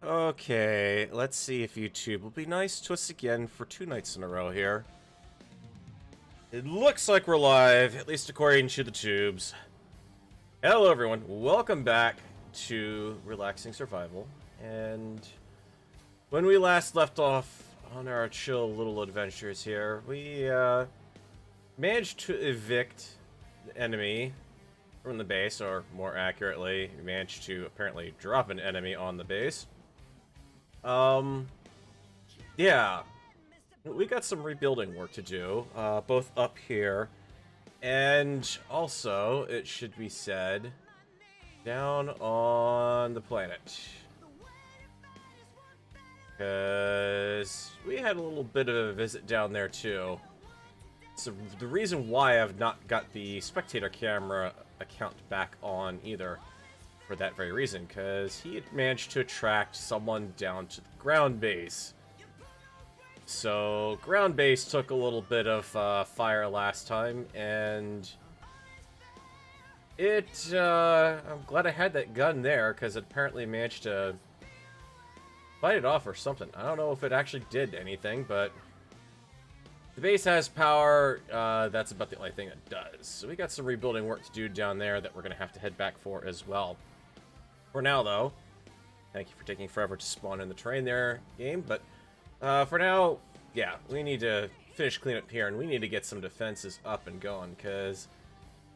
Okay, let's see if YouTube will be nice to us again for 2 nights in a row here. It looks like we're live, at least according to the tubes. Hello everyone, welcome back to Relaxing Survival. And when we last left off on our chill little adventures here, we managed to evict the enemy from the base, or more accurately, we managed to apparently drop an enemy on the base. Yeah, we got some rebuilding work to do, both up here, and also, it should be said, down on the planet. Because we had a little bit of a visit down there, too. So the reason why I've not got the spectator camera account back on either, for that very reason, because he had managed to attract someone down to the ground base. So, ground base took a little bit of fire last time, and I'm glad I had that gun there, because it apparently managed to fight it off or something. I don't know if it actually did anything, but the base has power. That's about the only thing it does. So we got some rebuilding work to do down there that we're going to have to head back for as well. For now, though, thank you for taking forever to spawn in the terrain there, game, but for now, yeah, we need to finish cleanup here, and we need to get some defenses up and going, because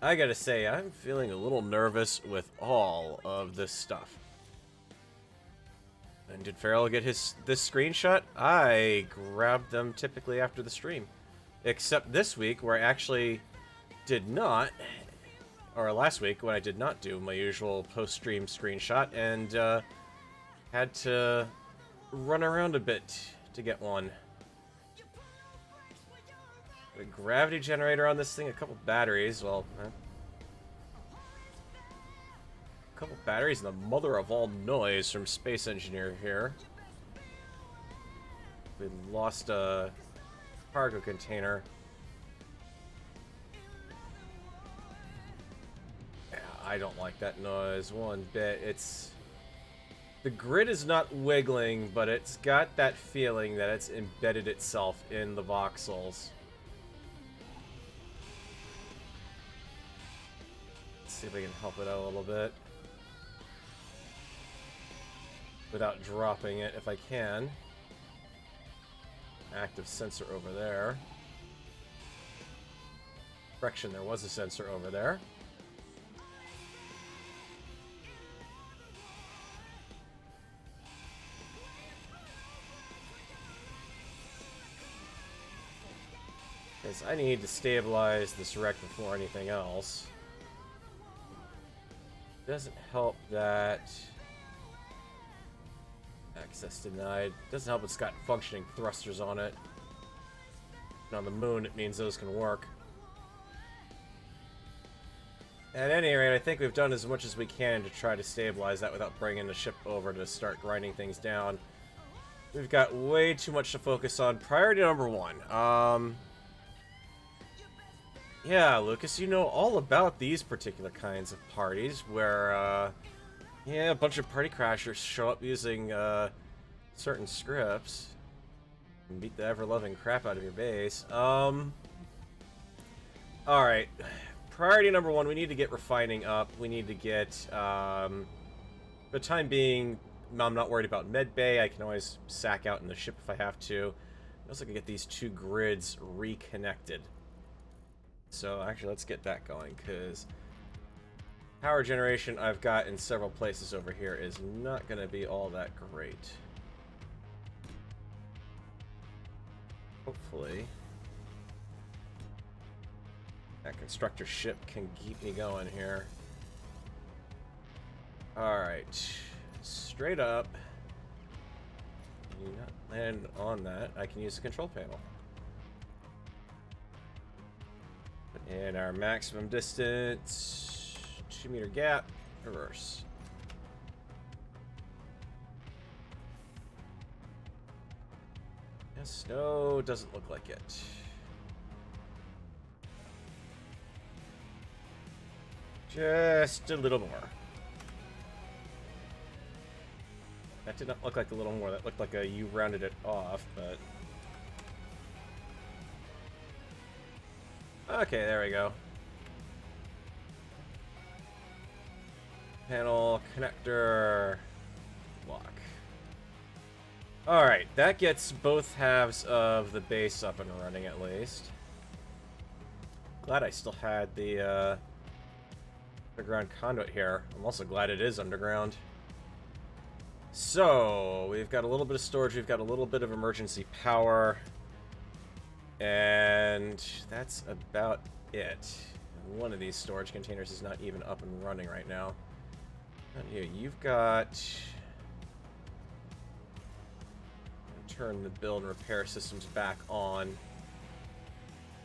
I gotta say, I'm feeling a little nervous with all of this stuff. And did Farrell get this screenshot? I grabbed them typically after the stream. Except this week, where I actually did not, or last week, when I did not do my usual post-stream screenshot, and had to run around a bit to get one. A gravity generator on this thing, a couple batteries, well, a couple batteries, and the mother of all noise from Space Engineer here. We lost a cargo container. Yeah, I don't like that noise one bit. The grid is not wiggling, but it's got that feeling that it's embedded itself in the voxels. Let's see if we can help it out a little bit without dropping it, if I can. Active sensor over there. Correction, there was a sensor over there. Because I need to stabilize this wreck before anything else. Doesn't help that access denied. Doesn't help it's got functioning thrusters on it. And on the moon, it means those can work. At any rate, I think we've done as much as we can to try to stabilize that without bringing the ship over to start grinding things down. We've got way too much to focus on. Priority number 1. Yeah, Lucas, you know all about these particular kinds of parties where, yeah, a bunch of party crashers show up using, certain scripts and beat the ever-loving crap out of your base. Alright. Priority number 1, we need to get refining up. We need to get, for the time being, I'm not worried about medbay. I can always sack out in the ship if I have to. I also can get these 2 grids reconnected. So, actually, let's get that going, because power generation I've got in several places over here is not going to be all that great. Hopefully, that constructor ship can keep me going here. Alright, straight up. Can you not land on that? I can use the control panel. And our maximum distance, 2-meter gap, reverse. Yes, no, doesn't look like it. Just a little more. That did not look like a little more. That looked like you rounded it off, but... Okay, there we go. Panel, connector, lock. Alright, that gets both halves of the base up and running at least. Glad I still had the underground conduit here. I'm also glad it is underground. So, we've got a little bit of storage, we've got a little bit of emergency power. And that's about it. One of these storage containers is not even up and running right now. And you've got... Turn the build and repair systems back on.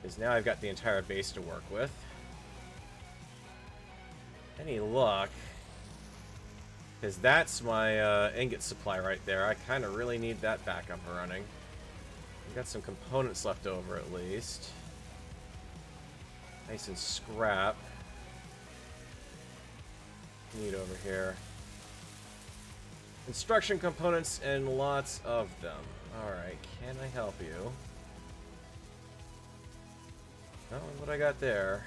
Because now I've got the entire base to work with. Any luck? Because that's my ingot supply right there. I kind of really need that back up and running. We've got some components left over at least. Nice and scrap. Need over here. Construction components and lots of them. Alright, can I help you? Oh, what I got there.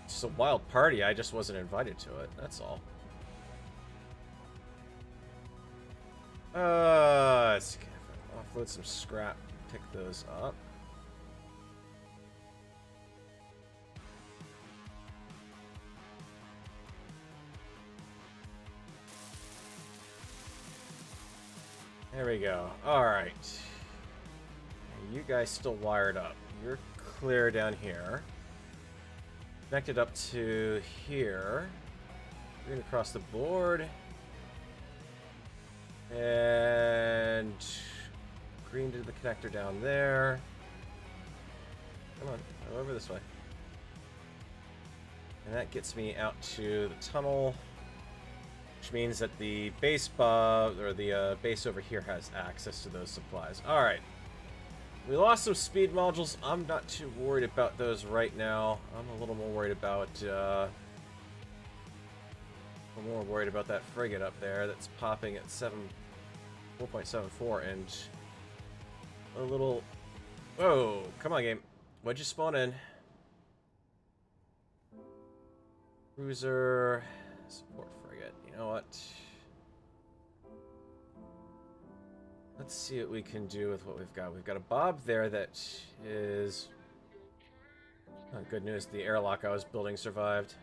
It's a wild party, I just wasn't invited to it, that's all. Let's offload some scrap, pick those up. There we go. Alright. You guys still wired up. You're clear down here. Connected up to here. Green across the board. And green to the connector down there. Come on, go over this way. And that gets me out to the tunnel. Which means that the base base over here has access to those supplies. Alright. We lost some speed modules. I'm not too worried about those right now. I'm a little more worried about that frigate up there that's popping at 4.74 and a little... Whoa, come on game. What'd you spawn in? Cruiser, support frigate. You know what? Let's see what we can do with what we've got. We've got a Bob there that is... Oh, good news, the airlock I was building survived.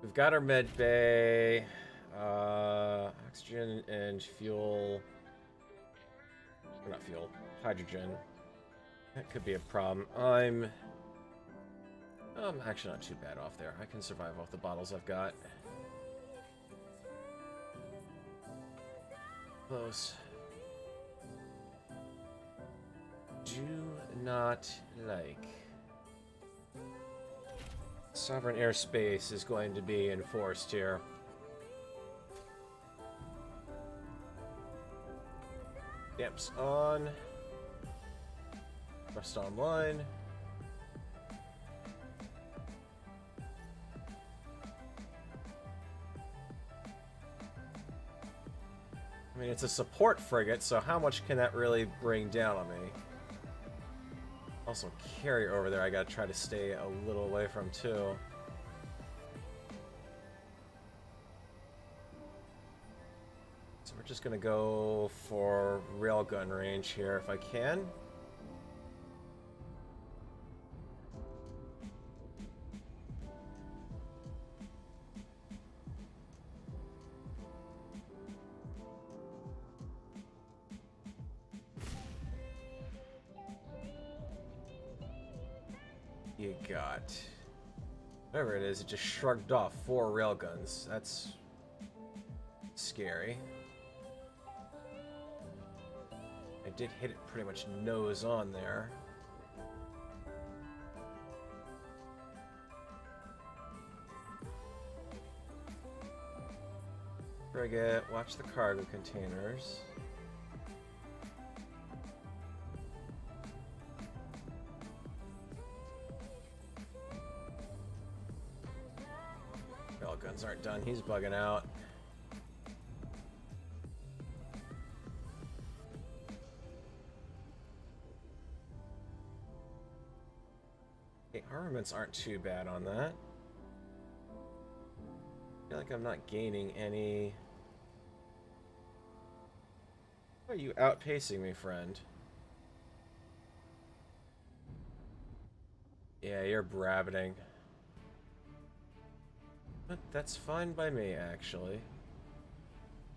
We've got our med bay, oxygen and fuel. Or not fuel, hydrogen. That could be a problem. I'm actually not too bad off there. I can survive off the bottles I've got. Close. Do not like. Sovereign airspace is going to be enforced here. Damps on. Rust online. I mean, it's a support frigate, so how much can that really bring down on me? Also, carrier over there I gotta try to stay a little away from, too. So we're just gonna go for railgun range here if I can. You got... Whatever it is, it just shrugged off 4 railguns. That's... scary. I did hit it pretty much nose on there. Frigate, watch the cargo containers. Railguns aren't done. He's bugging out. Okay, armaments aren't too bad on that. I feel like I'm not gaining any... Are you outpacing me, friend? Yeah, you're brabbiting. But that's fine by me, actually.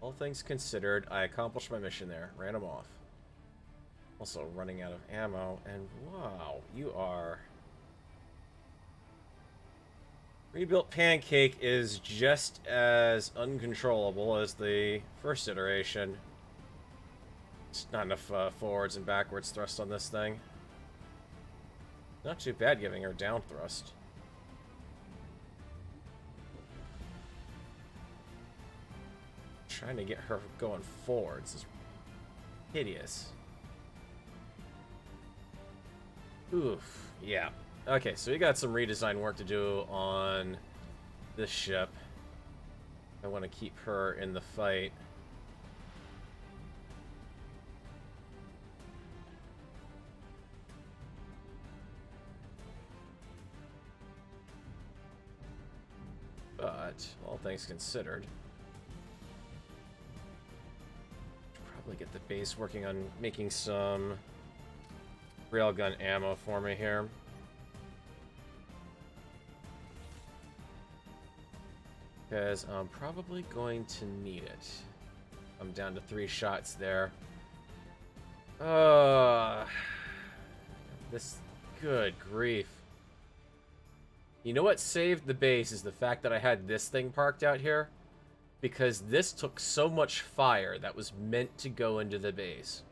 All things considered, I accomplished my mission there. Ran him off. Also running out of ammo, and wow, you are... Rebuilt Pancake is just as uncontrollable as the first iteration. It's not enough forwards and backwards thrust on this thing. Not too bad giving her down thrust. Trying to get her going forwards is hideous. Oof, yeah. Okay, so we got some redesign work to do on this ship. I want to keep her in the fight. But, all things considered, probably get the base working on making some railgun ammo for me here. Because I'm probably going to need it. I'm down to 3 shots there. This... Good grief. You know what saved the base is the fact that I had this thing parked out here. Because this took so much fire that was meant to go into the base.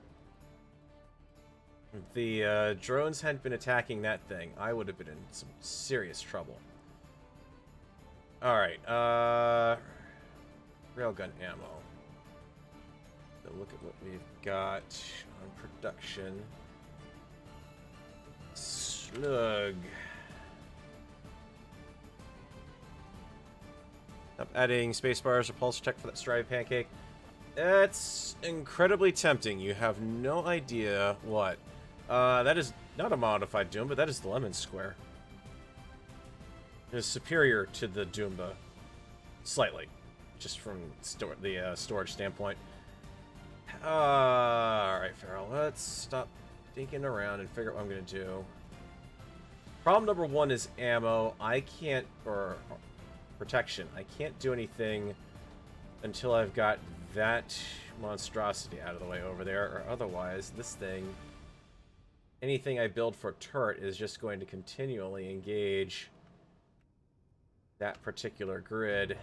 If the drones hadn't been attacking that thing, I would have been in some serious trouble. Alright, railgun ammo. So look at what we've got on production. Slug. Stop adding spacebars or pulse check for that Strive Pancake. That's incredibly tempting. You have no idea what. That is not a modified Doom, but that is the Lemon Square. It is superior to the Doomba. Slightly. Just from the storage standpoint. Alright, Farrell. Let's stop dinking around and figure out what I'm going to do. Problem number 1 is ammo. I can't... or protection. I can't do anything until I've got that monstrosity out of the way over there, or otherwise this thing, anything I build for turret is just going to continually engage that particular grid.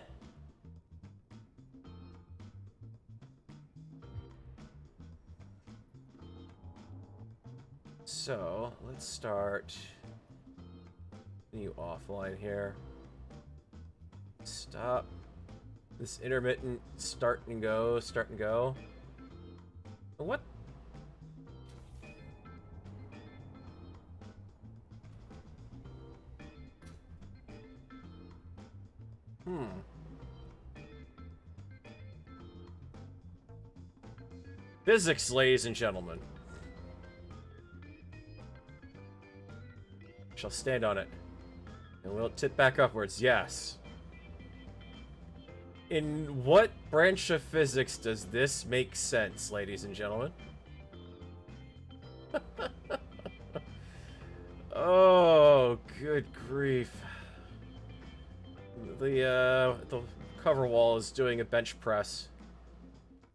So let's start you offline here. Stop this intermittent start and go. What? Physics, ladies and gentlemen. Shall stand on it. And will it tip back upwards? Yes. In what branch of physics does this make sense, ladies and gentlemen? Oh, good grief. The cover wall is doing a bench press.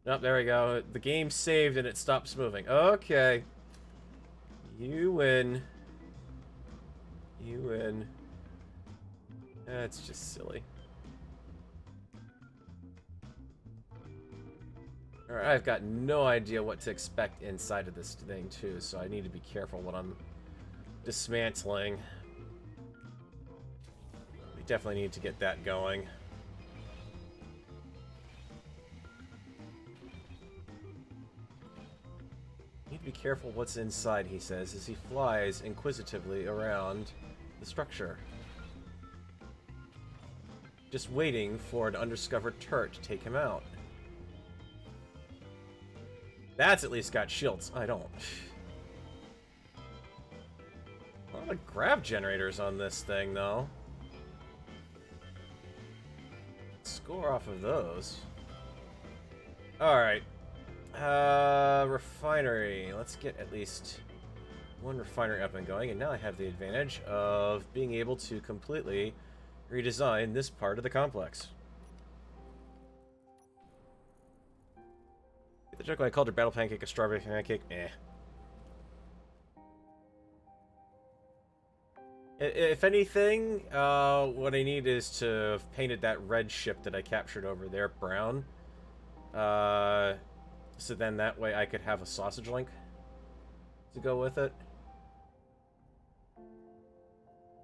Nope, there we go. The game saved and it stops moving. Okay. You win. You win. That's just silly. Alright, I've got no idea what to expect inside of this thing, too, so I need to be careful when I'm dismantling. We definitely need to get that going. Need to be careful what's inside, he says, as he flies inquisitively around the structure. just waiting for an undiscovered turret to take him out. That's at least got shields. I don't. A lot of grav generators on this thing, though. Score off of those. Alright. Refinery. Let's get at least one refinery up and going, and now I have the advantage of being able to completely redesign this part of the complex. The joke when I called her Battle Pancake a strawberry pancake? Eh. If anything, what I need is to have painted that red ship that I captured over there brown. So then that way I could have a sausage link to go with it.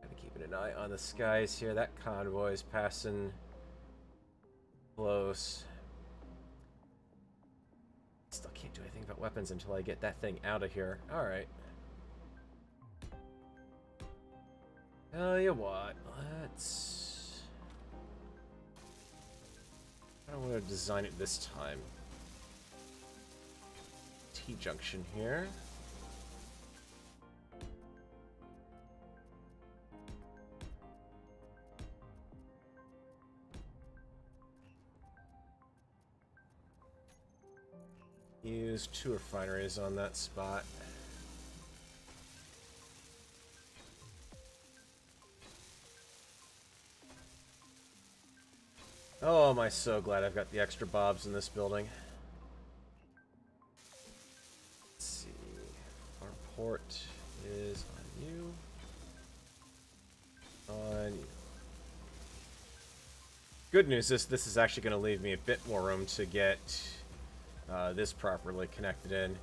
Gotta keep an eye on the skies here. That convoy is passing close. Still can't do anything about weapons until I get that thing out of here. Alright. Tell you what, let's... I don't want to design it this time. T-junction here. Use 2 refineries on that spot. Oh, am I so glad I've got the extra bobs in this building. Let's see. Our port is on you. On you. Good news is this is actually going to leave me a bit more room to get this properly connected in.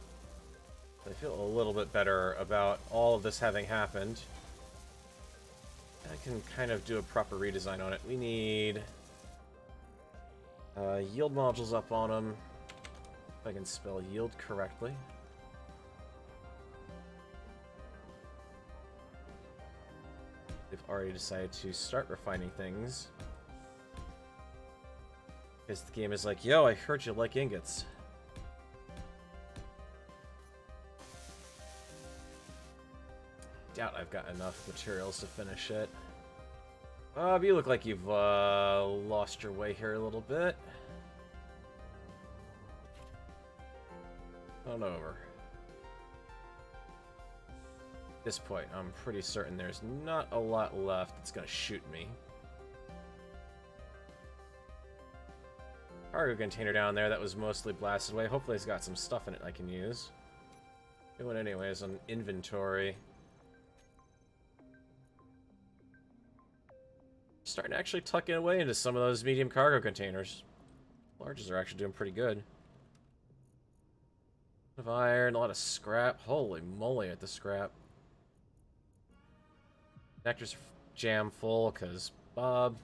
I feel a little bit better about all of this having happened. I can kind of do a proper redesign on it. We need yield modules up on them. If I can spell yield correctly. They've already decided to start refining things. Because the game is like, yo, I heard you like ingots. Doubt I've got enough materials to finish it. Bob, you look like you've lost your way here a little bit. On over. At this point, I'm pretty certain there's not a lot left that's gonna shoot me. Cargo container down there that was mostly blasted away. Hopefully it's got some stuff in it I can use. Do it anyways on inventory. Starting to actually tuck it away into some of those medium cargo containers. Larges are actually doing pretty good. A lot of iron, a lot of scrap. Holy moly at the scrap. Connectors are jam full because Bob.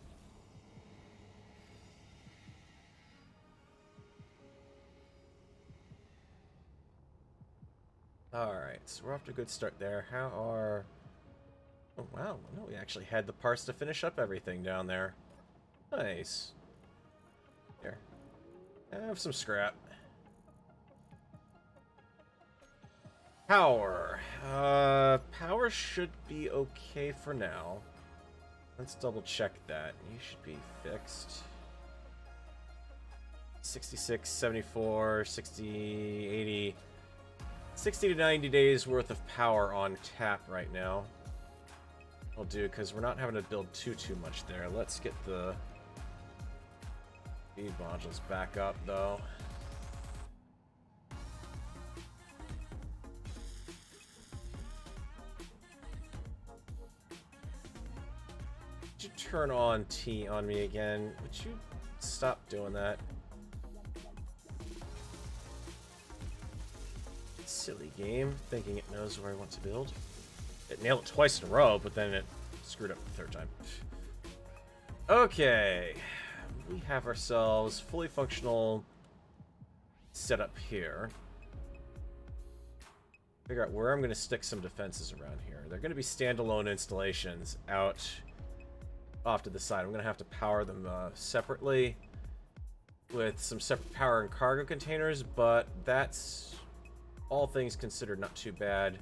Alright, so we're off to a good start there. How are... Oh, wow. No, we actually had the parts to finish up everything down there. Nice. Here. Have some scrap. Power. Power should be okay for now. Let's double check that. You should be fixed. 66, 74, 60, 80... 60 to 90 days worth of power on tap right now. I'll do, because we're not having to build too much there. Let's get the feed modules back up, though. Would you turn on T on me again? Would you stop doing that? Silly game, thinking it knows where I want to build. It nailed it twice in a row, but then it screwed up the third time. Okay, we have ourselves fully functional setup here. Figure out where I'm going to stick some defenses around here. They're going to be standalone installations out off to the side. I'm going to have to power them separately with some separate power and cargo containers, but that's, all things considered, not too bad.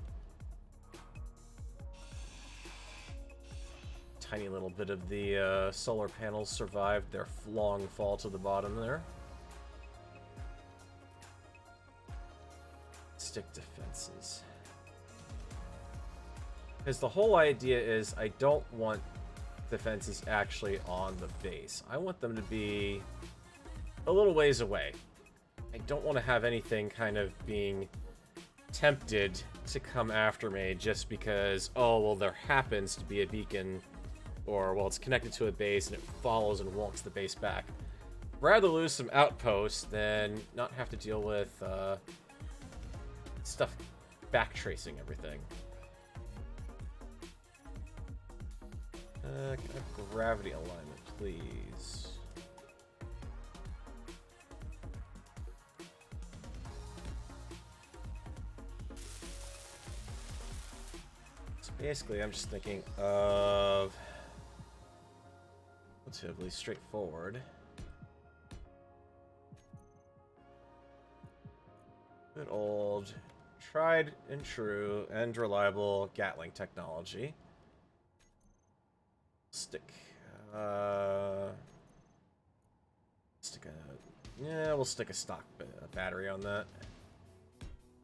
Tiny little bit of the solar panels survived their long fall to the bottom there. Stick defenses. Because the whole idea is I don't want defenses actually on the base. I want them to be a little ways away. I don't want to have anything kind of being tempted to come after me just because, oh, well, there happens to be a beacon, or, well, it's connected to a base and it follows and walks the base back. Rather lose some outposts than not have to deal with stuff backtracing everything. Can I have gravity alignment, please? So basically, I'm just thinking of relatively straightforward. Good old, tried and true and reliable Gatling technology. Stick a, yeah, we'll stick a stock battery on that.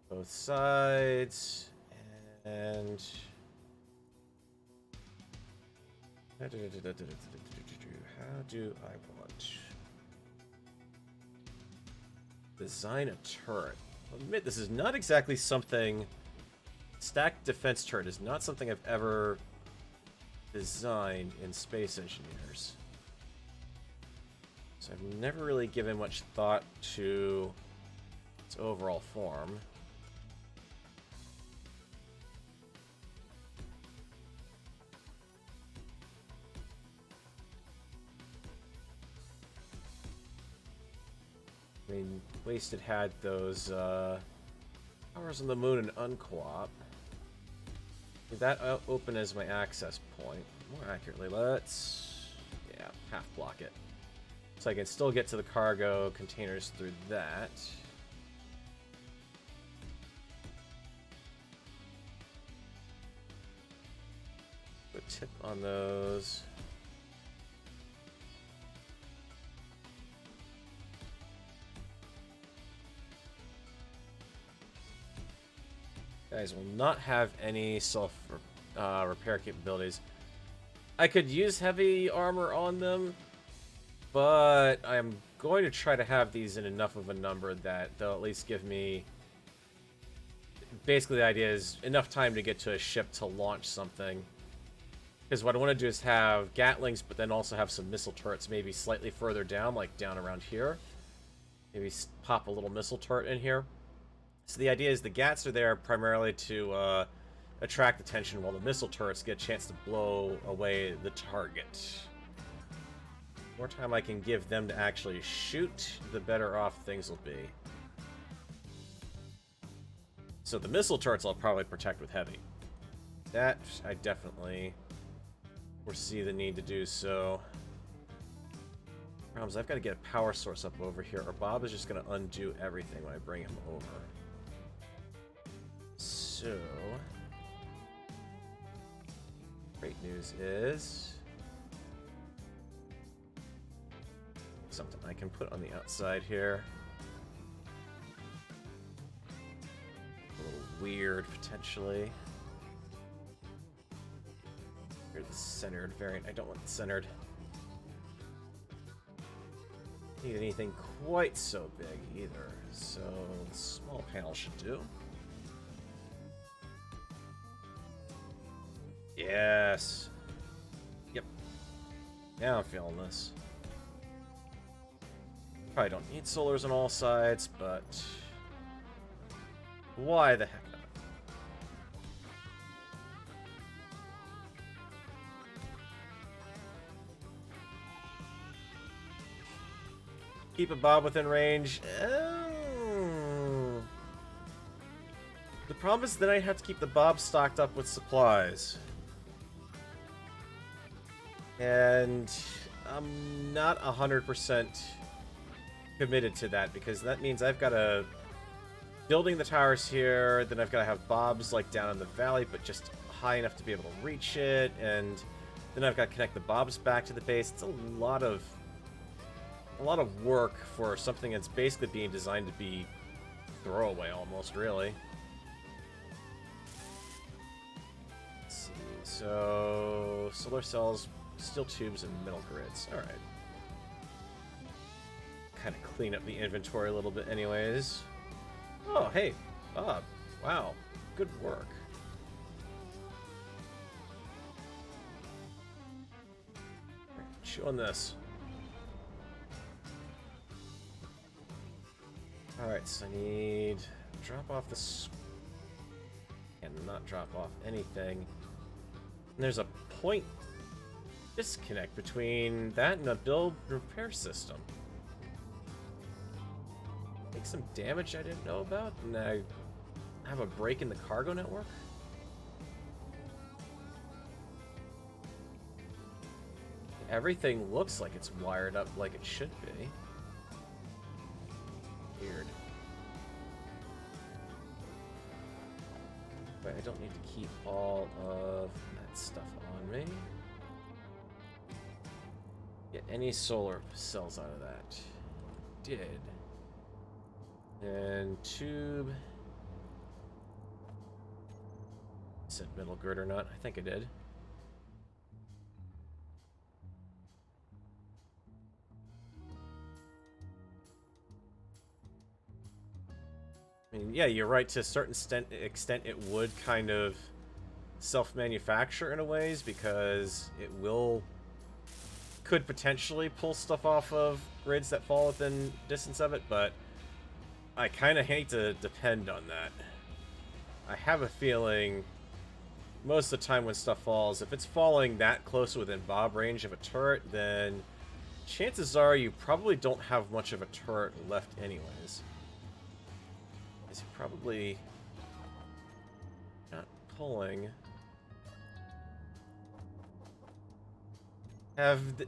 Both sides, and how do I want design a turret? I'll admit, this is not exactly something, stacked defense turret is not something I've ever designed in Space Engineers. So I've never really given much thought to its overall form. I mean, Wasted had those powers on the moon and uncoop. Leave that open as my access point. More accurately, let's, yeah, half block it. So I can still get to the cargo containers through that. Put a tip on those. Guys will not have any self repair capabilities. I could use heavy armor on them, but I'm going to try to have these in enough of a number that they'll at least give me... Basically, the idea is enough time to get to a ship to launch something. Because what I want to do is have Gatlings, but then also have some missile turrets maybe slightly further down, like down around here. Maybe pop a little missile turret in here. So the idea is the Gats are there primarily to attract attention, while the missile turrets get a chance to blow away the target. The more time I can give them to actually shoot, the better off things will be. So the missile turrets I'll probably protect with heavy. That I definitely foresee the need to do so. Problems, I've got to get a power source up over here, or Bob is just going to undo everything when I bring him over. So, great news is something I can put on the outside here. A little weird, potentially. Here's the centered variant. I don't want the centered. Need anything quite so big either, so the small panel should do. Yes. Yep. Now I'm feeling this. Probably don't need solars on all sides, but why the heck not? Keep a Bob within range. Oh. The problem is that I have to keep the Bob stocked up with supplies. And I'm not 100% committed to that, because that means I've got to building the towers here, then I've got to have bobs like down in the valley, but just high enough to be able to reach it, and then I've got to connect the bobs back to the base. It's a lot of work for something that's basically being designed to be throwaway almost, really. Let's see. So solar cells, steel tubes, and metal grids. All right. Kind of clean up the inventory a little bit anyways. Oh, hey, Bob. Wow, good work. Chew on this. Alright, so I need drop off this and not drop off anything. And there's a point disconnect between that and a build repair system. Take some damage I didn't know about, and I have a break in the cargo network. Everything looks like it's wired up like it should be. Weird. But I don't need to keep all of that stuff on me. Get any solar cells out of that. Did. And tube. Said metal grid or not? I think I did. I mean, yeah, you're right. To a certain extent, it would kind of self-manufacture in a ways, because it could potentially pull stuff off of grids that fall within distance of it, but I kind of hate to depend on that. I have a feeling most of the time when stuff falls, if it's falling that close within bob range of a turret, then chances are you probably don't have much of a turret left anyways. Is he probably not pulling?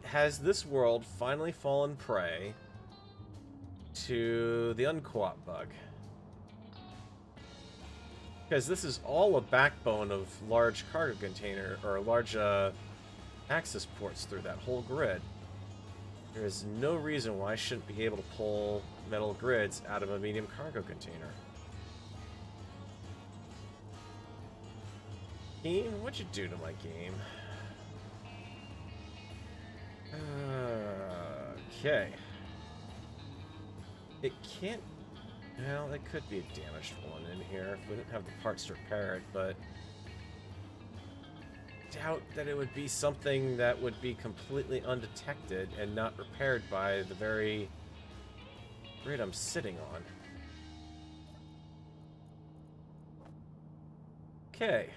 Has this world finally fallen prey to the unco-op bug? Because this is all a backbone of large cargo container, or large access ports through that whole grid. There is no reason why I shouldn't be able to pull metal grids out of a medium cargo container. Game, what'd you do to my game? Okay. It can't... Well, it could be a damaged one in here if we didn't have the parts to repair it, but... doubt that it would be something that would be completely undetected and not repaired by the very grid I'm sitting on. Okay.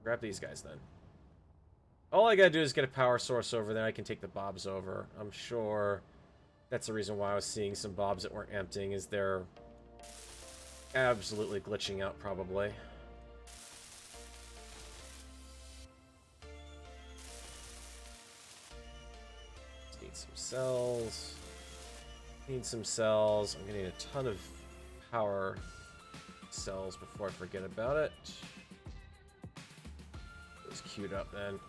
Grab these guys then. All I gotta do is get a power source over there. I can take the bobs over. I'm sure that's the reason why I was seeing some bobs that weren't emptying, is they're absolutely glitching out probably. Just need some cells. Need some cells. I'm gonna need a ton of power cells before I forget about it. It's queued up then.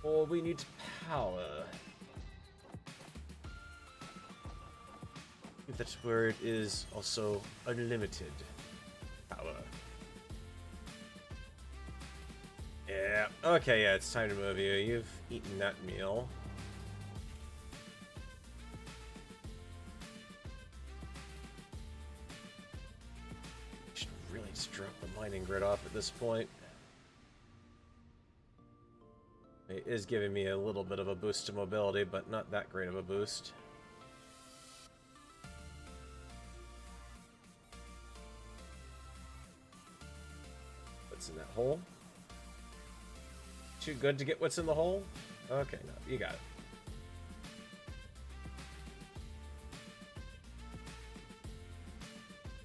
Oh, we need power. That word is also unlimited power. Yeah. Okay, yeah, it's time to move you. You've eaten that meal. Should really just drop the mining grid off at this point. It is giving me a little bit of a boost to mobility, but not that great of a boost. What's in that hole? Too good to get what's in the hole? Okay, no, you got it.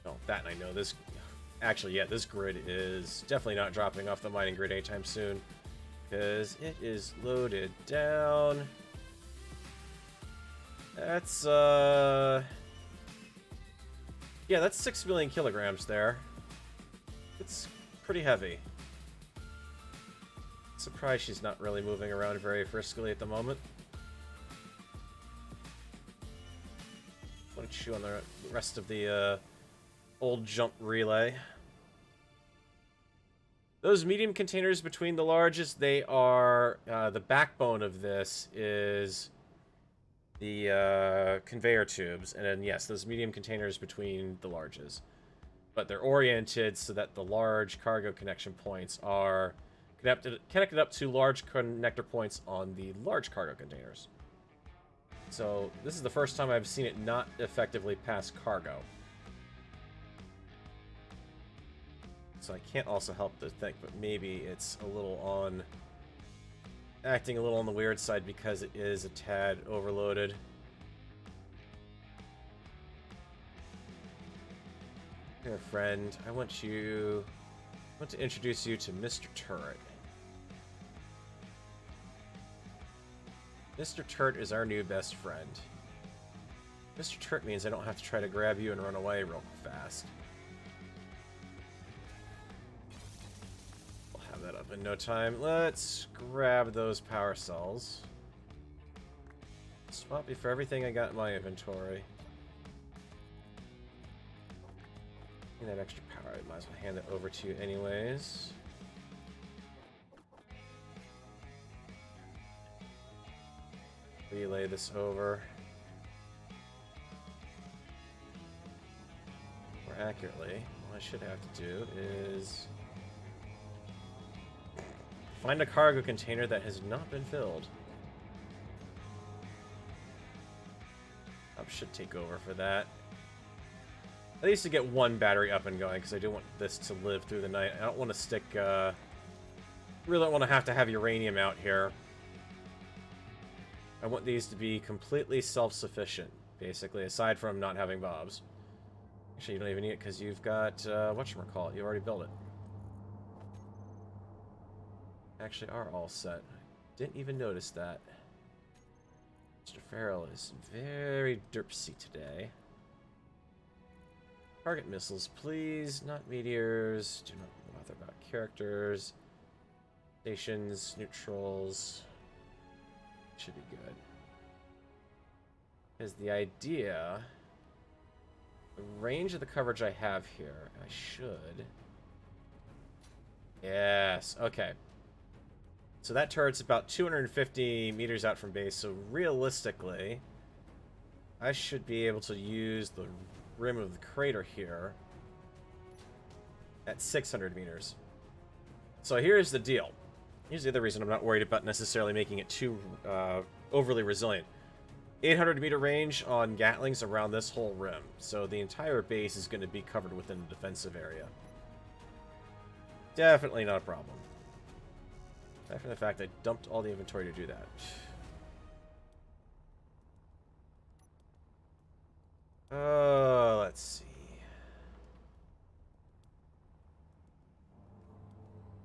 Oh, that I know. This Actually, yeah, this grid is definitely not dropping off the mining grid anytime soon, because it is loaded down. That's, yeah, that's 6 million kilograms there. It's pretty heavy. Surprised she's not really moving around very friskily at the moment. Why don't you on the rest of the old jump relay? Those medium containers between the largest, they are the backbone of this is the conveyor tubes, and then yes, those medium containers between the larges. But they're oriented so that the large cargo connection points are connected up to large connector points on the large cargo containers. So this is the first time I've seen it not effectively pass cargo. So I can't also help to think, but maybe it's a little on... acting a little on the weird side because it is a tad overloaded. Here, friend, I want to introduce you to Mr. Turret. Mr. Turret is our new best friend. Mr. Turret means I don't have to try to grab you and run away real fast. We'll have that up in no time. Let's grab those power cells. Swap me for everything I got in my inventory. And that extra power, I might as well hand it over to you anyways. Relay this over. More accurately, what I should have to do is find a cargo container that has not been filled. Should take over for that. At least to get one battery up and going, because I do want this to live through the night. I don't want to stick, really don't want to have uranium out here. I want these to be completely self-sufficient, basically, aside from not having bobs. Actually, you don't even need it, because you've got, whatchamacallit, you already built it. Actually are all set. Didn't even notice that. Mr. Farrell is very derpsy today. Target missiles, please. Not meteors. Do not bother about characters. Stations, neutrals. Should be good. Because the idea... the range of the coverage I have here, I should... Yes, okay. So that turret's about 250 meters out from base, so realistically, I should be able to use the rim of the crater here at 600 meters. So here's the deal. Here's the other reason I'm not worried about necessarily making it too overly resilient. 800 meter range on Gatlings around this whole rim, so the entire base is going to be covered within the defensive area. Definitely not a problem. Aside from the fact I dumped all the inventory to do that. Let's see.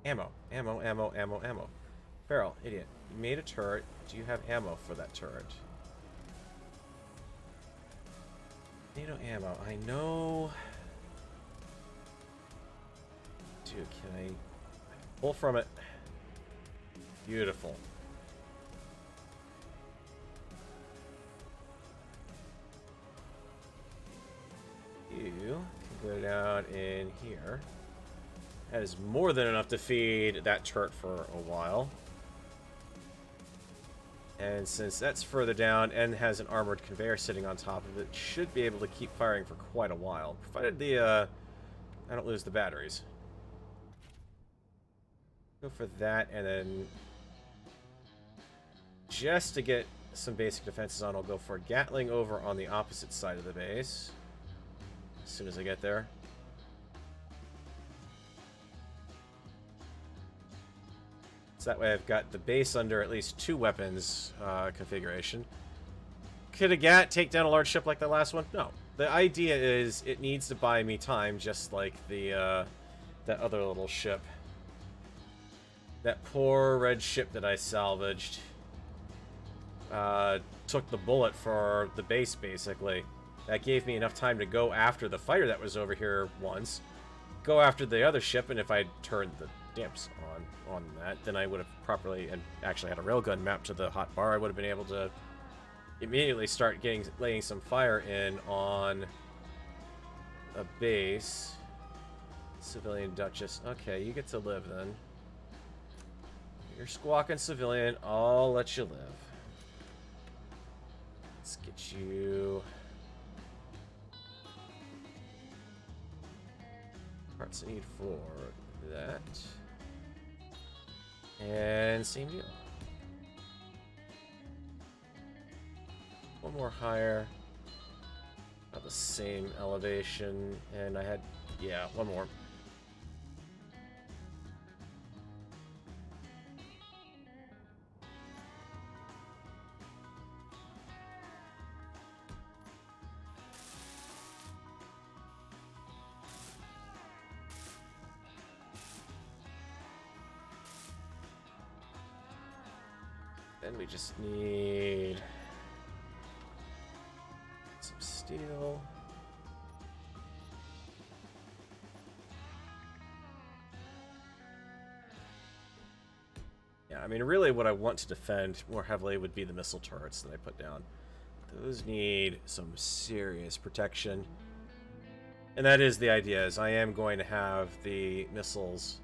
Ammo. Farrell, idiot. You made a turret. Do you have ammo for that turret? NATO ammo. I know. Dude, can I pull from it? Beautiful. You can go down in here. That is more than enough to feed that turret for a while. And since that's further down and has an armored conveyor sitting on top of it, should be able to keep firing for quite a while. Provided the, I don't lose the batteries. Go for that, and then... just to get some basic defenses on, I'll go for a Gatling over on the opposite side of the base. As soon as I get there. So that way I've got the base under at least 2 weapons configuration. Could a GAT take down a large ship like the last one? No. The idea is it needs to buy me time, just like the that other little ship. That poor red ship that I salvaged took the bullet for the base, basically. That gave me enough time to go after the fighter that was over here once, go after the other ship, and if I'd turned the damps on that, then I would have properly, and actually had a railgun mapped to the hot bar, I would have been able to immediately start laying some fire in on a base. Civilian Duchess. Okay, you get to live then. You're squawking civilian, I'll let you live. Let's get you... parts I need for that. And same deal. One more higher. About the same elevation. And I had, yeah, one more. Then we just need some steel. Yeah, I mean, really what I want to defend more heavily would be the missile turrets that I put down. Those need some serious protection. And that is the idea, is I am going to have the missiles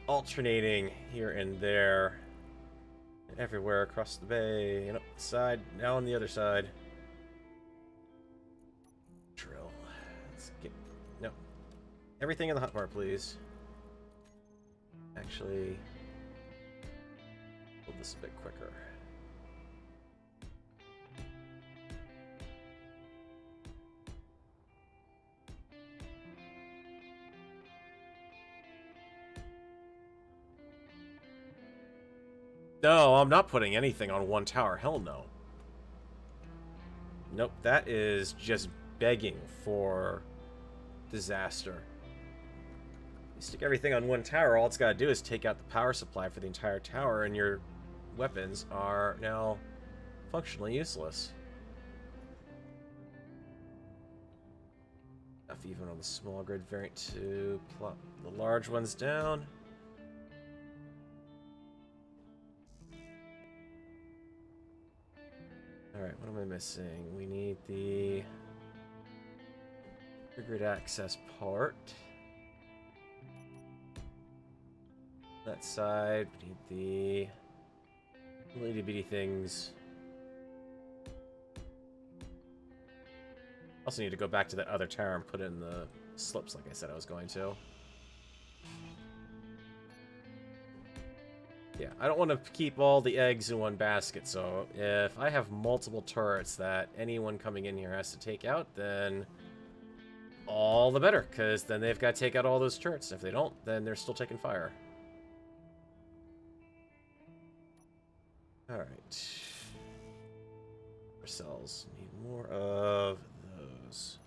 alternating here and there. Everywhere across the bay, and up the side, now on the other side. Drill. Let's get... no. Everything in the hotbar, please. Actually... build this a bit quicker. No, I'm not putting anything on one tower. Hell no. Nope, that is just begging for disaster. You stick everything on one tower, all it's got to do is take out the power supply for the entire tower, and your weapons are now functionally useless. Enough even on the small grid variant to plop the large ones down. Alright, what am I missing? We need the grid access part. That side, we need the itty bitty things. Also need to go back to that other tower and put in the slips like I said I was going to. Yeah, I don't want to keep all the eggs in one basket, so if I have multiple turrets that anyone coming in here has to take out, then all the better, because then they've got to take out all those turrets. If they don't, then they're still taking fire. Alright. Our cells need more of those.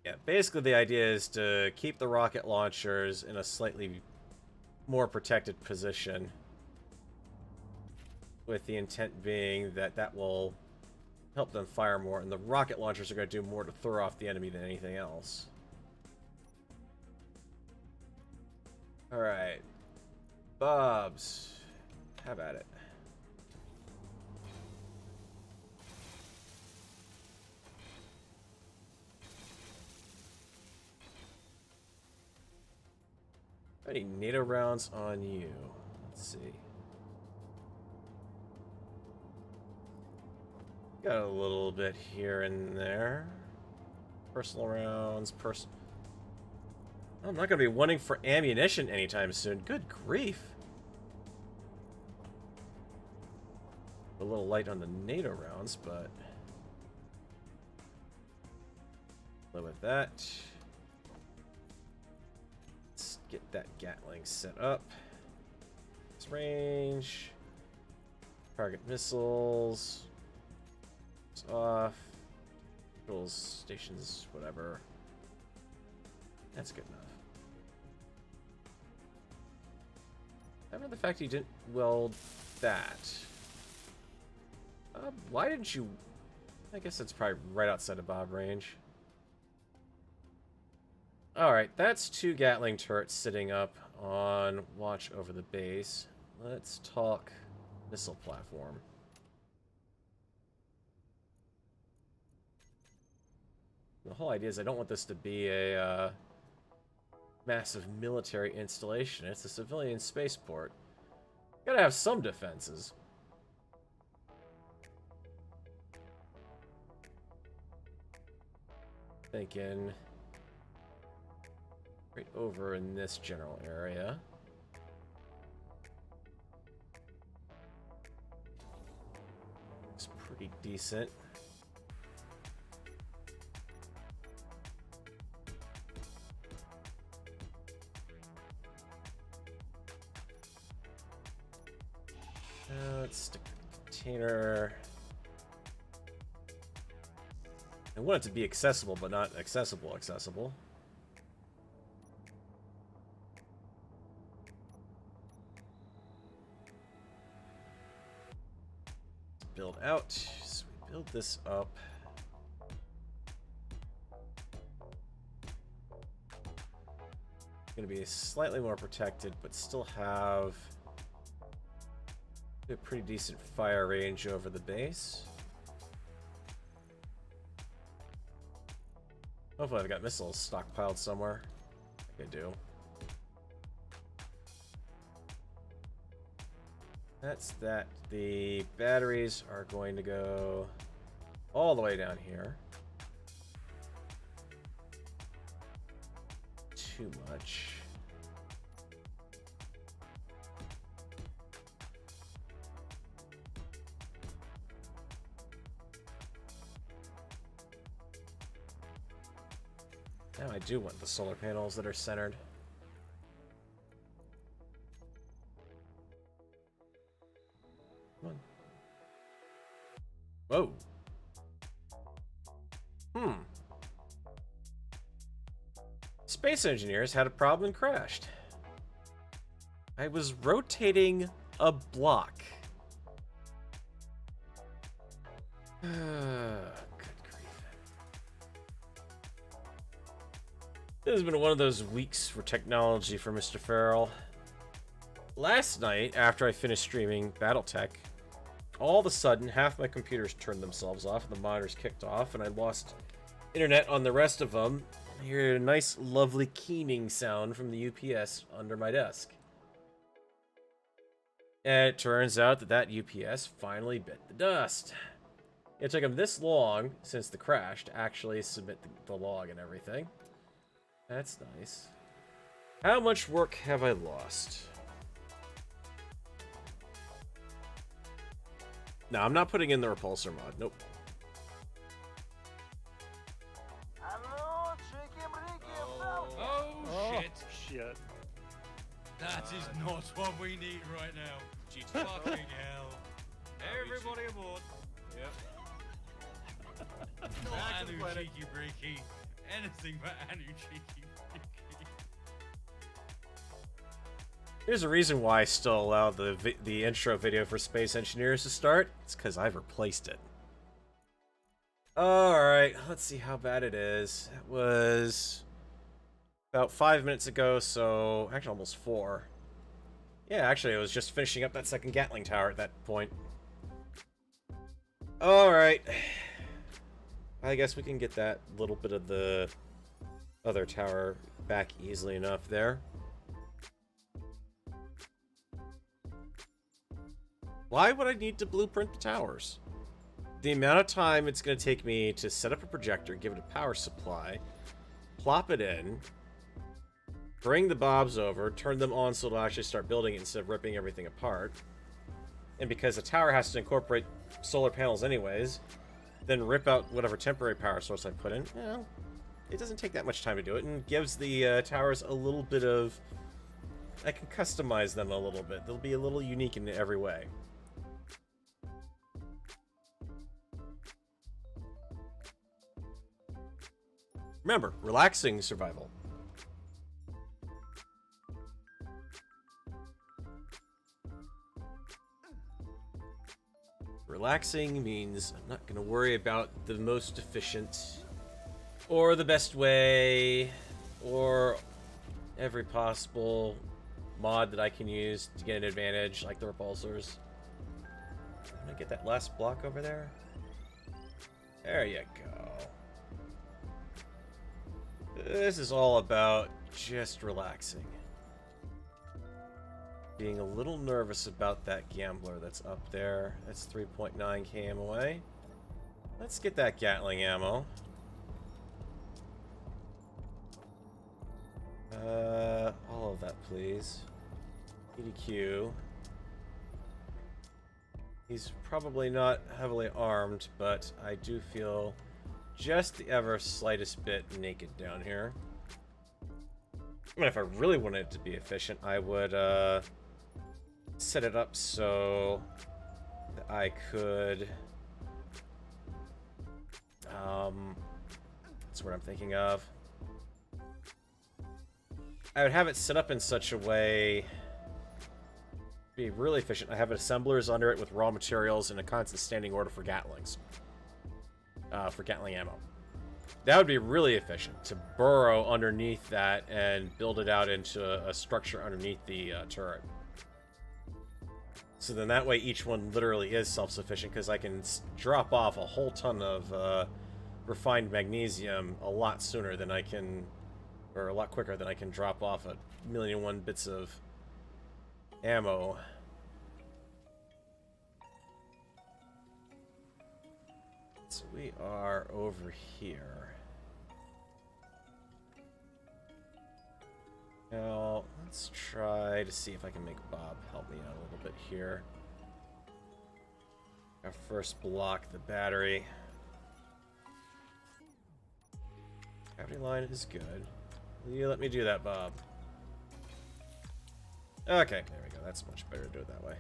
Yeah, basically the idea is to keep the rocket launchers in a slightly more protected position, with the intent being that that will help them fire more, and the rocket launchers are going to do more to throw off the enemy than anything else. Alright. Bobs. Have at it. Any NATO rounds on you? Let's see. Got a little bit here and there. Personal rounds, I'm not going to be wanting for ammunition anytime soon. Good grief. A little light on the NATO rounds, but... Live with that. Let's get that Gatling set up. It's range. Target missiles. It's off. Control stations, whatever. That's good enough. I remember the fact he didn't weld that. Why didn't you... I guess that's probably right outside of Bob range. Alright, that's 2 Gatling turrets sitting up on watch over the base. Let's talk missile platform. The whole idea is I don't want this to be a massive military installation. It's a civilian spaceport. Gotta have some defenses. Thinking right over in this general area. Looks pretty decent. Let's stick the container. I want it to be accessible, but not accessible. Build out. So we build this up. Going to be slightly more protected, but still have a pretty decent fire range over the base. Hopefully I've got missiles stockpiled somewhere. I think I do. That's that. The batteries are going to go all the way down here. Too much. Now I do want the solar panels that are centered. Come on. Whoa. Space engineers had a problem and crashed. I was rotating a block. Good grief. This has been one of those weeks for technology for Mr. Farrell. Last night, after I finished streaming Battletech, all of a sudden, half my computers turned themselves off and the monitors kicked off, and I lost internet on the rest of them. I hear a nice, lovely keening sound from the UPS under my desk. And it turns out that that UPS finally bit the dust. It took them this long since the crash to actually submit the log and everything. That's nice. How much work have I lost? No, I'm not putting in the repulsor mod. Nope. Oh, shit. That is not what we need right now. Fucking hell. Everybody aboard. Yep. Not Anu cheeky breaky. Anything but Anu cheeky breaky. There's a reason why I still allow the intro video for Space Engineers to start. It's because I've replaced it. Alright, let's see how bad it is. It was about 5 minutes ago, so actually almost 4. Yeah, actually, I was just finishing up that second Gatling tower at that point. Alright. I guess we can get that little bit of the other tower back easily enough there. Why would I need to blueprint the towers? The amount of time it's going to take me to set up a projector, give it a power supply, plop it in, bring the bobs over, turn them on so it'll actually start building it instead of ripping everything apart. And because the tower has to incorporate solar panels anyways, then rip out whatever temporary power source I put in. Yeah, it doesn't take that much time to do it, and gives the towers a little bit of... I can customize them a little bit. They'll be a little unique in every way. Remember, relaxing survival. Relaxing means I'm not going to worry about the most efficient or the best way or every possible mod that I can use to get an advantage, like the repulsors. I'm going to get that last block over there. There you go. This is all about just relaxing. Being a little nervous about that gambler that's up there. That's 3.9 km away. Let's get that Gatling ammo. All of that, please. EDQ. He's probably not heavily armed, but I do feel just the ever slightest bit naked down here. I mean, if I really wanted it to be efficient, I would set it up so that I could... that's what I'm thinking of. I would have it set up in such a way be really efficient. I have assemblers under it with raw materials in a constant standing order for Gatlings. For Gatling ammo. That would be really efficient, to burrow underneath that and build it out into a structure underneath the turret. So then that way each one literally is self-sufficient, because I can drop off a whole ton of refined magnesium a lot sooner than I can, or a lot quicker than I can drop off 1,000,001 bits of ammo. So we are over here. Now, let's try to see if I can make Bob help me out a little bit here. Our first block, the battery. Gravity line is good. Will you let me do that, Bob? Okay, there we go. That's much better to do it that way.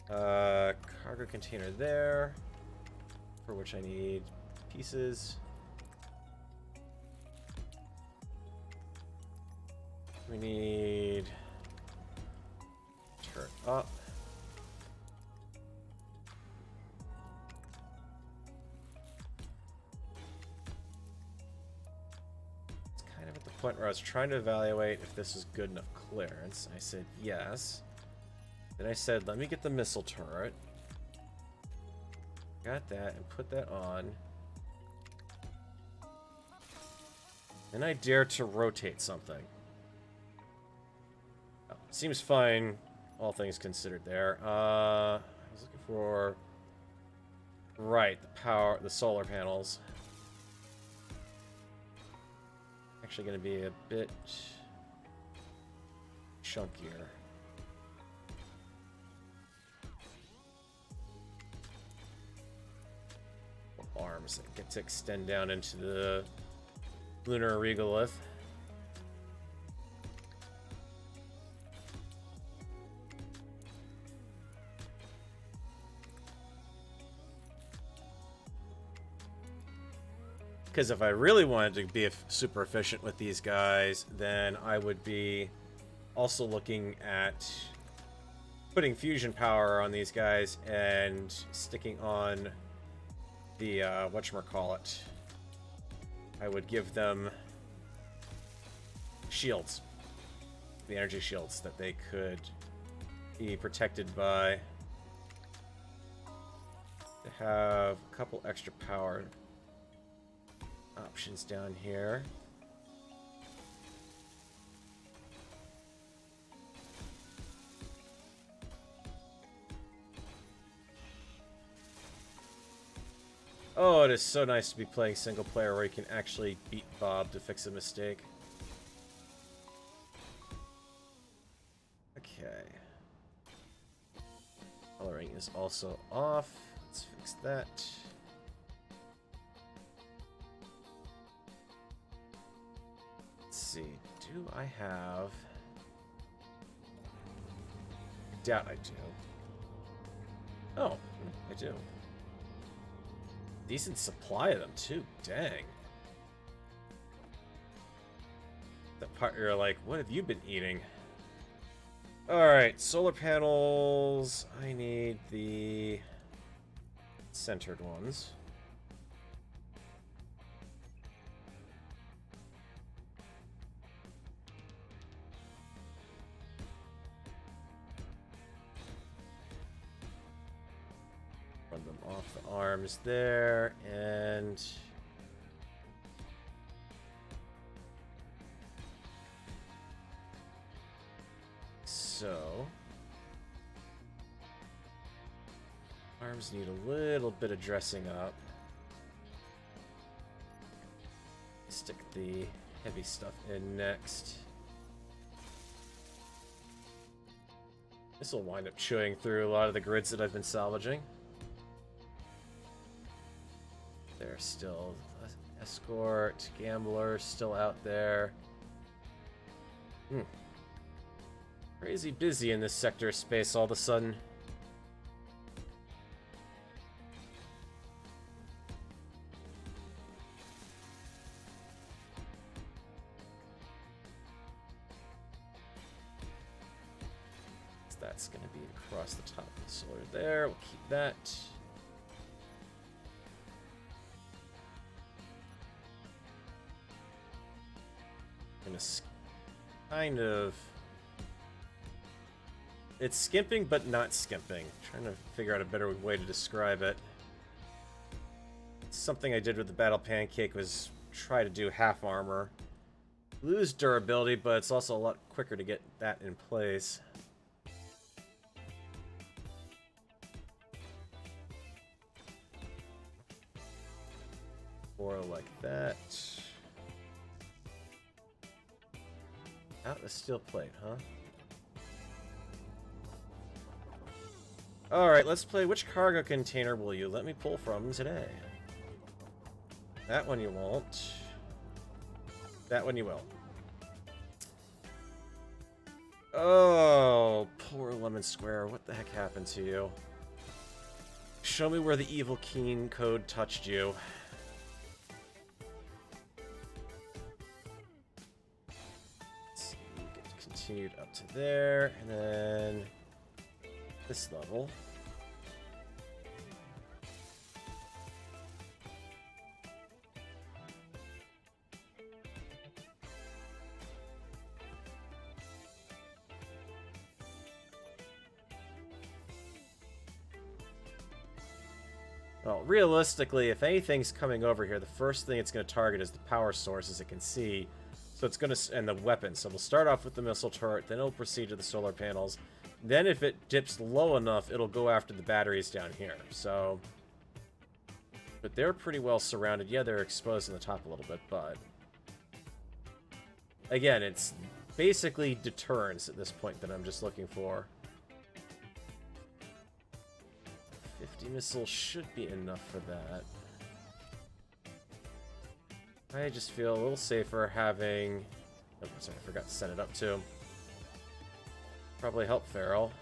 Cargo container there, for which I need pieces. We need turret up. It's kind of at the point where I was trying to evaluate if this is good enough clearance. I said yes. Then I said, let me get the missile turret. Got that and put that on. Then I dare to rotate something. Oh, seems fine, all things considered there. I was looking for... Right, the solar panels. Actually going to be a bit chunkier. Arms that get to extend down into the lunar regolith. Because if I really wanted to be super efficient with these guys, then I would be also looking at putting fusion power on these guys and sticking on the whatchamacallit. I would give them shields, the energy shields that they could be protected by, to have a couple extra power options down here. Oh, it is so nice to be playing single player where you can actually beat Bob to fix a mistake. Okay. Coloring is also off. Let's fix that. see. Do I have... Doubt I do. Oh, I do. Decent supply of them, too. Dang. That part you're like, what have you been eating? Alright, solar panels. I need the centered ones. Run them off the arms there, and... So... Arms need a little bit of dressing up. Stick the heavy stuff in next. This will wind up chewing through a lot of the grids that I've been salvaging. There's still escort, gambler still out there. Crazy busy in this sector of space all of a sudden. That's going to be across the top of the solar there. We'll keep that. Gonna kind of... It's skimping, but not skimping. Trying to figure out a better way to describe it. Something I did with the Battle Pancake was try to do half armor. Lose durability, but it's also a lot quicker to get that in place. Or like that. Out the steel plate, huh? Alright, let's play which cargo container will you let me pull from today? That one you won't. That one you will. Oh, poor Lemon Square. What the heck happened to you? Show me where the evil Keen code touched you. Continued up to there, and then this level. Well, realistically, if anything's coming over here, the first thing it's going to target is the power source, as it can see. So it's going to, and the weapons. So we'll start off with the missile turret, then it'll proceed to the solar panels. Then if it dips low enough, it'll go after the batteries down here. So, but they're pretty well surrounded. Yeah, they're exposed in the top a little bit, but again, it's basically deterrence at this point that I'm just looking for. 50 missiles should be enough for that. I just feel a little safer having... Oh, sorry, I forgot to set it up too. Probably help Feral.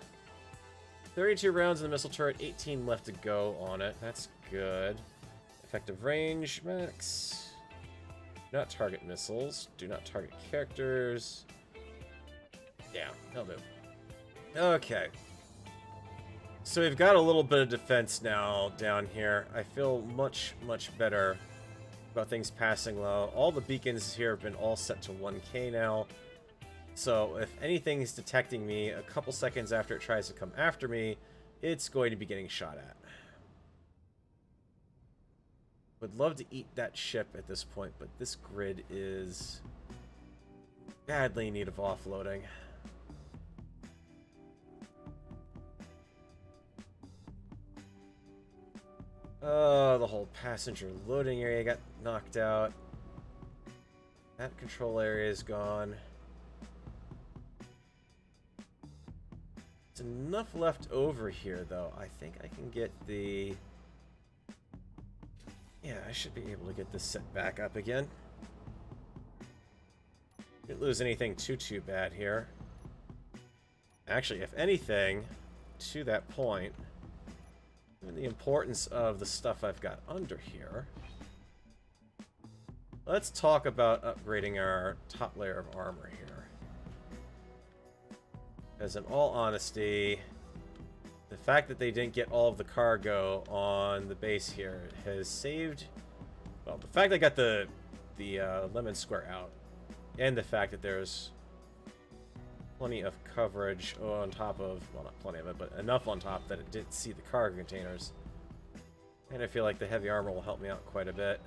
32 rounds in the missile turret, 18 left to go on it. That's good. Effective range, max. Do not target missiles. Do not target characters. Yeah, that'll do. Okay. So we've got a little bit of defense now down here. I feel much, much better about things passing low. All the beacons here have been all set to 1K now. So if anything's detecting me a couple seconds after it tries to come after me, it's going to be getting shot at. Would love to eat that ship at this point, but this grid is badly in need of offloading. Oh, the whole passenger loading area got knocked out. That control area is gone. There's enough left over here, though. I think I can get the... Yeah, I should be able to get this set back up again. Didn't lose anything too bad here. Actually, if anything, to that point, given the importance of the stuff I've got under here, let's talk about upgrading our top layer of armor here. Because in all honesty, the fact that they didn't get all of the cargo on the base here has saved... Well, the fact they got the lemon square out, and the fact that there's plenty of coverage on top of... Well, not plenty of it, but enough on top that it didn't see the cargo containers. And I feel like the heavy armor will help me out quite a bit.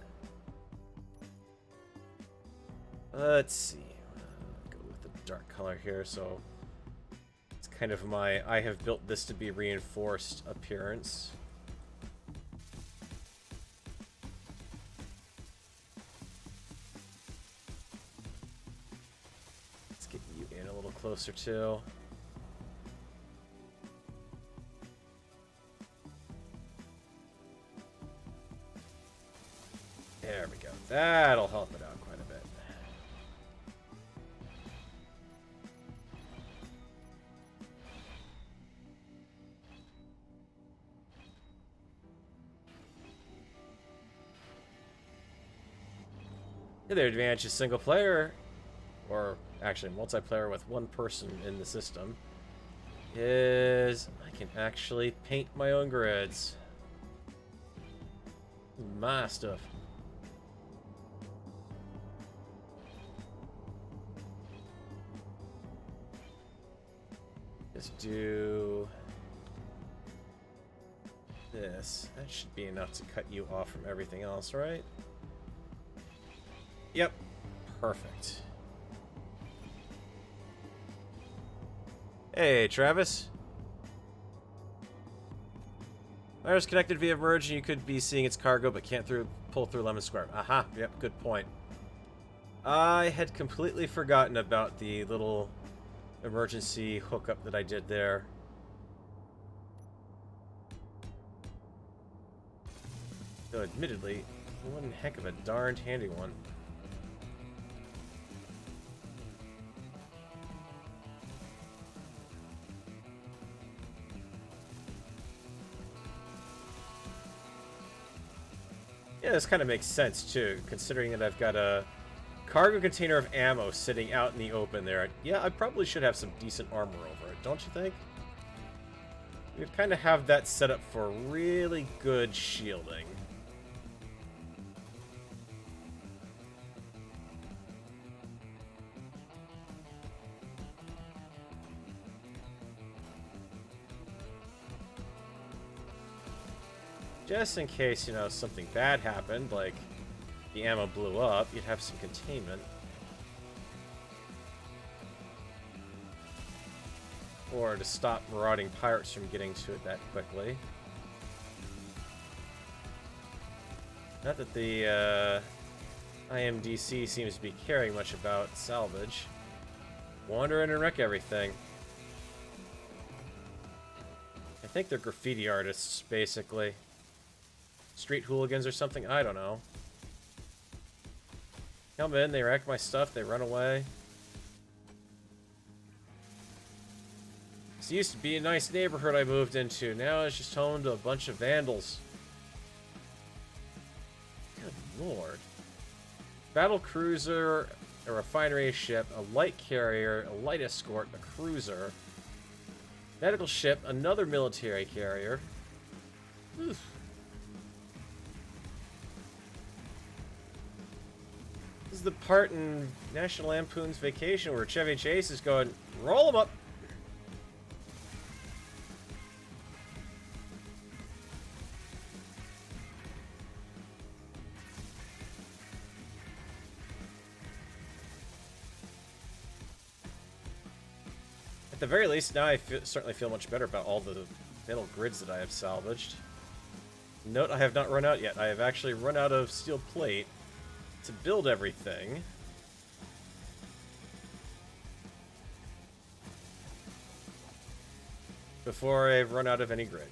Let's see. Go with the dark color here, so it's kind of my I have built this to be reinforced appearance. Let's get you in a little closer too. There we go. That'll help it out quite a bit. The other advantage is single player, or actually multiplayer with one person in the system, is I can actually paint my own grids. My stuff. Just do this. That should be enough to cut you off from everything else, right? Yep. Perfect. Hey, Travis. Wire's connected via merge, and you could be seeing its cargo, but can't pull through Lemon Square. Aha. Yep, good point. I had completely forgotten about the little emergency hookup that I did there. Though admittedly, one heck of a darned handy one. Yeah, this kind of makes sense too, considering that I've got a cargo container of ammo sitting out in the open there. Yeah, I probably should have some decent armor over it, don't you think? We'd kind of have that set up for really good shielding. Just in case, you know, something bad happened, like the ammo blew up, you'd have some containment. Or to stop marauding pirates from getting to it that quickly. Not that the IMDC seems to be caring much about salvage. Wander in and wreck everything. I think they're graffiti artists, basically. Street hooligans or something? I don't know. Come in, they wreck my stuff, they run away. This used to be a nice neighborhood I moved into. Now it's just home to a bunch of vandals. Good lord. Battle cruiser, a refinery ship, a light carrier, a light escort, a cruiser. Medical ship, another military carrier. Oof. This is the part in National Lampoon's Vacation where Chevy Chase is going, roll them up. At the very least, now I certainly feel much better about all the metal grids that I have salvaged. Note, I have not run out yet. I have actually run out of steel plate to build everything. Before I've run out of any grid.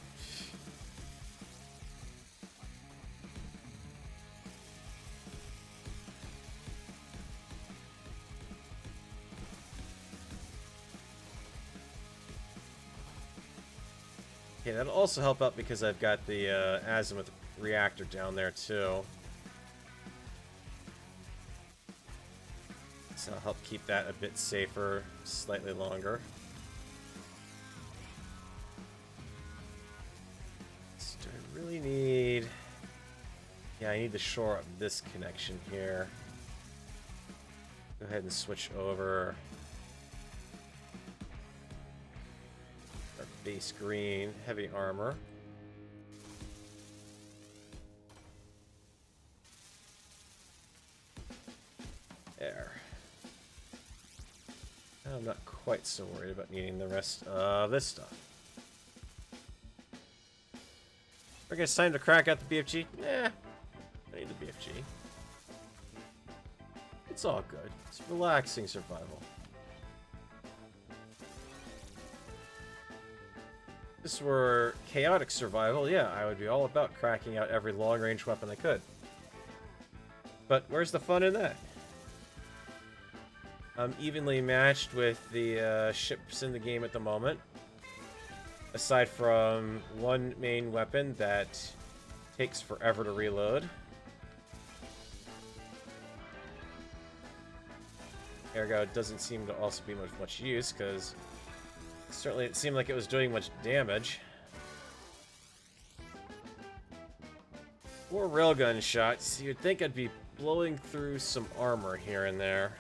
Okay, that'll also help out because I've got the azimuth reactor down there too. So I'll help keep that a bit safer, slightly longer. So do I really need... Yeah, I need to shore up this connection here. Go ahead and switch over our base green heavy armor. There. Now I'm not quite so worried about needing the rest of this stuff. I guess time to crack out the BFG? Eh, I need the BFG. It's all good. It's relaxing survival. If this were chaotic survival, yeah, I would be all about cracking out every long-range weapon I could. But where's the fun in that? I'm evenly matched with the ships in the game at the moment. Aside from one main weapon that takes forever to reload. Ergo, it doesn't seem to also be much use, because certainly it seemed like it was doing much damage. 4 railgun shots. You'd think I'd be blowing through some armor here and there.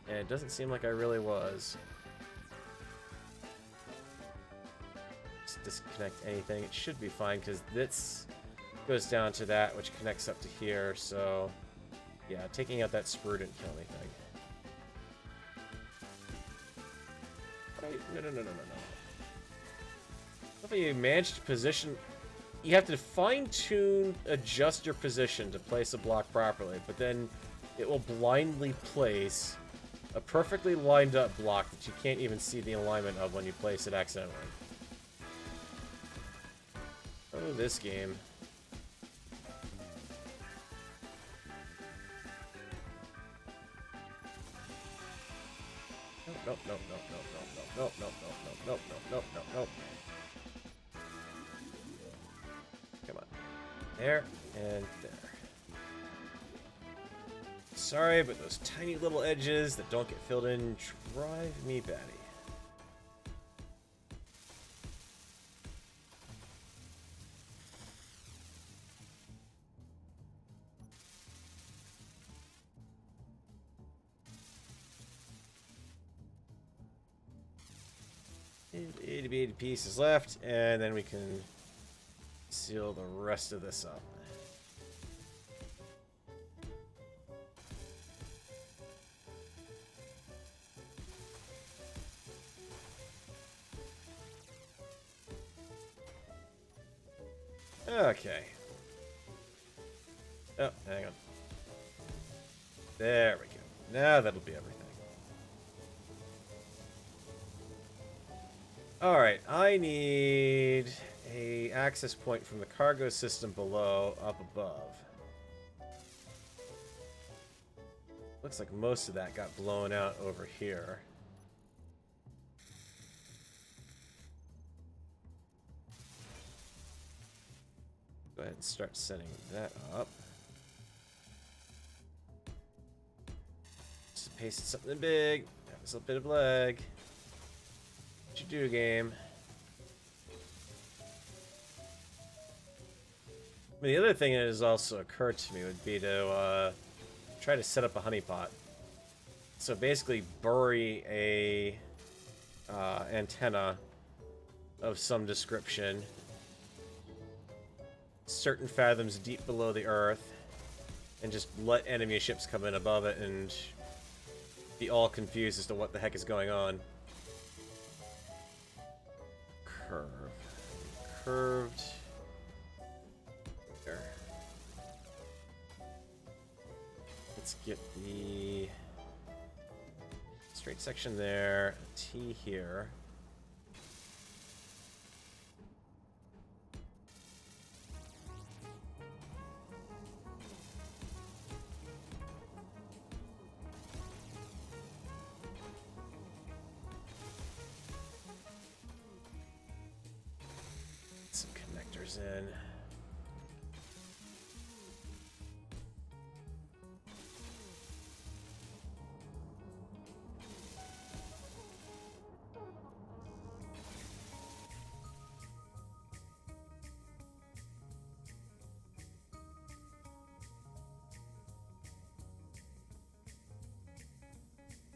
And it doesn't seem like I really was. Just disconnect anything. It should be fine, because this goes down to that, which connects up to here, so... Yeah, taking out that sprue didn't kill anything. Right? No. If you managed to position... You have to fine-tune, adjust your position to place a block properly, but then it will blindly place a perfectly lined up block that you can't even see the alignment of when you place it accidentally. Oh, this game. Nope. Come on. There and there. Sorry, but those tiny little edges that don't get filled in drive me batty. And 80 pieces left, and then we can seal the rest of this up. Okay. Oh, hang on. There we go. Now that'll be everything. Alright, I need a access point from the cargo system below up above. Looks like most of that got blown out over here. Go ahead and start setting that up. Just paste something big. Have us a bit of lag. What you do, game? I mean, the other thing that has also occurred to me would be to try to set up a honeypot. So basically bury a antenna of some description certain fathoms deep below the earth, and just let enemy ships come in above it and be all confused as to what the heck is going on. Curved. There. Let's get the straight section there, a T here. connectors in.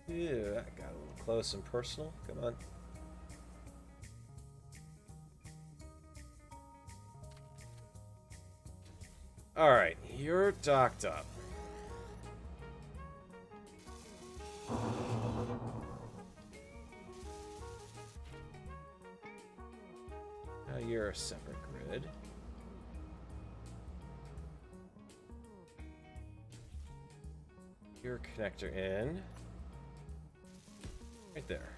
Yeah, that got a little close and personal. Come on. Alright, you're docked up. Now you're a separate grid. Your connector in. Right there.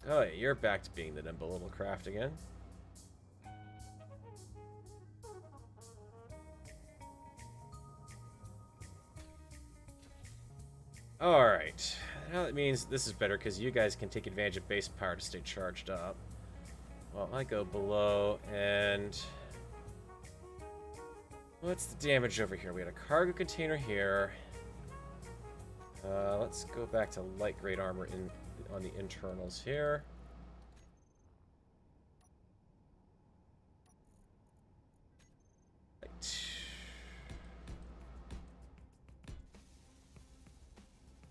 Oh, yeah, you're back to being the nimble little craft again. Alright. Now that means this is better because you guys can take advantage of base power to stay charged up. Well, I go below and... What's the damage over here? We had a cargo container here. Let's go back to light grade armor on the internals here. Right.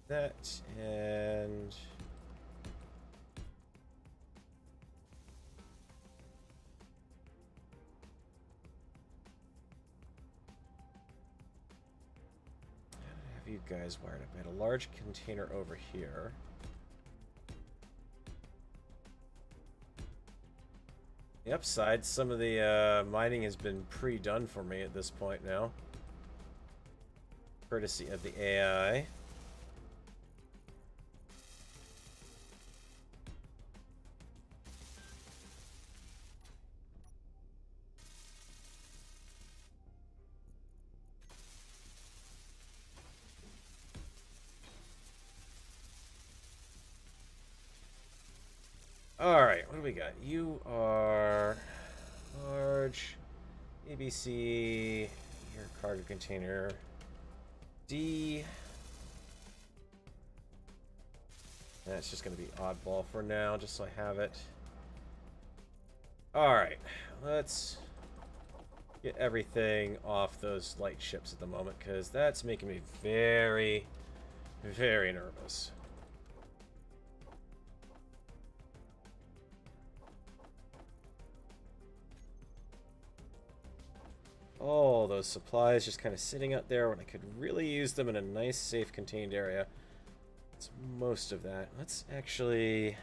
That and... you guys wired up. I had a large container over here. The upside, some of the mining has been pre-done for me at this point now. Courtesy of the AI. Alright, what do we got? You are large, ABC, your cargo container, D. That's just going to be oddball for now, just so I have it. Alright, let's get everything off those light ships at the moment, because that's making me very, very nervous. All those supplies just kind of sitting out there when I could really use them in a nice, safe, contained area. That's most of that. Let's actually...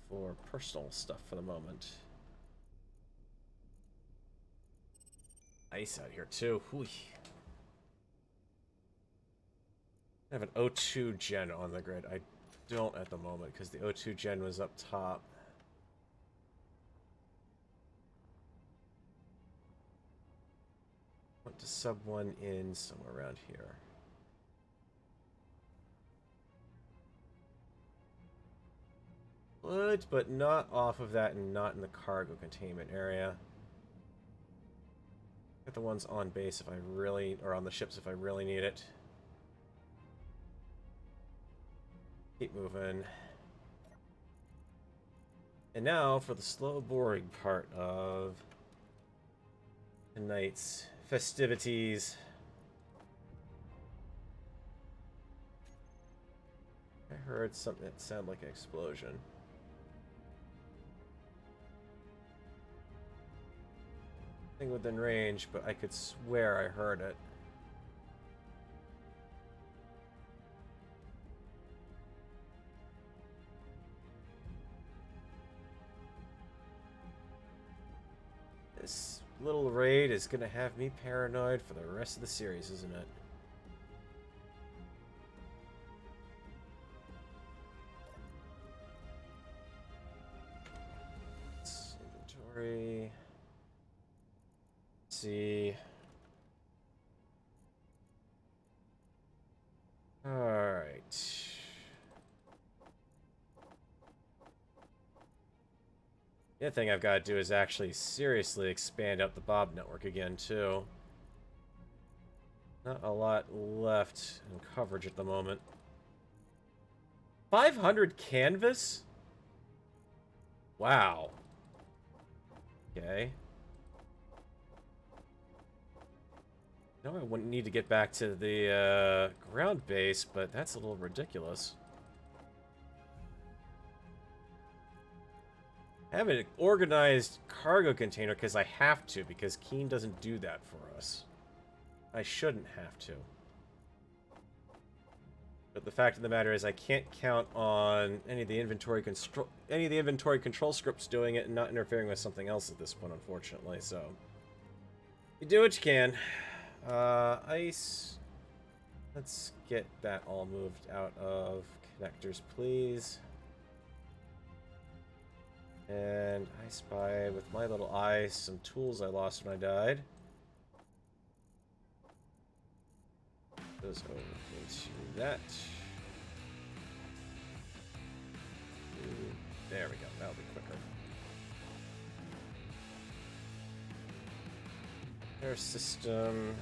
for personal stuff for the moment. Ice out here, too. Whew. I have an O2 gen on the grid. I don't at the moment, because the O2 gen was up top. To sub one in somewhere around here. Would, but not off of that and not in the cargo containment area. Get the ones on base if I really, or on the ships if I really need it. Keep moving. And now for the slow boring part of tonight's festivities. I heard something that sounded like an explosion. Thing within range, but I could swear I heard it. This little raid is gonna have me paranoid for the rest of the series, isn't it? Inventory. Let's see. The other thing I've got to do is actually seriously expand out the Bob network again, too. Not a lot left in coverage at the moment. 500 canvas? Wow. Okay. No, I wouldn't need to get back to the ground base, but that's a little ridiculous. I have an organized cargo container because I have to, because Keen doesn't do that for us. I shouldn't have to. But the fact of the matter is I can't count on any of the inventory control scripts doing it and not interfering with something else at this point, unfortunately, so you do what you can. Ice. Let's get that all moved out of connectors, please. And I spy with my little eye some tools I lost when I died. Those over into that. There we go. That'll be quicker. Air system.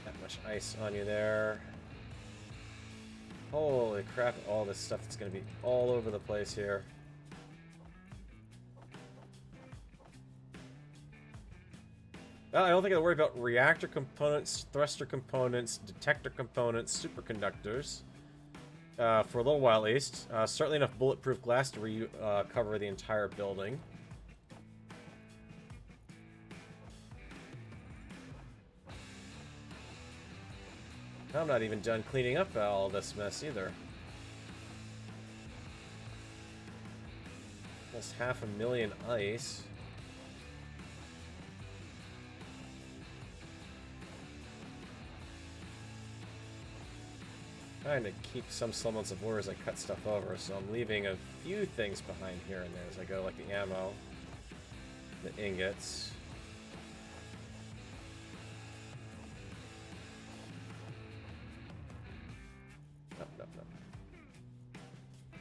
That much ice on you there. Holy crap, all this stuff that's going to be all over the place here. Well, I don't think I'll worry about reactor components, thruster components, detector components, superconductors. For a little while at least. Certainly enough bulletproof glass to cover the entire building. I'm not even done cleaning up all this mess either. That's 500,000 ice. Trying to keep some semblance of order as I cut stuff over, so I'm leaving a few things behind here and there as I go, like the ammo, the ingots.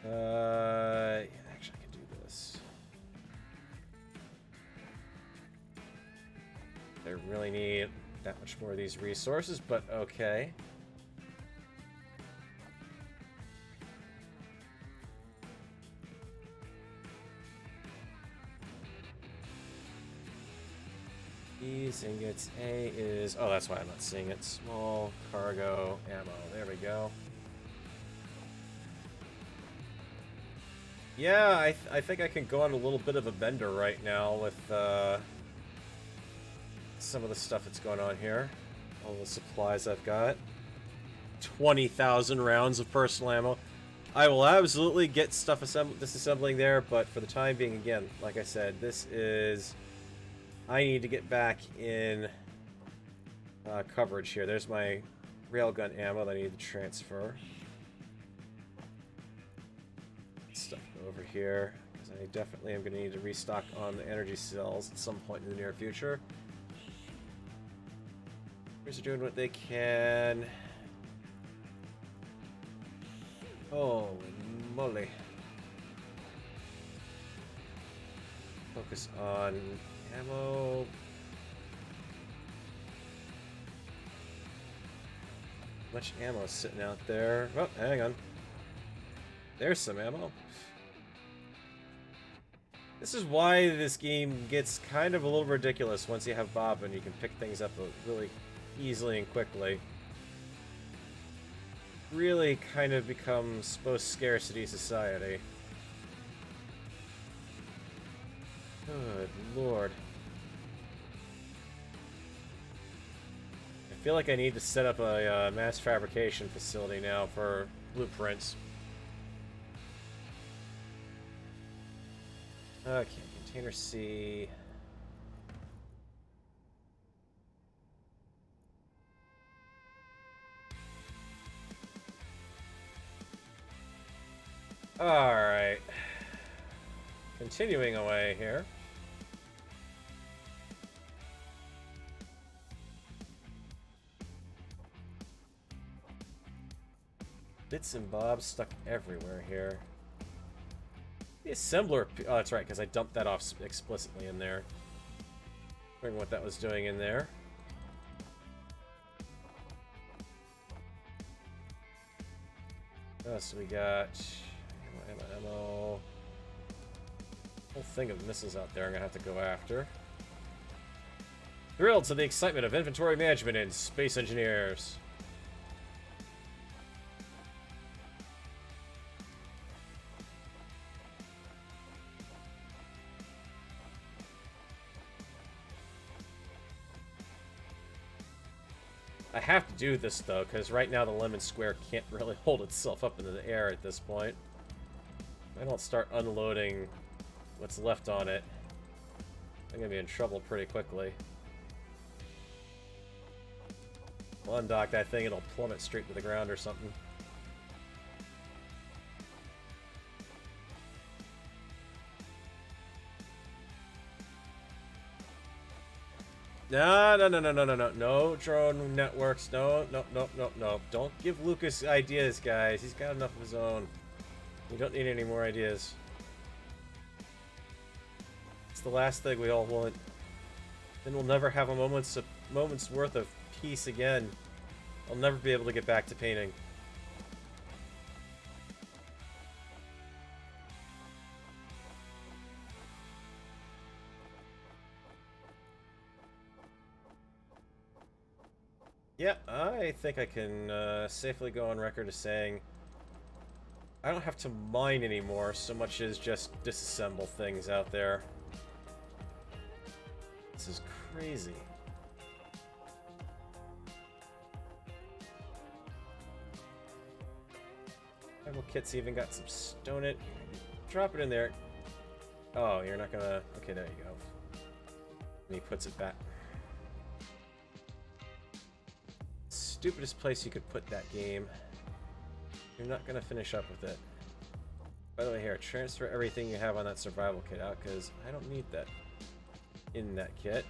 Yeah, actually I can do this. I really need that much more of these resources, but okay. These ingots, A is... Oh, that's why I'm not seeing it. Small cargo ammo. There we go. Yeah, I think I can go on a little bit of a bender right now with some of the stuff that's going on here. All the supplies I've got. 20,000 rounds of personal ammo. I will absolutely get stuff disassembling there, but for the time being, again, like I said, this is... I need to get back in coverage here. There's my railgun ammo that I need to transfer. Stuff over here, because I definitely am going to need to restock on the energy cells at some point in the near future. Here's doing what they can. Holy moly. Focus on ammo. Much ammo sitting out there. Oh, hang on. There's some ammo. This is why this game gets kind of a little ridiculous once you have Bob and you can pick things up really easily and quickly. Really kind of becomes post-scarcity society. Good lord. I feel like I need to set up a mass fabrication facility now for blueprints. Okay, container C. Alright. Continuing away here. Bits and bobs stuck everywhere here. The assembler. Oh, that's right, because I dumped that off explicitly in there. Wondering what that was doing in there. What else we got? Ammo. Whole thing of missiles out there I'm gonna have to go after. Thrilled to the excitement of inventory management in Space Engineers. I have to do this though, because right now the lemon square can't really hold itself up into the air at this point. If I don't start unloading what's left on it, I'm gonna be in trouble pretty quickly. I'll undock that thing, it'll plummet straight to the ground or something. No, no, no, no, no, no, no. No drone networks. No, no, no, no, no. Don't give Lucas ideas, guys. He's got enough of his own. We don't need any more ideas. It's the last thing we all want. Then we'll never have a moment's worth of peace again. I'll never be able to get back to painting. Yeah, I think I can safely go on record as saying I don't have to mine anymore so much as just disassemble things out there. This is crazy. Survival kit's even got some stone it. Drop it in there. Oh, you're not gonna... Okay, there you go. And he puts it back. Stupidest place you could put that game. You're not gonna finish up with it. By the way, here, transfer everything you have on that survival kit out, because I don't need that in that kit.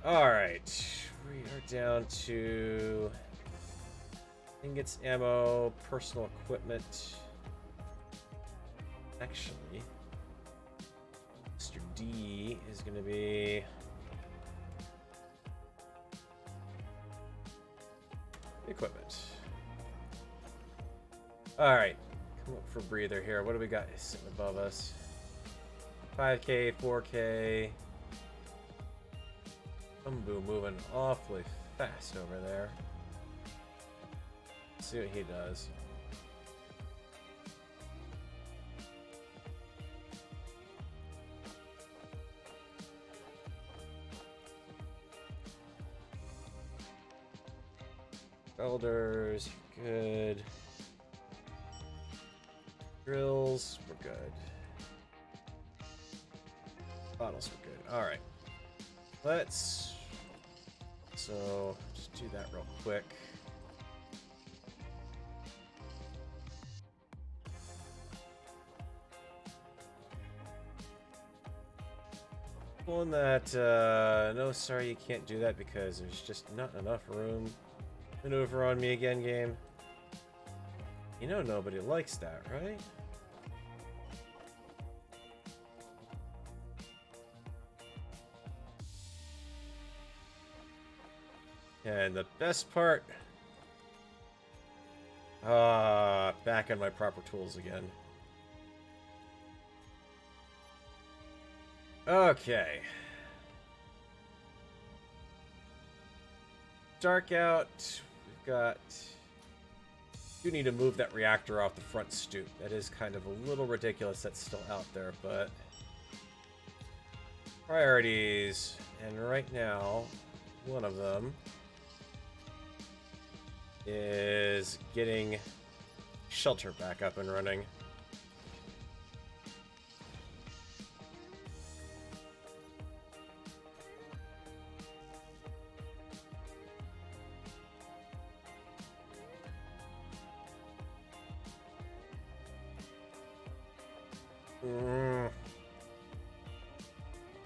Alright, we are down to ingots, ammo, personal equipment. Actually, Mr. D is gonna be... equipment. Alright, come up for a breather here. What do we got sitting above us? 5K, 4K. Boo moving awfully fast over there. Let's see what he does. Welders, good. Drills, we're good. Bottles are good. Alright. Let's... So, just do that real quick. Pulling that, no, sorry, you can't do that because there's just not enough room. Maneuver on me again, game. You know nobody likes that, right? And the best part... back on my proper tools again. Okay. Dark out. We've got... Do need to move that reactor off the front stoop. That is kind of a little ridiculous that's still out there, but... Priorities. And right now, one of them is getting shelter back up and running.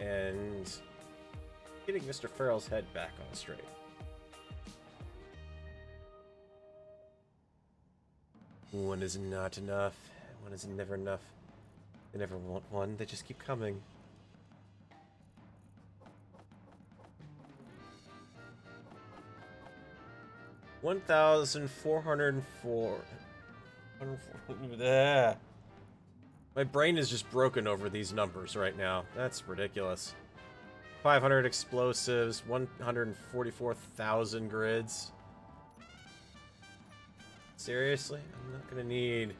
And getting Mr. Farrell's head back on straight. One is not enough. One is never enough. They never want one, they just keep coming. $1,404. My brain is just broken over these numbers right now. That's ridiculous. 500 explosives, 144,000 grids. Seriously? I'm not gonna need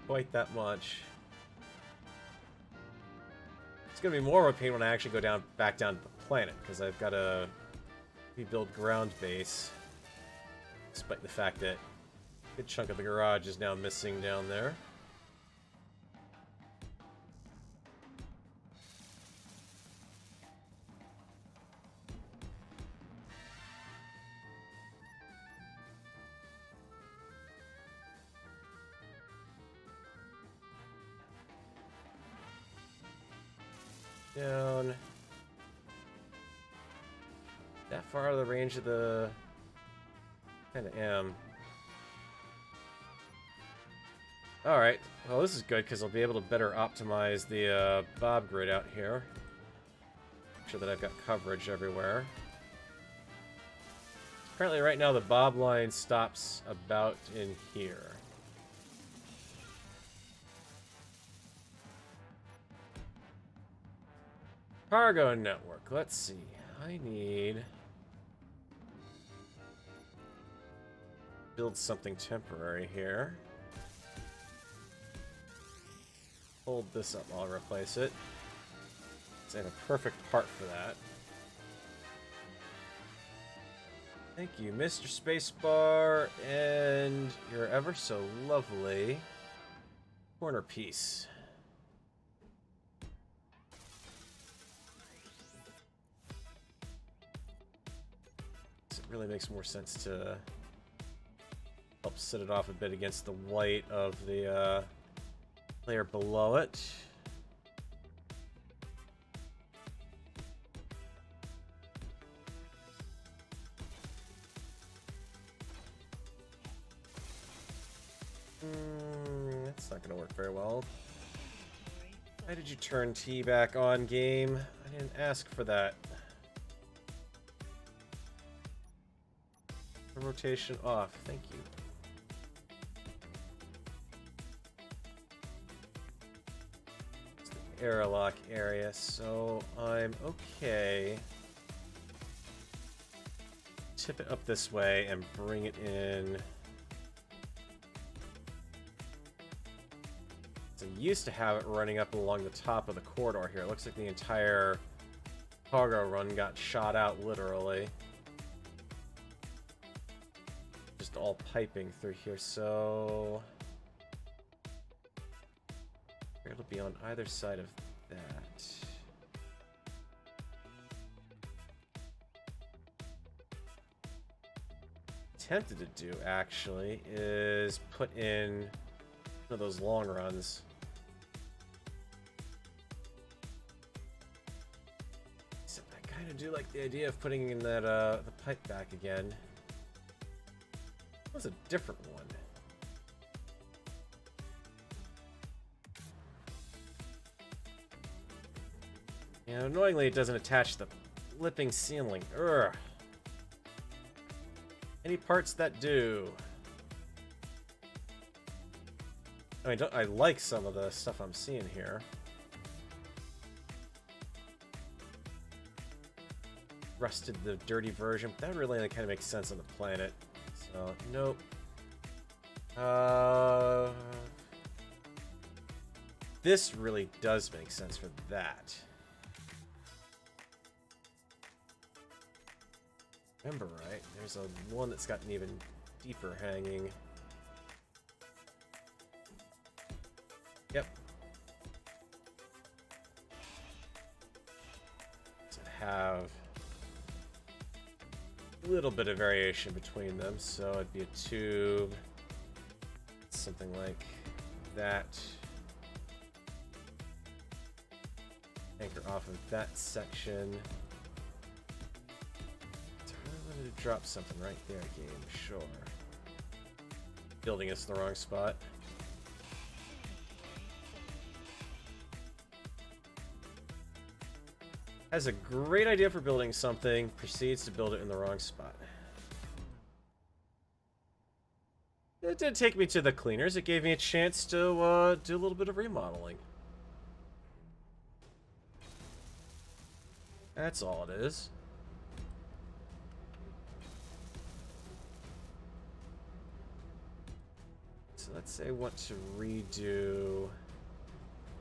quite that much. It's gonna be more of a pain when I actually go back down to the planet, because I've got to rebuild ground base. Despite the fact that a good chunk of the garage is now missing down there. Down. That far out of the range of the... Kinda am. Alright, well this is good because I'll be able to better optimize the bob grid out here. Make sure that I've got coverage everywhere. Apparently right now the bob line stops about in here. Cargo network, let's see. I need... build something temporary here. Hold this up while I replace it. I have a perfect part for that. Thank you, Mr. Spacebar, and your ever so lovely corner piece. It really makes more sense to help set it off a bit against the white of the layer below it. That's not going to work very well. Why did you turn T back on, game? I didn't ask for that. Rotation off. Thank you. It's the airlock area, so I'm okay. Tip it up this way and bring it in. So I used to have it running up along the top of the corridor here. It looks like the entire cargo run got shot out, literally. Just all piping through here, so... it'll be on either side of that. Tempted to do, actually, is put in one of those long runs. So I kind of do like the idea of putting in that the pipe back again. That was a different one. You know, annoyingly, it doesn't attach the flipping ceiling. Urgh. Any parts that do. I mean, I like some of the stuff I'm seeing here. Rusted the dirty version, but that really kind of makes sense on the planet. So, nope. This really does make sense for that. Remember right, there's a one that's got an even deeper hanging. Yep. So have a little bit of variation between them, so it'd be a tube, something like that. Anchor off of that section. So I really wanted to drop something right there, game, sure. building us in the wrong spot. Has a great idea for building something, proceeds to build it in the wrong spot. It did take me to the cleaners. It gave me a chance to do a little bit of remodeling. That's all it is. So let's say I want to redo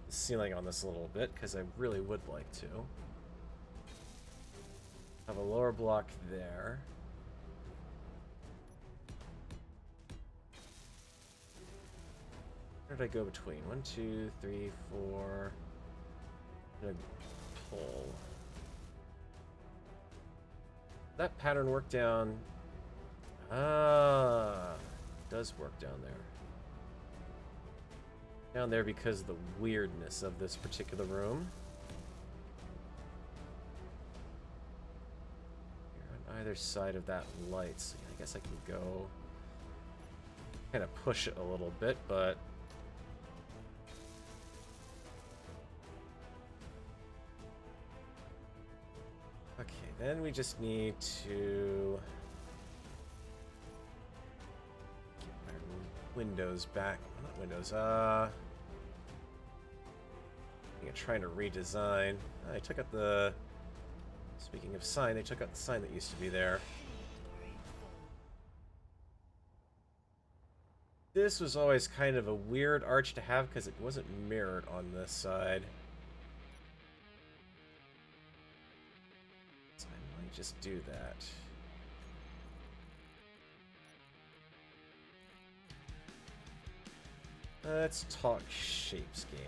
the ceiling on this a little bit, because I really would like to. Have a lower block there. Where did I go between? 1, 2, 3, 4. I'm gonna pull. That pattern work down. Ah, it does work down there. Down there because of the weirdness of this particular room. Here on either side of that light. So I guess I can go kind of push it a little bit, but okay, then we just need to get my windows back. Not windows, I think I'm trying to redesign. I took out the, speaking of sign, they took out the sign that used to be there. This was always kind of a weird arch to have because it wasn't mirrored on this side. So I might just do that. Let's talk shapes game.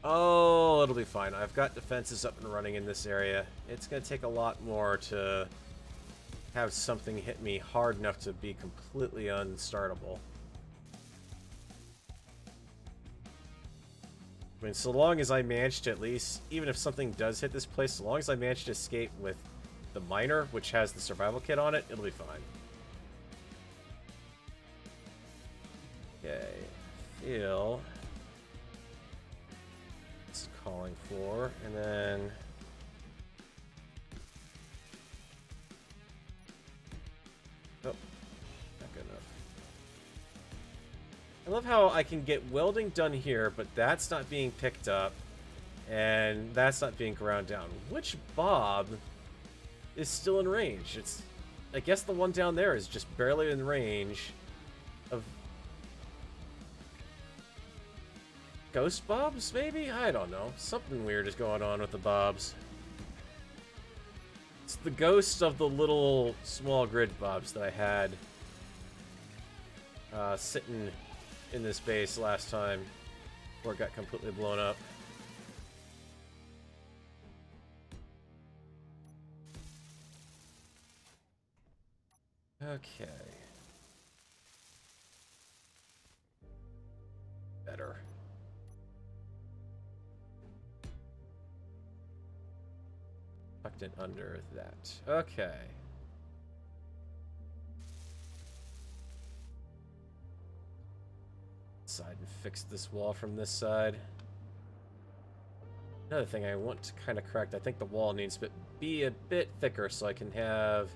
Oh, it'll be fine. I've got defenses up and running in this area. It's going to take a lot more to have something hit me hard enough to be completely unstartable. I mean, so long as I manage to at least, even if something does hit this place, so long as I manage to escape with the miner, which has the survival kit on it, it'll be fine. Okay. Feel. It's calling for, and then oh, not good enough. I love how I can get welding done here, but that's not being picked up, and that's not being ground down. Which Bob is still in range? It's, I guess the one down there is just barely in range of Ghost Bobs, maybe? I don't know. Something weird is going on with the Bobs. It's the ghost of the little small grid Bobs that I had sitting in this base last time before it got completely blown up. Okay. Better. Tucked it under that. Okay. Side and fix this wall from this side. Another thing I want to kind of correct, I think the wall needs to be a bit thicker so I can have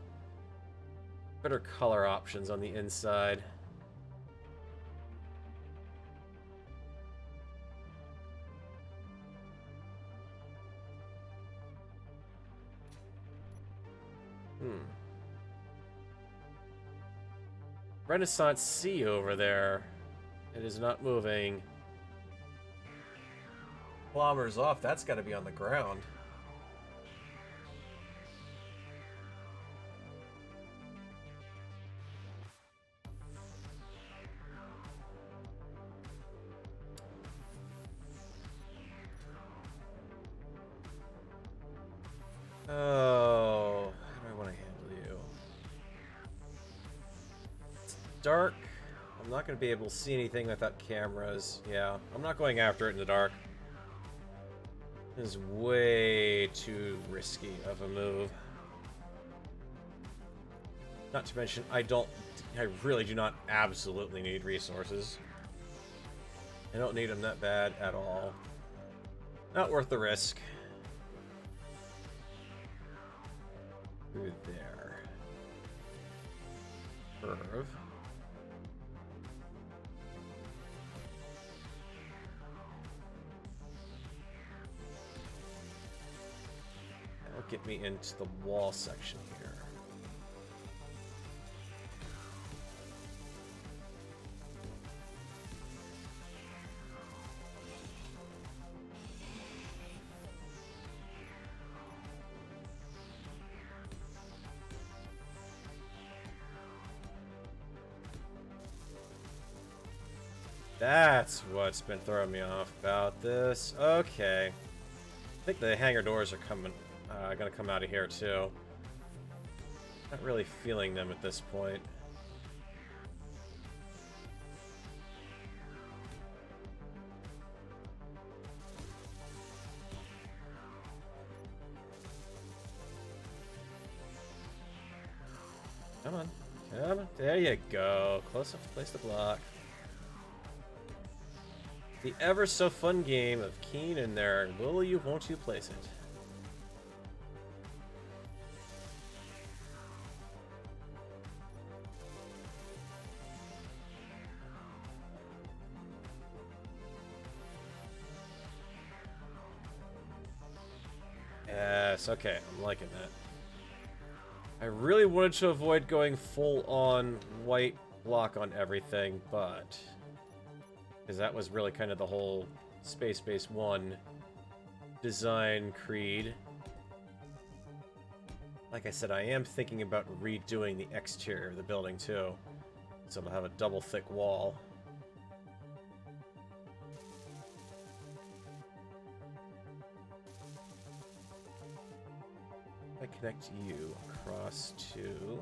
better color options on the inside. Renaissance C over there. It is not moving. Kilometers off, that's got to be on the ground. Oh, how do I want to handle you? It's dark. I'm not going to be able to see anything without cameras. Yeah, I'm not going after it in the dark. This is way too risky of a move. Not to mention, I really do not absolutely need resources. I don't need them that bad at all. Not worth the risk. Through there. Curve. That'll get me into the wall section here. That's what's been throwing me off about this. Okay. I think the hangar doors are gonna come out of here too. Not really feeling them at this point. Come on. Come on. There you go. Close enough to place the block. The ever so fun game of Keen in there. Will you, won't you place it? Yes, okay, I'm liking that. I really wanted to avoid going full on white block on everything, but because that was really kind of the whole Space Base 1 design creed. Like I said, I am thinking about redoing the exterior of the building too, so it'll have a double thick wall. I connect you across to...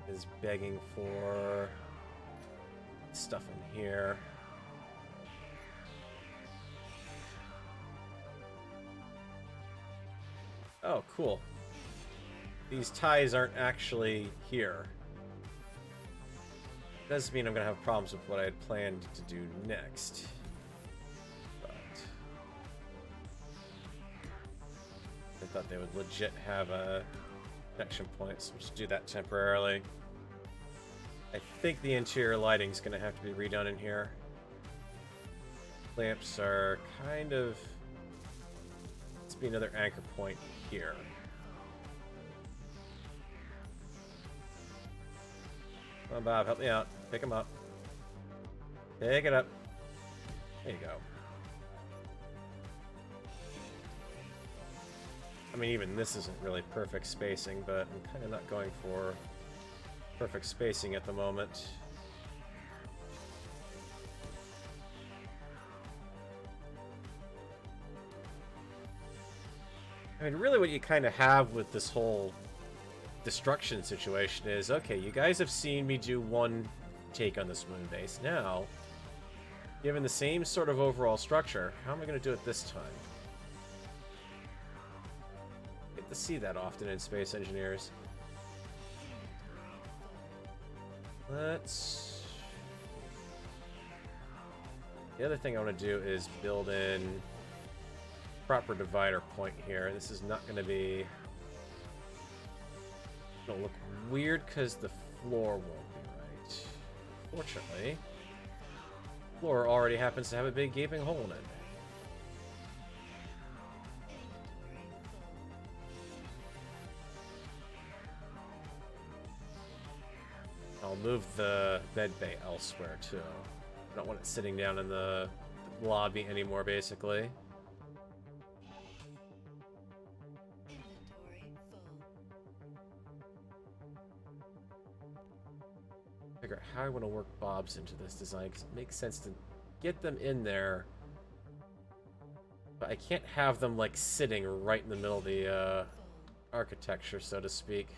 is begging for stuff in here. Oh, cool. These ties aren't actually here. Doesn't mean I'm gonna have problems with what I had planned to do next. But I thought they would legit have a connection point, so we'll just do that temporarily. I think the interior lighting's gonna have to be redone in here. Lamps are kind of... Let's be another anchor point here. Come on, Bob, help me out. Pick him up. Pick it up. There you go. I mean, even this isn't really perfect spacing, but I'm kind of not going for perfect spacing at the moment. I mean, really what you kind of have with this whole destruction situation is, okay, you guys have seen me do one take on this moon base. Now, given the same sort of overall structure, how am I going to do it this time? I get to see that often in Space Engineers. Let's... The other thing I want to do is build in proper divider point here. This is not going to be... It'll look weird because the floor won't be right. Fortunately, the floor already happens to have a big gaping hole in it. I'll move the med bay elsewhere too. I don't want it sitting down in the lobby anymore, basically. figure out how I want to work bobs into this design, because it makes sense to get them in there. But I can't have them, like, sitting right in the middle of the, architecture, so to speak.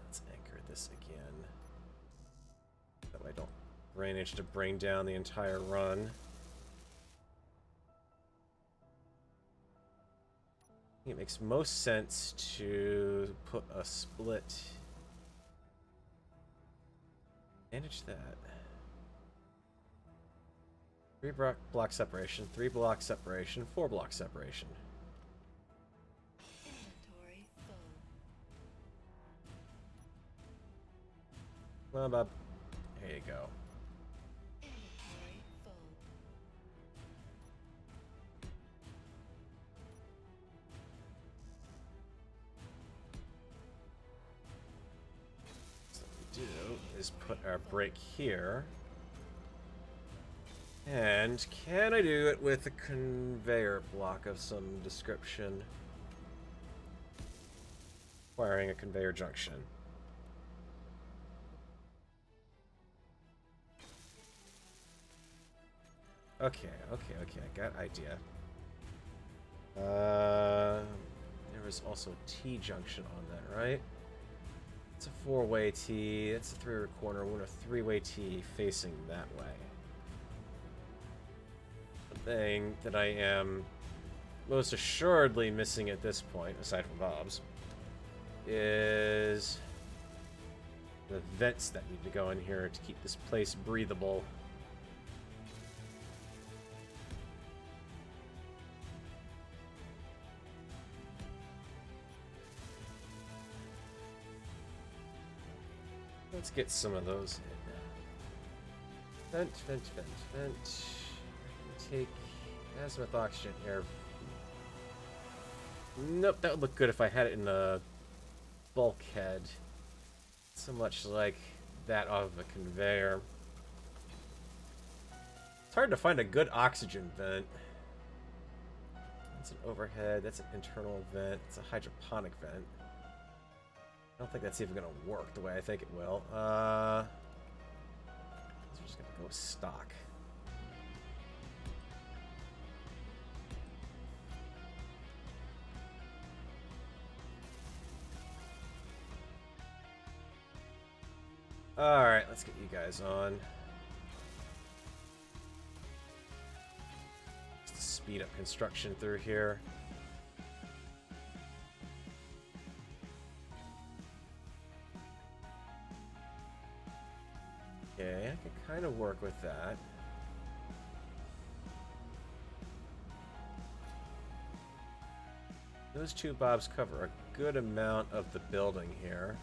Let's anchor this again. That way I don't manage to bring down the entire run. I think it makes most sense to put a split. Manage that. 3 block separation, 3 block separation, 4 block separation. Inventory full. Well, Bob. There you go. Inventory full. So what we do is put our break here. And can I do it with a conveyor block of some description? Requiring a conveyor junction. Okay, I got idea. There was also a T junction on that, right? It's a 4-way T, it's a 3-way corner, we want a 3-way T facing that way. The thing that I am most assuredly missing at this point, aside from Bob's, is the vents that need to go in here to keep this place breathable. Let's get some of those in. Vent. I can take azimuth oxygen air. Nope, that would look good if I had it in a bulkhead. So much like that of a conveyor. It's hard to find a good oxygen vent. That's an overhead, that's an internal vent, it's a hydroponic vent. I don't think that's even going to work the way I think it will. We're just going to go with stock. Alright, let's get you guys on. Just to speed up construction through here. Okay, I can kind of work with that. Those 2 bobs cover a good amount of the building here.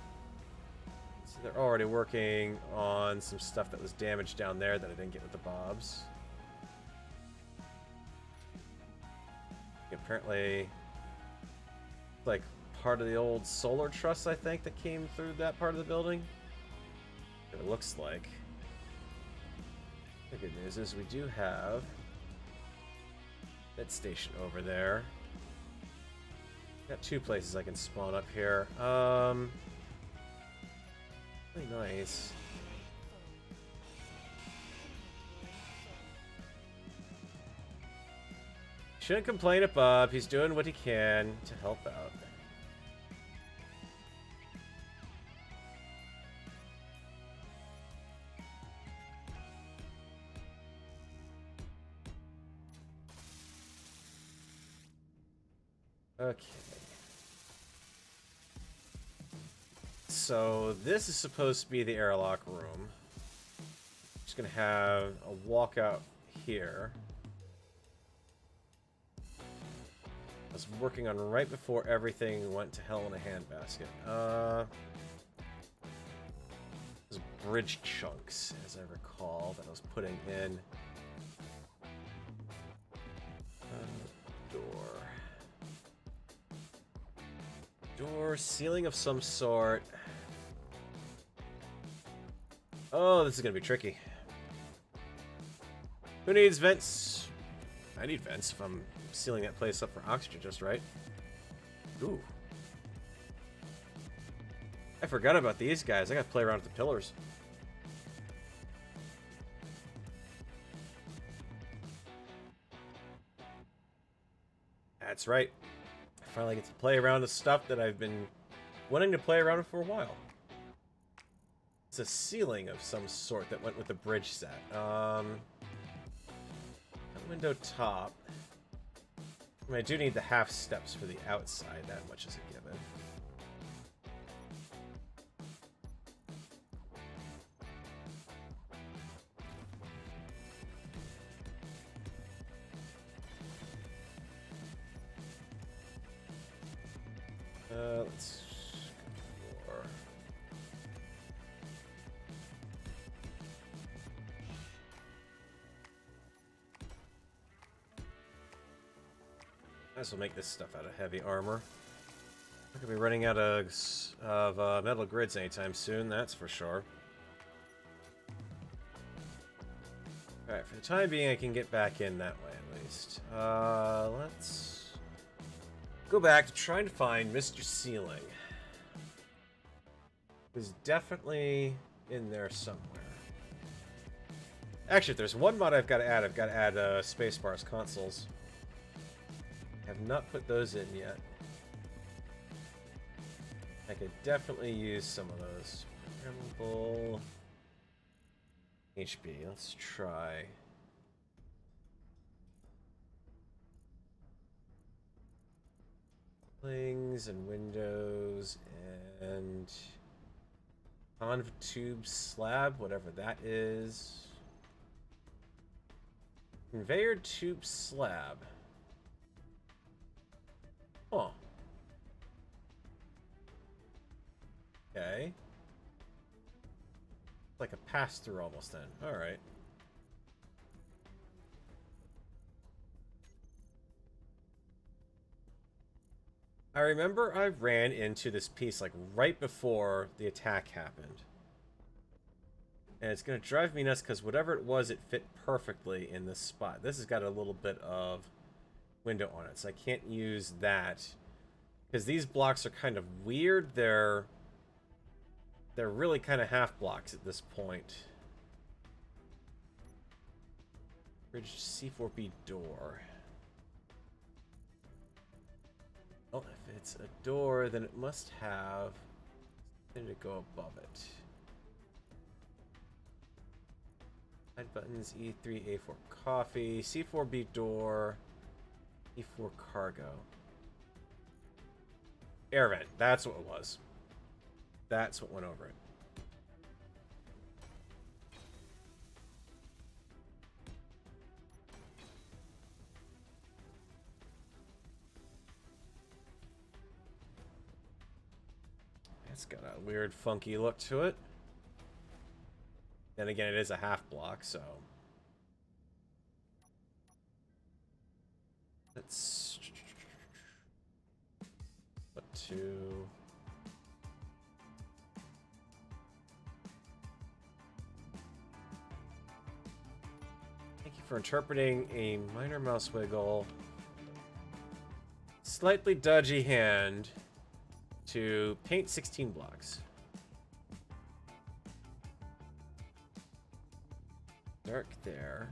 So they're already working on some stuff that was damaged down there that I didn't get with the bobs. Apparently, like part of the old solar truss, I think, that came through that part of the building. It looks like. The good news is we do have that station over there. Got 2 places I can spawn up here. Really nice. Shouldn't complain at Bob. He's doing what he can to help out. Okay. So this is supposed to be the airlock room. Just gonna have a walkout here. I was working on right before everything went to hell in a handbasket. Those bridge chunks, as I recall, that I was putting in. Door, ceiling of some sort. Oh, this is gonna be tricky. Who needs vents? I need vents if I'm sealing that place up for oxygen just right. Ooh. I forgot about these guys. I gotta play around with the pillars. That's right. I finally get to play around with stuff that I've been wanting to play around with for a while. It's a ceiling of some sort that went with the bridge set. Window top. I mean, I do need the half steps for the outside. That much is a given. Let's go for... Might as well make this stuff out of heavy armor. We're gonna be running out of metal grids anytime soon, that's for sure. Alright, for the time being, I can get back in that way at least. Let's go back to trying to find Mr. Ceiling. He's definitely in there somewhere. Actually, if there's one mod I've got to add spacebar's consoles. I have not put those in yet. I could definitely use some of those. Programmable HB. Let's try. Things and windows and conv tube slab, whatever that is. Conveyor tube slab. Oh. Okay. Like a pass-through almost then. Alright. I remember I ran into this piece like right before the attack happened. And it's going to drive me nuts because whatever it was, it fit perfectly in this spot. This has got a little bit of window on it, so I can't use that. Because these blocks are kind of weird. They're really kind of half blocks at this point. Bridge C4B door. Well, if it's a door, then it must have something to go above it. Side buttons, E3, A4 coffee, C4B door, E4 cargo. Air vent, that's what it was. That's what went over it. It's got a weird, funky look to it. Then again, it is a half block, so... Let's... Put two... Thank you for interpreting a minor mouse wiggle. Slightly dodgy hand to paint 16 blocks. Dark there.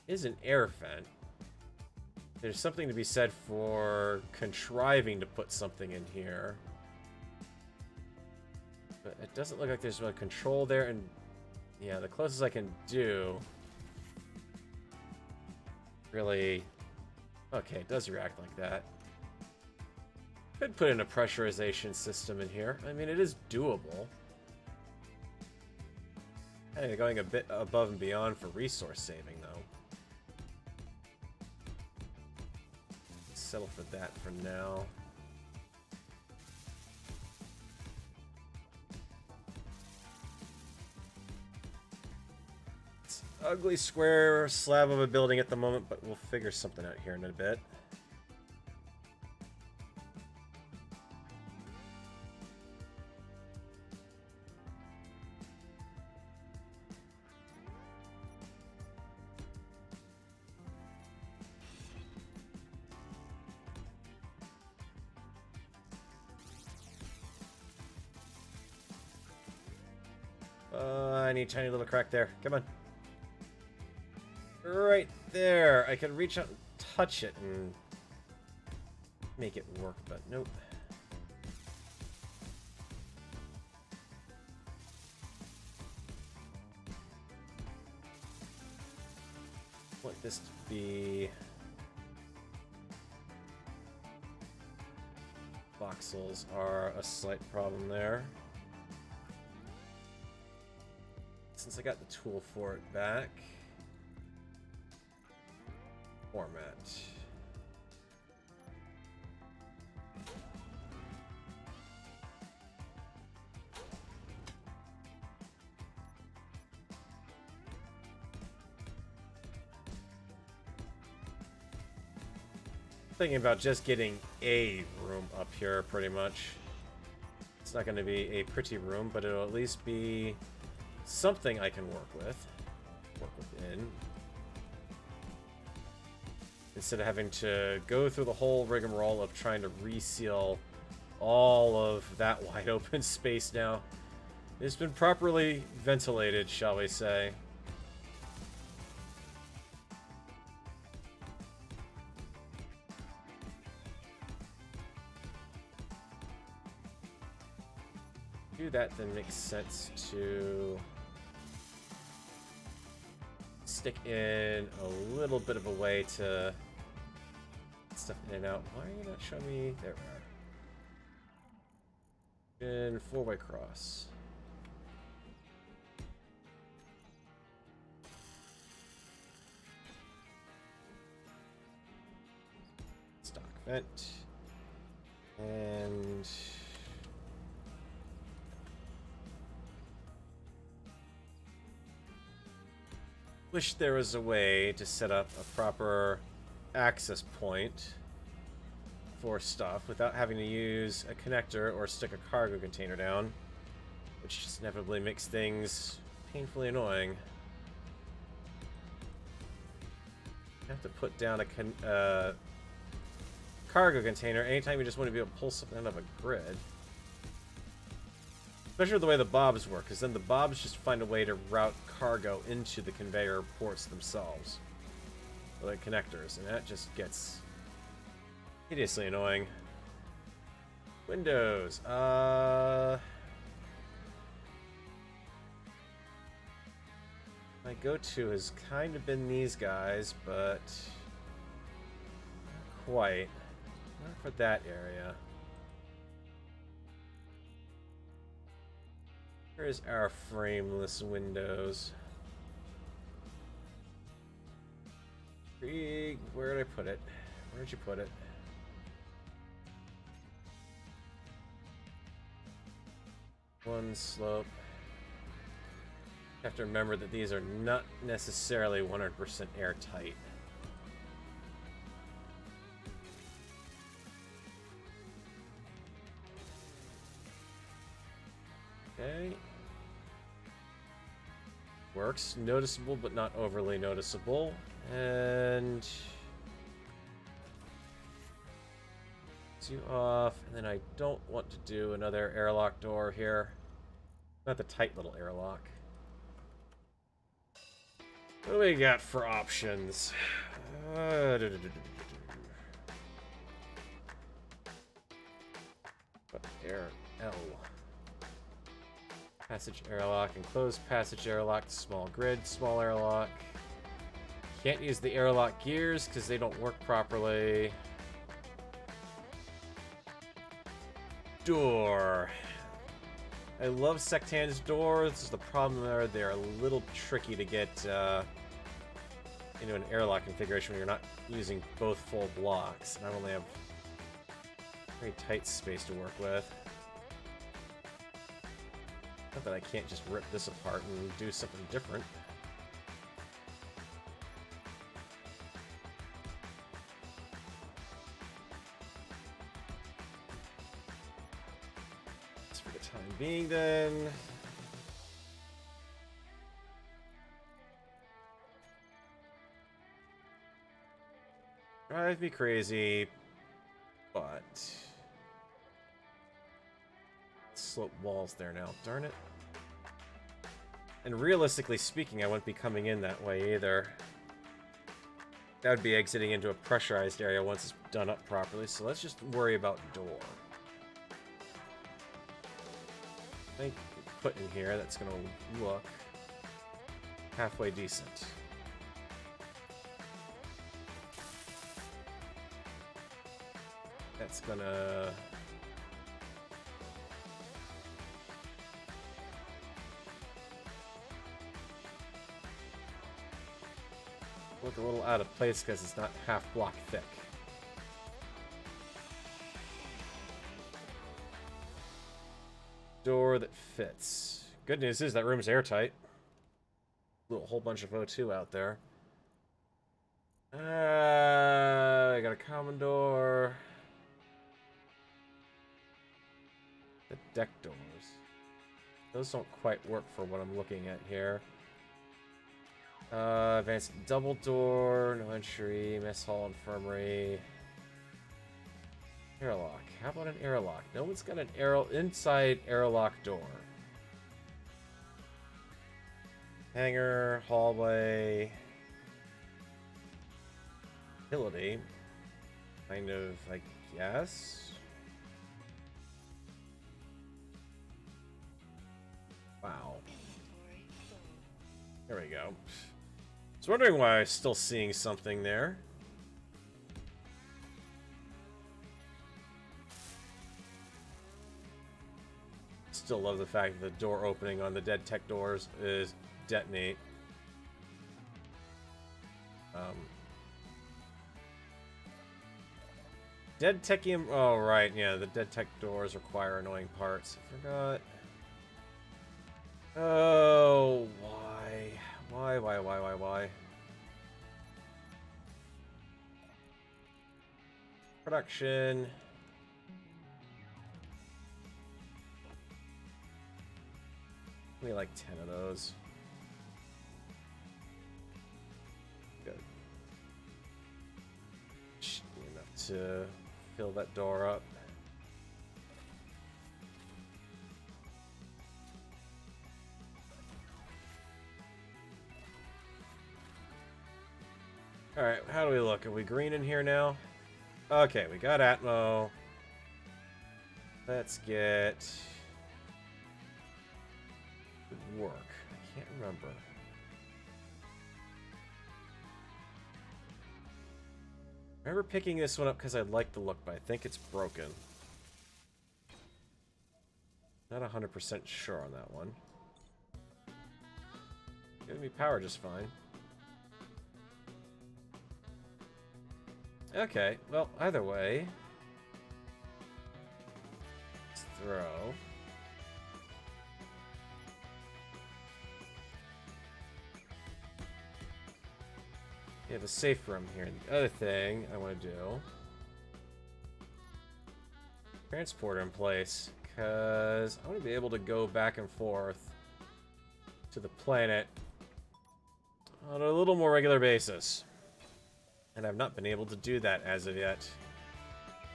Is an air vent. There's something to be said for contriving to put something in here. But it doesn't look like there's really control there, and yeah, the closest I can do... Really... Okay, it does react like that. Could put in a pressurization system in here. I mean, it is doable. Hey, going a bit above and beyond for resource saving, though. Settle for that for now. It's an ugly square slab of a building at the moment, but we'll figure something out here in a bit. tiny, tiny little crack there. Come on. Right there. I could reach out and touch it and make it work, but nope. I want this to be voxels are a slight problem there. Since I got the tool for it back. Format. Thinking about just getting a room up here, pretty much. It's not going to be a pretty room, but it'll at least be something I can work within. Instead of having to go through the whole rigmarole of trying to reseal all of that wide open space now. It's been properly ventilated, shall we say. Do that, then makes sense to stick in a little bit of a way to get stuff in and out. Why are you not showing me? There we are. And four-way cross. Stock vent. And wish there was a way to set up a proper access point for stuff without having to use a connector or stick a cargo container down, which just inevitably makes things painfully annoying. You have to put down a cargo container anytime you just want to be able to pull something out of a grid. Especially the way the bobs work, because then the bobs just find a way to route cargo into the conveyor ports themselves. Or the connectors, and that just gets hideously annoying. Windows. My go-to has kind of been these guys, but not quite. Not for that area. Here's our frameless windows. Where did I put it? Where'd you put it? One slope. You have to remember that these are not necessarily 100% airtight. Okay. Works. Noticeable, but not overly noticeable. And you off, and then I don't want to do another airlock door here. Not the tight little airlock. What do we got for options? What air L? Passage airlock, enclosed passage airlock, small grid, small airlock. Can't use the airlock gears because they don't work properly. Door. I love Sectan's doors. The problem there, they're a little tricky to get into an airlock configuration when you're not using both full blocks. And I only have very tight space to work with. Not that I can't just rip this apart and do something different. For the time being, then. Drive me crazy, but slope walls there now. Darn it. And realistically speaking, I wouldn't be coming in that way either. That would be exiting into a pressurized area once it's done up properly, so let's just worry about door. I think put in here that's gonna look halfway decent. That's gonna look a little out of place because it's not half block thick. Door that fits. Good news is that room's airtight. A whole bunch of O2 out there. I got a common door. The deck doors. Those don't quite work for what I'm looking at here. Advanced double door, no entry, mess hall, infirmary. Airlock. How about an airlock? No one's got an inside airlock door. Hangar, hallway. Utility. Kind of, I guess. Wow. Inventory full. There we go. I was wondering why I was still seeing something there. Still love the fact that the door opening on the dead tech doors is detonate. Dead techium. Oh, right. Yeah, the dead tech doors require annoying parts. I forgot. Oh, why? Why? Production. Give me like 10 of those. Good. Should be enough to fill that door up. Alright, how do we look? Are we green in here now? Okay, we got Atmo. Let's get... work. I can't remember. I remember picking this one up because I like the look, but I think it's broken. Not 100% sure on that one. Giving me power just fine. Okay, well, either way. Let's throw. We have a safe room here. The other thing I want to do... transporter in place, because I want to be able to go back and forth to the planet on a little more regular basis. And I've not been able to do that as of yet.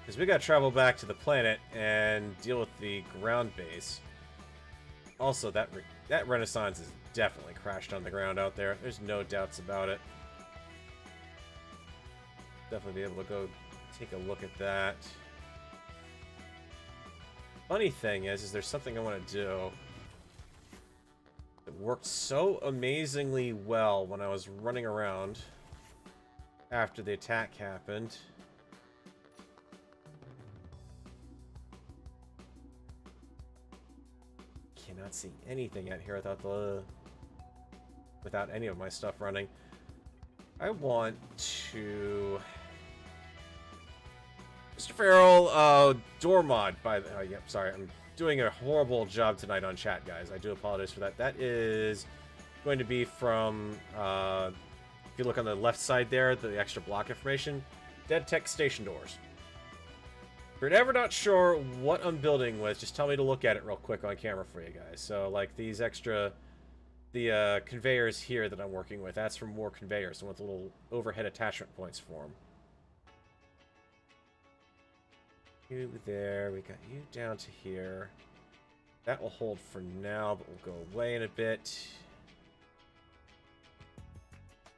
Because we gotta travel back to the planet and deal with the ground base. Also, that Renaissance is definitely crashed on the ground out there. There's no doubts about it. Definitely be able to go take a look at that. Funny thing is there's something I want to do. It worked so amazingly well when I was running around after the attack happened. Cannot see anything out here without any of my stuff running. I want to... Mr. Farrell, door mod by the... Oh, yep, sorry. I'm doing a horrible job tonight on chat, guys. I do apologize for that. That is going to be from... if you look on the left side there, the extra block information, dead tech station doors. If you're ever not sure what I'm building with, just tell me to look at it real quick on camera for you guys. So, like, these extra... the conveyors here that I'm working with, that's from more conveyors. I want the little overhead attachment points for them. You there, we got you down to here. That will hold for now, but will go away in a bit.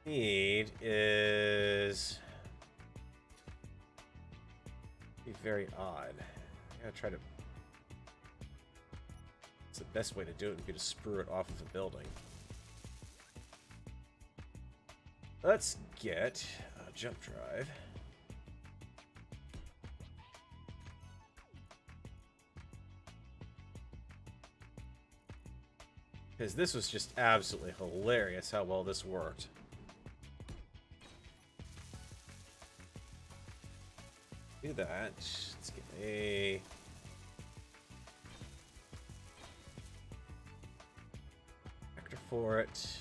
need is be very odd. I gotta try to. It's the best way to do it would be to sprue it off of the building. Let's get a jump drive. Because this was just absolutely hilarious how well this worked. Do that. Let's get a vector for it.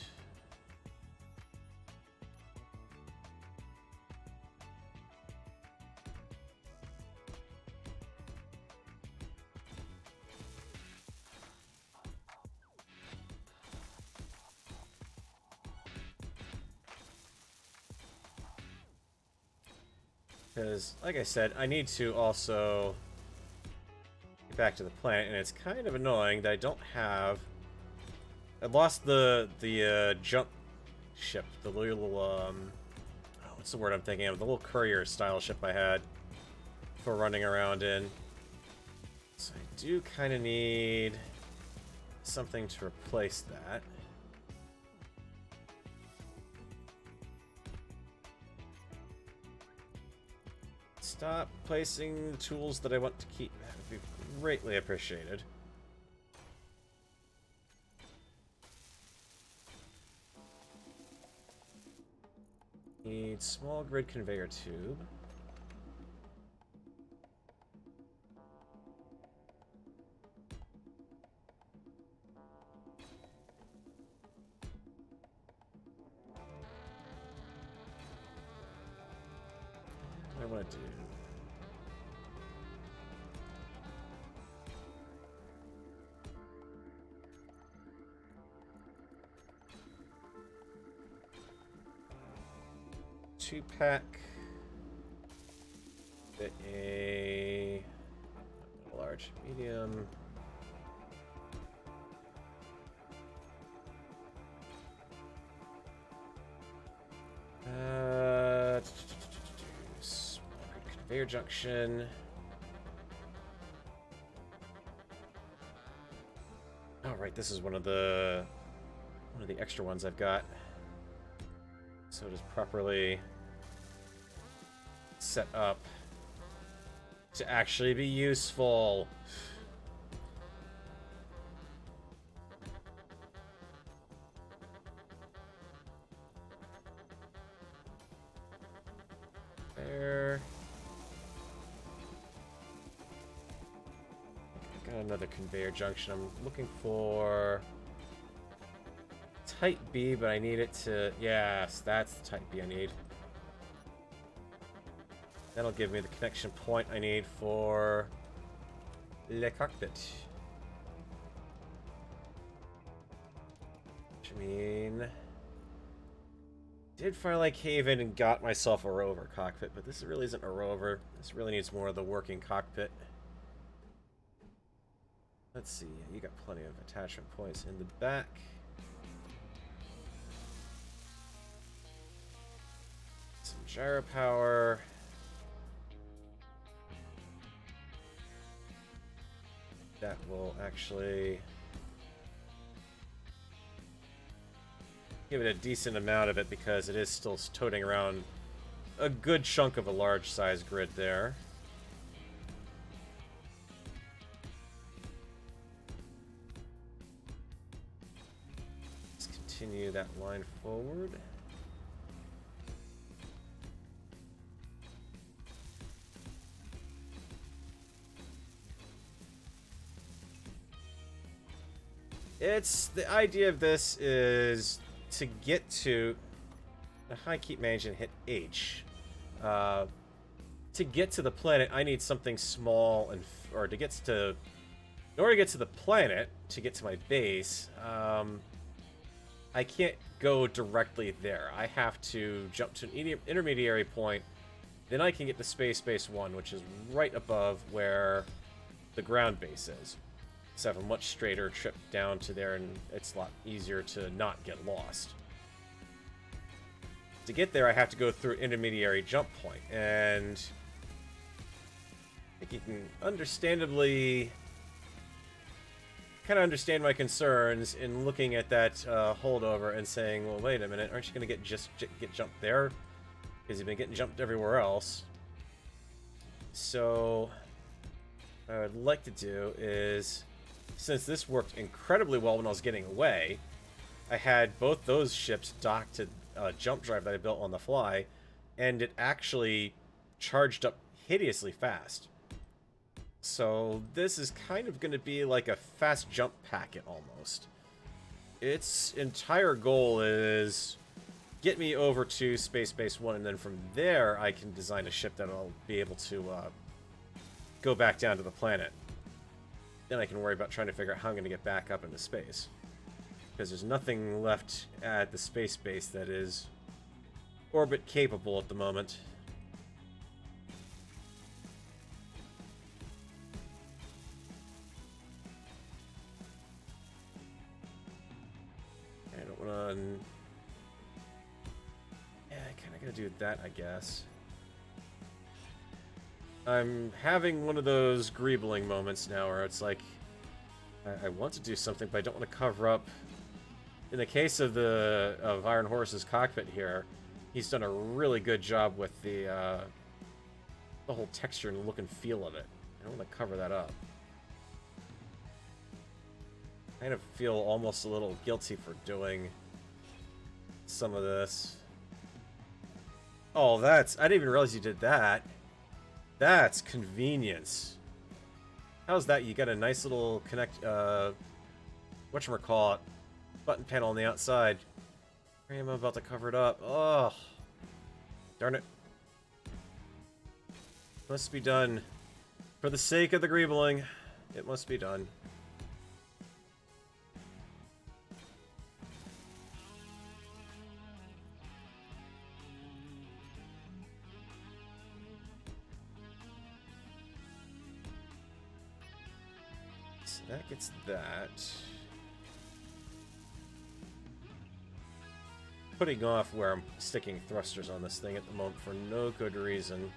Because, like I said, I need to also get back to the planet, and it's kind of annoying that I don't have... I lost the jump ship, the little, what's the word I'm thinking of? The little courier style ship I had for running around in. So I do kind of need something to replace that. Stop placing the tools that I want to keep. That would be greatly appreciated. Need small grid conveyor tube. What do I want to do? Two-pack. Get a large, medium. Conveyor junction. Oh, right, this is one of the extra ones I've got. So it is properly set up to actually be useful. There. Got another conveyor junction. I'm looking for type B, but I need it to... Yes, that's the type B I need. That'll give me the connection point I need for the cockpit. Which I mean... Did finally cave in and got myself a rover cockpit, but this really isn't a rover. This really needs more of the working cockpit. Let's see, you got plenty of attachment points in the back. Some gyro power. That will actually give it a decent amount of it because it is still toting around a good chunk of a large size grid there. Let's continue that line forward. It's the idea of this is to get to the high keep management hit H. To get to the planet, I need something small and in order to get to the planet, to get to my base, I can't go directly there. I have to jump to an intermediary point. Then I can get to Space Base 1, which is right above where the ground base is. So I have a much straighter trip down to there, and it's a lot easier to not get lost. to get there, I have to go through an intermediary jump point, and I think you can understandably kind of understand my concerns in looking at that holdover and saying, well, wait a minute, aren't you going to get jumped there? Because you've been getting jumped everywhere else. So what I would like to do is, since this worked incredibly well when I was getting away, I had both those ships docked to a jump drive that I built on the fly, and it actually charged up hideously fast. So this is kind of going to be like a fast jump packet almost. Its entire goal is get me over to Space Base 1, and then from there I can design a ship that'll be able to go back down to the planet. Then I can worry about trying to figure out how I'm going to get back up into space. Because there's nothing left at the space base that is orbit capable at the moment. I don't want to... Yeah, I kind of gotta do that, I guess. I'm having one of those greebling moments now where it's like, I want to do something, but I don't want to cover up. In the case of Iron Horse's cockpit here, he's done a really good job with the whole texture and look and feel of it. I don't want to cover that up. I kind of feel almost a little guilty for doing some of this. Oh, I didn't even realize you did that. That's convenience. How's that? You got a nice little whatchamacallit, button panel on the outside. I am about to cover it up. Oh, darn it. Must be done. For the sake of the greebling, it must be done. So that gets that. Putting off where I'm sticking thrusters on this thing at the moment for no good reason.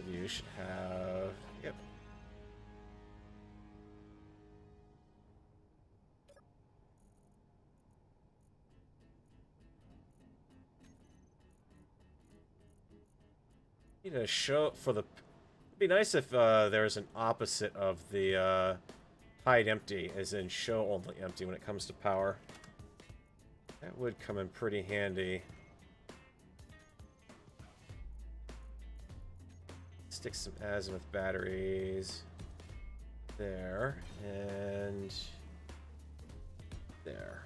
You should have... Yep. Need a show for the... It'd be nice if there's an opposite of the hide empty, as in show only empty when it comes to power. That would come in pretty handy. Stick some azimuth batteries there and there.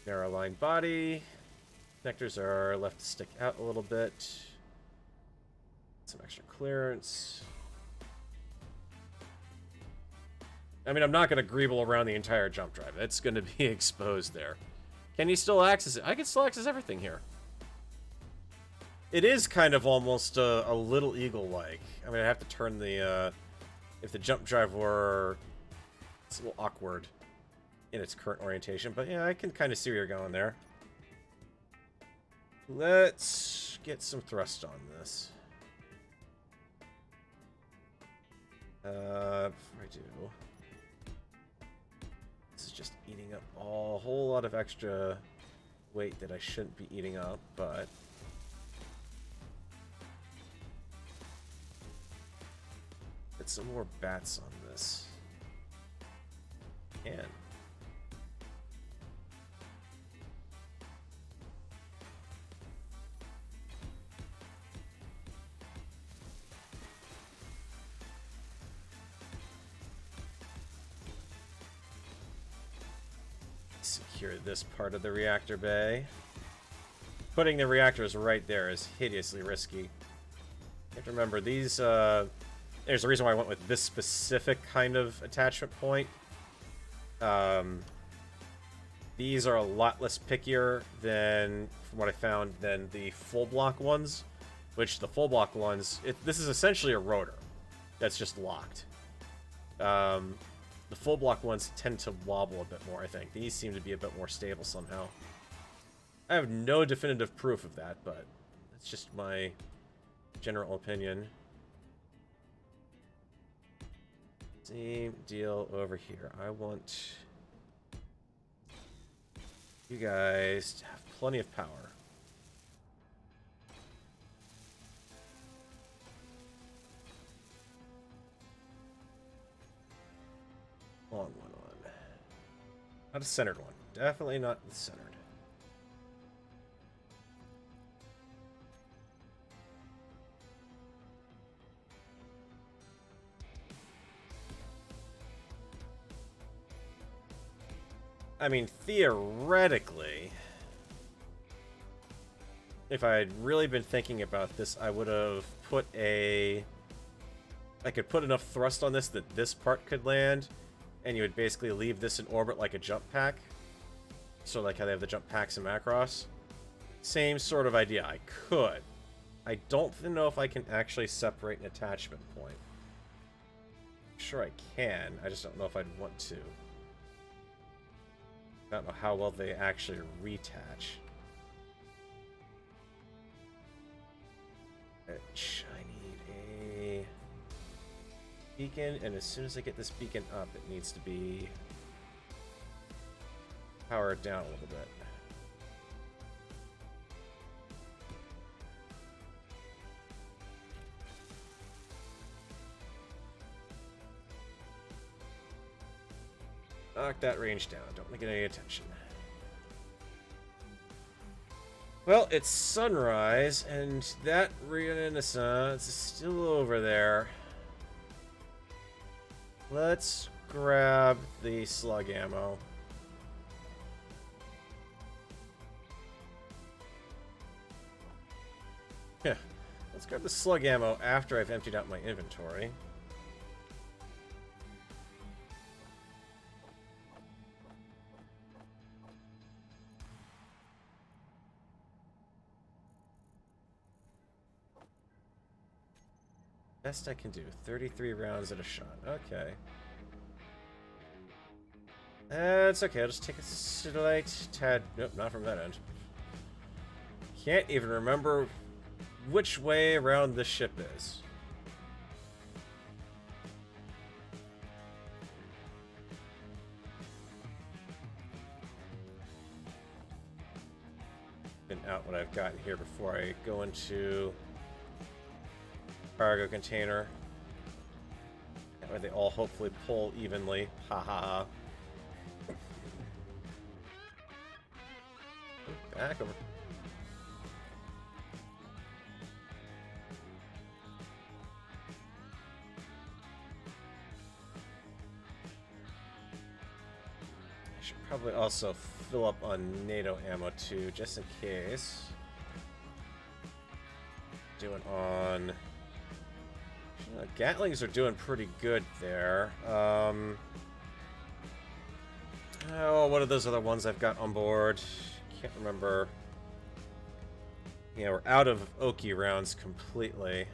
Narrow line body. Connectors are left to stick out a little bit. Some extra clearance. I mean, I'm not going to greeble around the entire jump drive. It's going to be exposed there. Can you still access it? I can still access everything here. It is kind of almost a little eagle-like. I mean, I have to turn the, if the jump drive were... It's a little awkward in its current orientation, but yeah, I can kind of see where you're going there. Let's get some thrust on this. Before I do... This is just eating up a whole lot of extra weight that I shouldn't be eating up, but... Get some more bats on this. And secure this part of the reactor bay. Putting the reactors right there is hideously risky. You have to remember these there's a reason why I went with this specific kind of attachment point. These are a lot less pickier than, from what I found, than the full block ones. Which the full block ones, this is essentially a rotor that's just locked. The full block ones tend to wobble a bit more, I think. These seem to be a bit more stable somehow. I have no definitive proof of that, but it's just my general opinion. Same deal over here. I want you guys to have plenty of power. On. Not a centered one. Definitely not centered. I mean, theoretically, if I had really been thinking about this, I would have put I could put enough thrust on this that this part could land, and you would basically leave this in orbit like a jump pack. So like how they have the jump packs in Macross. Same sort of idea. I could. I don't know if I can actually separate an attachment point. I'm sure I can. I just don't know if I'd want to. I don't know how well they actually retach. Which I need a beacon, and as soon as I get this beacon up, it needs to be powered down a little bit. Knock that range down. Don't want to get any attention. Well, it's sunrise, and that Renaissance is still over there. Let's grab the slug ammo. Yeah, let's grab the slug ammo after I've emptied out my inventory. Best I can do, 33 rounds at a shot. Okay. That's okay, I'll just take a slight tad... Nope, not from that end. Can't even remember which way around the ship is. And out what I've got here before I go into cargo container. That way they all hopefully pull evenly. Ha ha ha. Back over. I should probably also fill up on NATO ammo too, just in case. Doing on... Gatlings are doing pretty good there. Oh, what are those other ones I've got on board? Can't remember. Yeah, we're out of Oki rounds completely.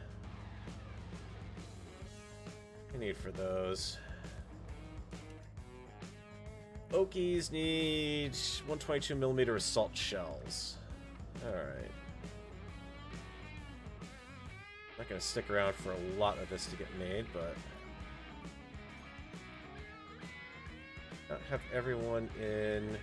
What do I need for those? Okies need 122mm assault shells. Alright. Not gonna stick around for a lot of this to get made, but not have everyone in.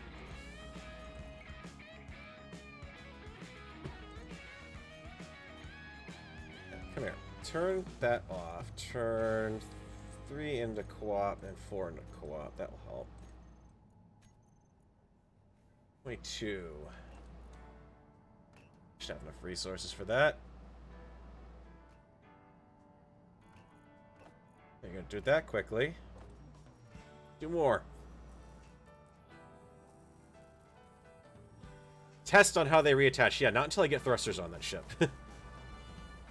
Come here. Turn that off. Turn 3 into co-op and 4 into co-op. That will help. 22. Should have enough resources for that. You're gonna do that quickly. Do more. Test on how they reattach. Yeah, not until I get thrusters on that ship.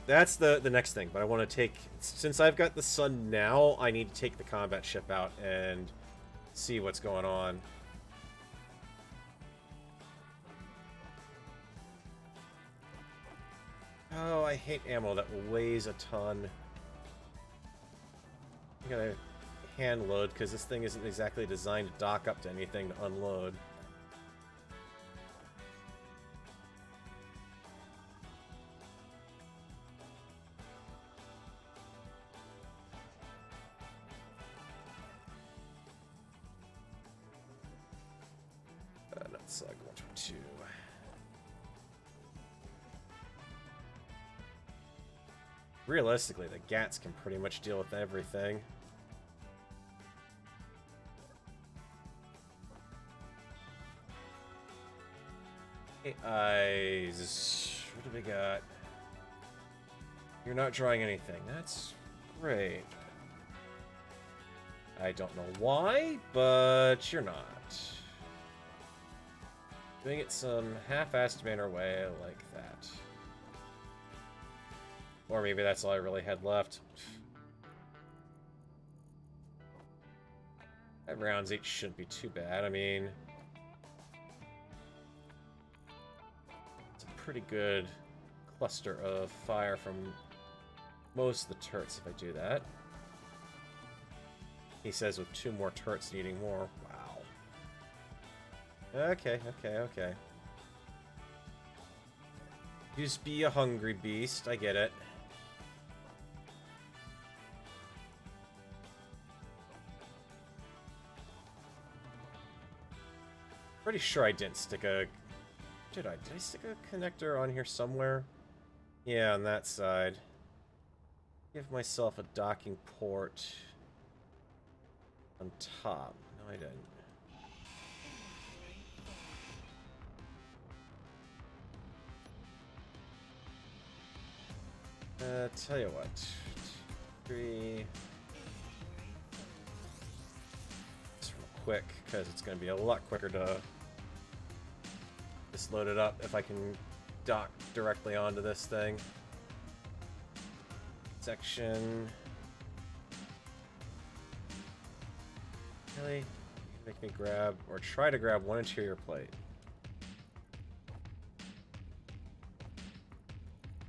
That's the next thing, but I want to take... Since I've got the sun now, I need to take the combat ship out and see what's going on. Oh, I hate ammo that weighs a ton. You gotta hand load because this thing isn't exactly designed to dock up to anything to unload. That's like 122. Realistically, the GATs can pretty much deal with everything. Eyes. What do we got? You're not drawing anything. That's great. I don't know why, but you're not. Doing it some half-assed manner way like that. Or maybe that's all I really had left. That rounds each shouldn't be too bad. I mean, it's a pretty good cluster of fire from most of the turrets if I do that. He says with 2 more turrets needing more. Wow. Okay. Just be a hungry beast. I get it. Pretty sure I didn't stick a... Did I stick a connector on here somewhere? Yeah, on that side. Give myself a docking port on top. No, I didn't. Tell you what. 3... Just real quick, because it's going to be a lot quicker to just load it up if I can dock directly onto this thing. Section. Really? Make me grab, or try to grab one interior plate.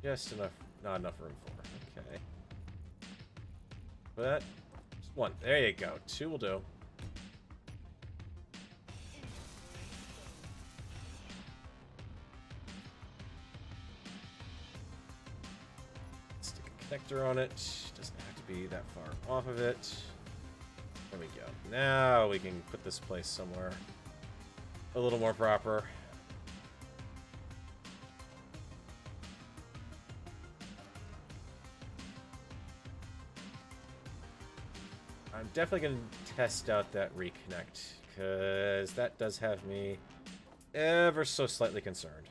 Just enough, not enough room for. Okay. But, just one. There you go. 2 will do. Stick a connector on it. Doesn't have to be that far off of it. There we go. Now we can put this place somewhere a little more proper. I'm definitely going to test out that Reconnect, because that does have me ever so slightly concerned.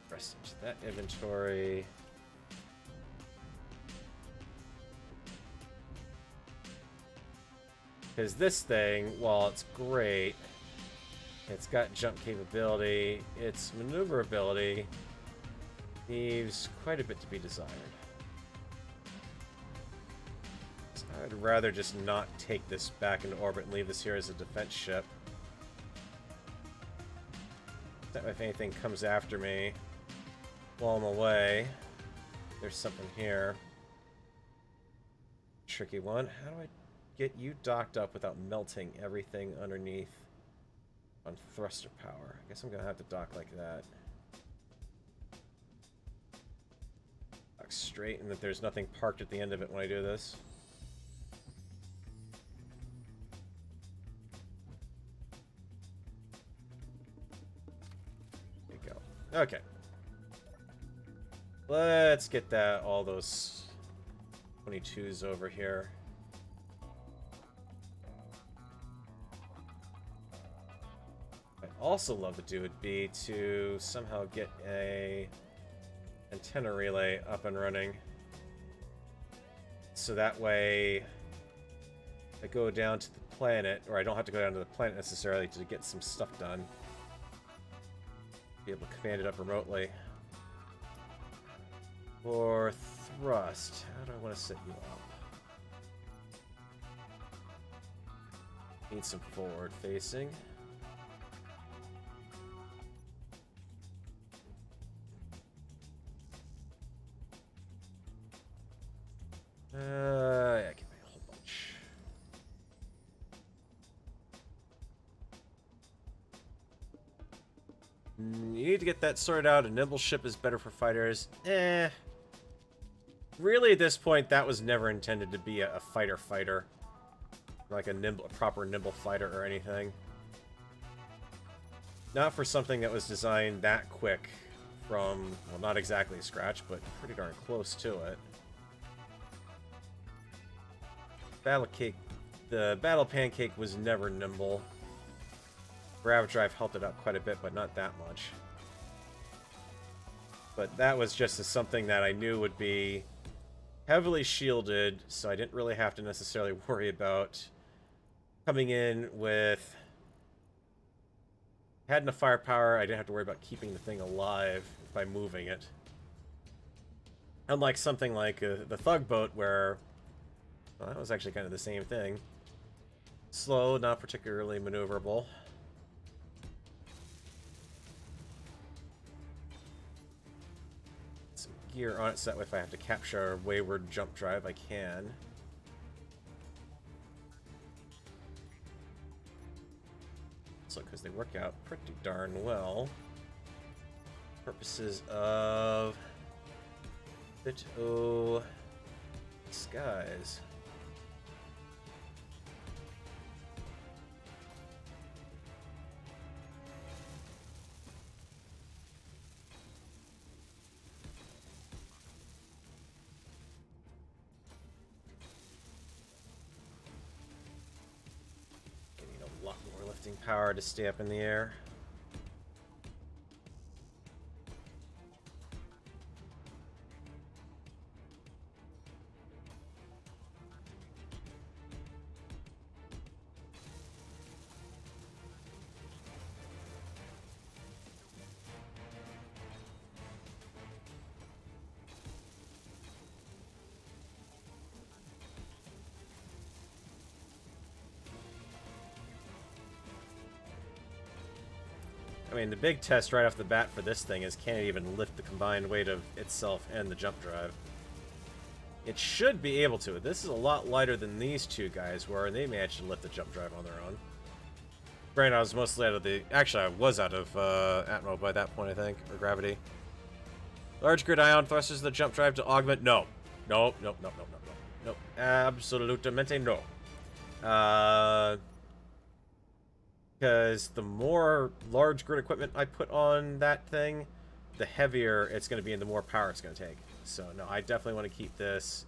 Press into that inventory. Because this thing, while it's great, it's got jump capability, its maneuverability leaves quite a bit to be desired. So I'd rather just not take this back into orbit and leave this here as a defense ship. That way if anything comes after me while I'm away, there's something here. Tricky one. How do I get you docked up without melting everything underneath on thruster power? I guess I'm gonna have to dock like that. Dock straight, and that there's nothing parked at the end of it when I do this. There you go. Okay. Let's get that, all those 22s over here. Also love to do would be to somehow get a antenna relay up and running, so that way I go down to the planet, or I don't have to go down to the planet necessarily to get some stuff done. Be able to command it up remotely. For thrust, how do I want to set you up? Need some forward facing. You need to get that sorted out. A nimble ship is better for fighters. Really, at this point, that was never intended to be a fighter. Like a proper nimble fighter or anything. Not for something that was designed that quick from, well, not exactly scratch, but pretty darn close to it. The Battle Pancake was never nimble. Gravdrive helped it out quite a bit, but not that much. But that was just something that I knew would be heavily shielded, so I didn't really have to necessarily worry about coming in with... Had enough firepower, I didn't have to worry about keeping the thing alive by moving it. Unlike something like the Thug Boat, where... Well, that was actually kind of the same thing. Slow, not particularly maneuverable. Some gear on it, so that way if I have to capture a wayward jump drive, I can. So, because they work out pretty darn well. Purposes of... Bit-o... Skies. Power to stay up in the air. I mean, the big test right off the bat for this thing is can it even lift the combined weight of itself and the jump drive. It should be able to. This is a lot lighter than these two guys were, and they managed to lift the jump drive on their own. Granted, I was mostly out of the... Actually, I was out of Atmo by that point, I think, or gravity. Large grid ion thrusters the jump drive to augment. No. Nope. Absolutamente no. Because the more large grid equipment I put on that thing, the heavier it's going to be and the more power it's going to take. So, no, I definitely want to keep this.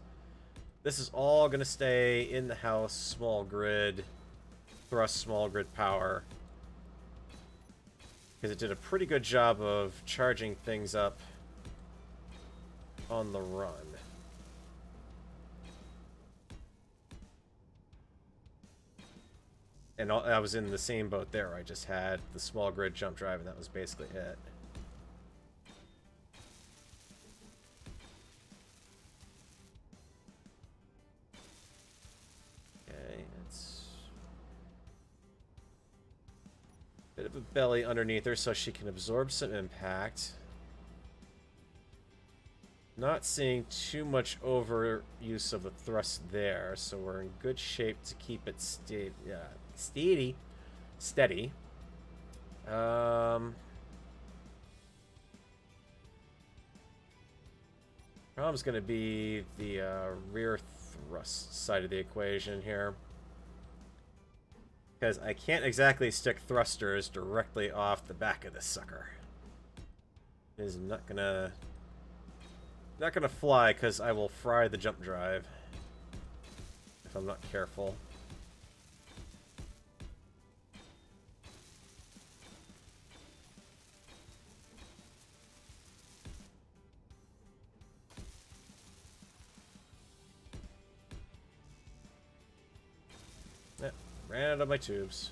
This is all going to stay in the house, small grid, thrust, small grid power. Because it did a pretty good job of charging things up on the run. And I was in the same boat there. I just had the small grid jump drive, and that was basically it. Okay, it's a bit of a belly underneath her so she can absorb some impact. Not seeing too much overuse of the thrust there, so we're in good shape to keep it steady. Problem's going to be the rear thrust side of the equation here, because I can't exactly stick thrusters directly off the back of this sucker. It is not gonna fly, because I will fry the jump drive if I'm not careful. Ran out of my tubes.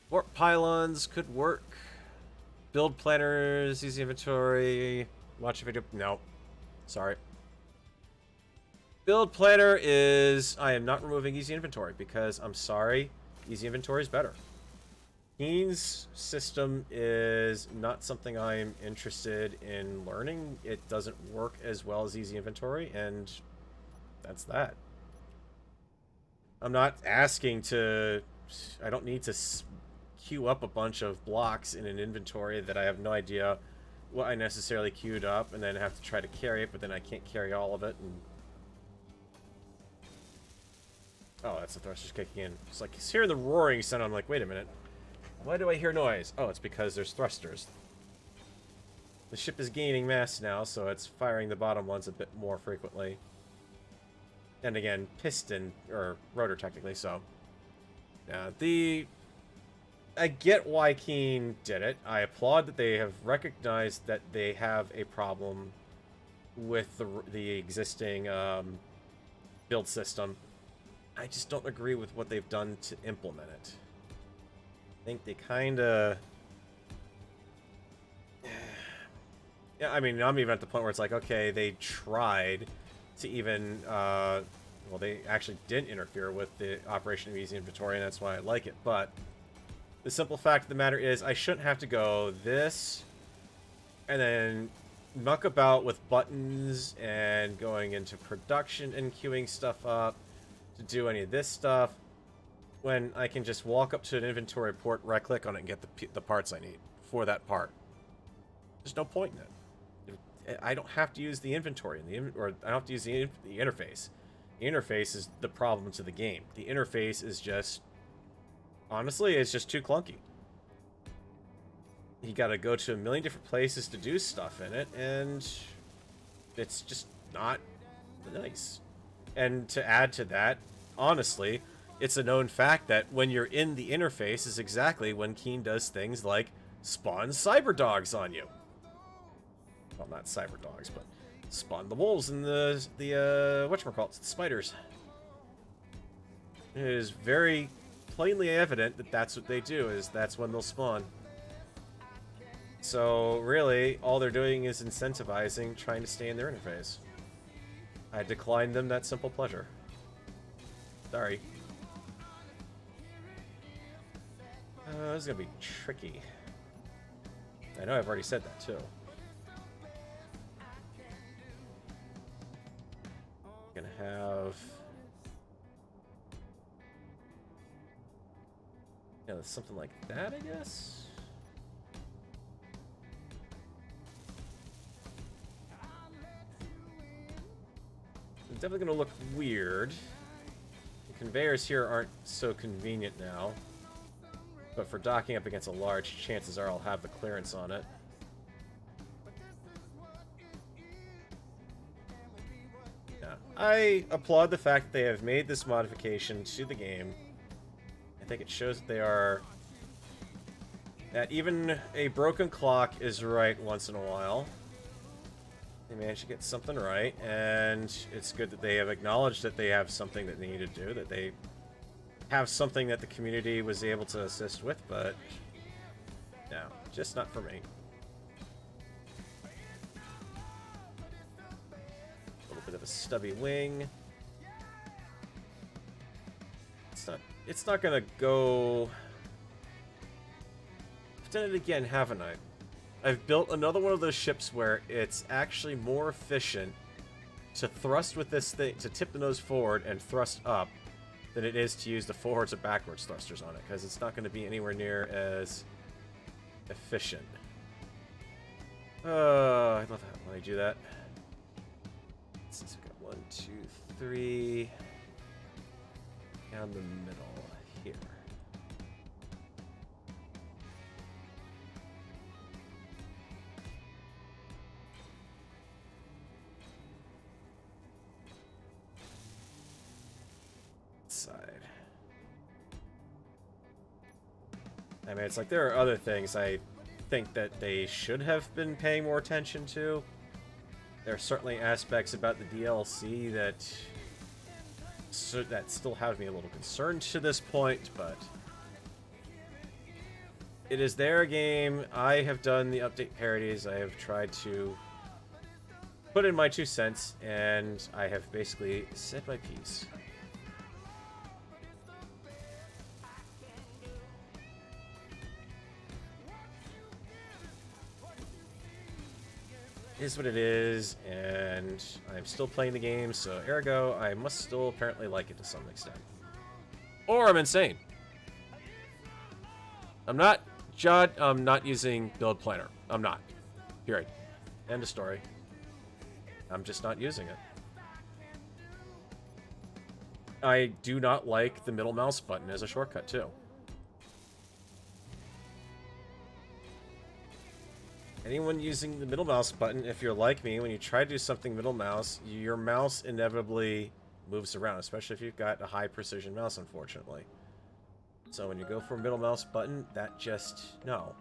Warp pylons could work. Build planners, easy inventory. Watch a video. No. Sorry. Build planner is... I am not removing easy inventory because I'm sorry. Easy inventory is better. Keen's system is not something I'm interested in learning. It doesn't work as well as easy inventory, and that's that. I'm not asking to... I don't need to queue up a bunch of blocks in an inventory that I have no idea what I necessarily queued up, and then have to try to carry it, but then I can't carry all of it, and... Oh, that's the thrusters kicking in. It's like, he's hearing the roaring sound. I'm like, wait a minute. Why do I hear noise? Oh, it's because there's thrusters. The ship is gaining mass now, so it's firing the bottom ones a bit more frequently. And again, piston, or rotor technically, so... Yeah, I get why Keen did it. I applaud that they have recognized that they have a problem with the existing build system. I just don't agree with what they've done to implement it. I think they kind of... Yeah, I mean, I'm even at the point where it's like, okay, they tried to even... well, they actually didn't interfere with the operation of Easy Inventory, and that's why I like it, but... The simple fact of the matter is, I shouldn't have to go this, and then muck about with buttons, and going into production and queuing stuff up, to do any of this stuff, when I can just walk up to an inventory port, right-click on it, and get the parts I need for that part. There's no point in it. I don't have to use the inventory, or I don't have to use the interface. The interface is the problem to the game. The interface is just... Honestly, it's just too clunky. You gotta go to a million different places to do stuff in it, and it's just not nice. And to add to that, honestly, it's a known fact that when you're in the interface is exactly when Keen does things like spawn cyber dogs on you. Well, not cyber dogs, but spawn the wolves and the whatchamacallits, the spiders. It is very plainly evident that that's what they do, is that's when they'll spawn. So, really, all they're doing is incentivizing trying to stay in their interface. I declined them that simple pleasure. Sorry. This is gonna be tricky. I know I've already said that, too. Gonna have... Yeah, something like that, I guess? It's definitely gonna look weird. The conveyors here aren't so convenient now. But for docking up against a large, chances are I'll have the clearance on it. Yeah. I applaud the fact that they have made this modification to the game. I think it shows that they are... that even a broken clock is right once in a while. They managed to get something right, and it's good that they have acknowledged that they have something that they need to do, that they have something that the community was able to assist with, but no, just not for me. A little bit of a stubby wing. It's not gonna go... I've done it again, haven't I? I've built another one of those ships where it's actually more efficient to thrust with this thing, to tip the nose forward and thrust up, than it is to use the forwards or backwards thrusters on it, because it's not going to be anywhere near as efficient. I love how when I do that. Let's see, so we've got 1, 2, 3 down the middle here. Side. I mean, it's like there are other things I think that they should have been paying more attention to. There are certainly aspects about the DLC that still have me a little concerned to this point, but it is their game. I have done the update parodies. I have tried to put in my 2 cents, and I have basically said my piece. It is what it is, and I'm still playing the game, so ergo, I must still apparently like it to some extent. Or I'm insane. I'm not, Judd, I'm not using Build Planner. I'm not. Period. End of story. I'm just not using it. I do not like the middle mouse button as a shortcut, too. Anyone using the middle mouse button, if you're like me, when you try to do something middle mouse, your mouse inevitably moves around, especially if you've got a high precision mouse, unfortunately. So when you go for a middle mouse button, that just, no.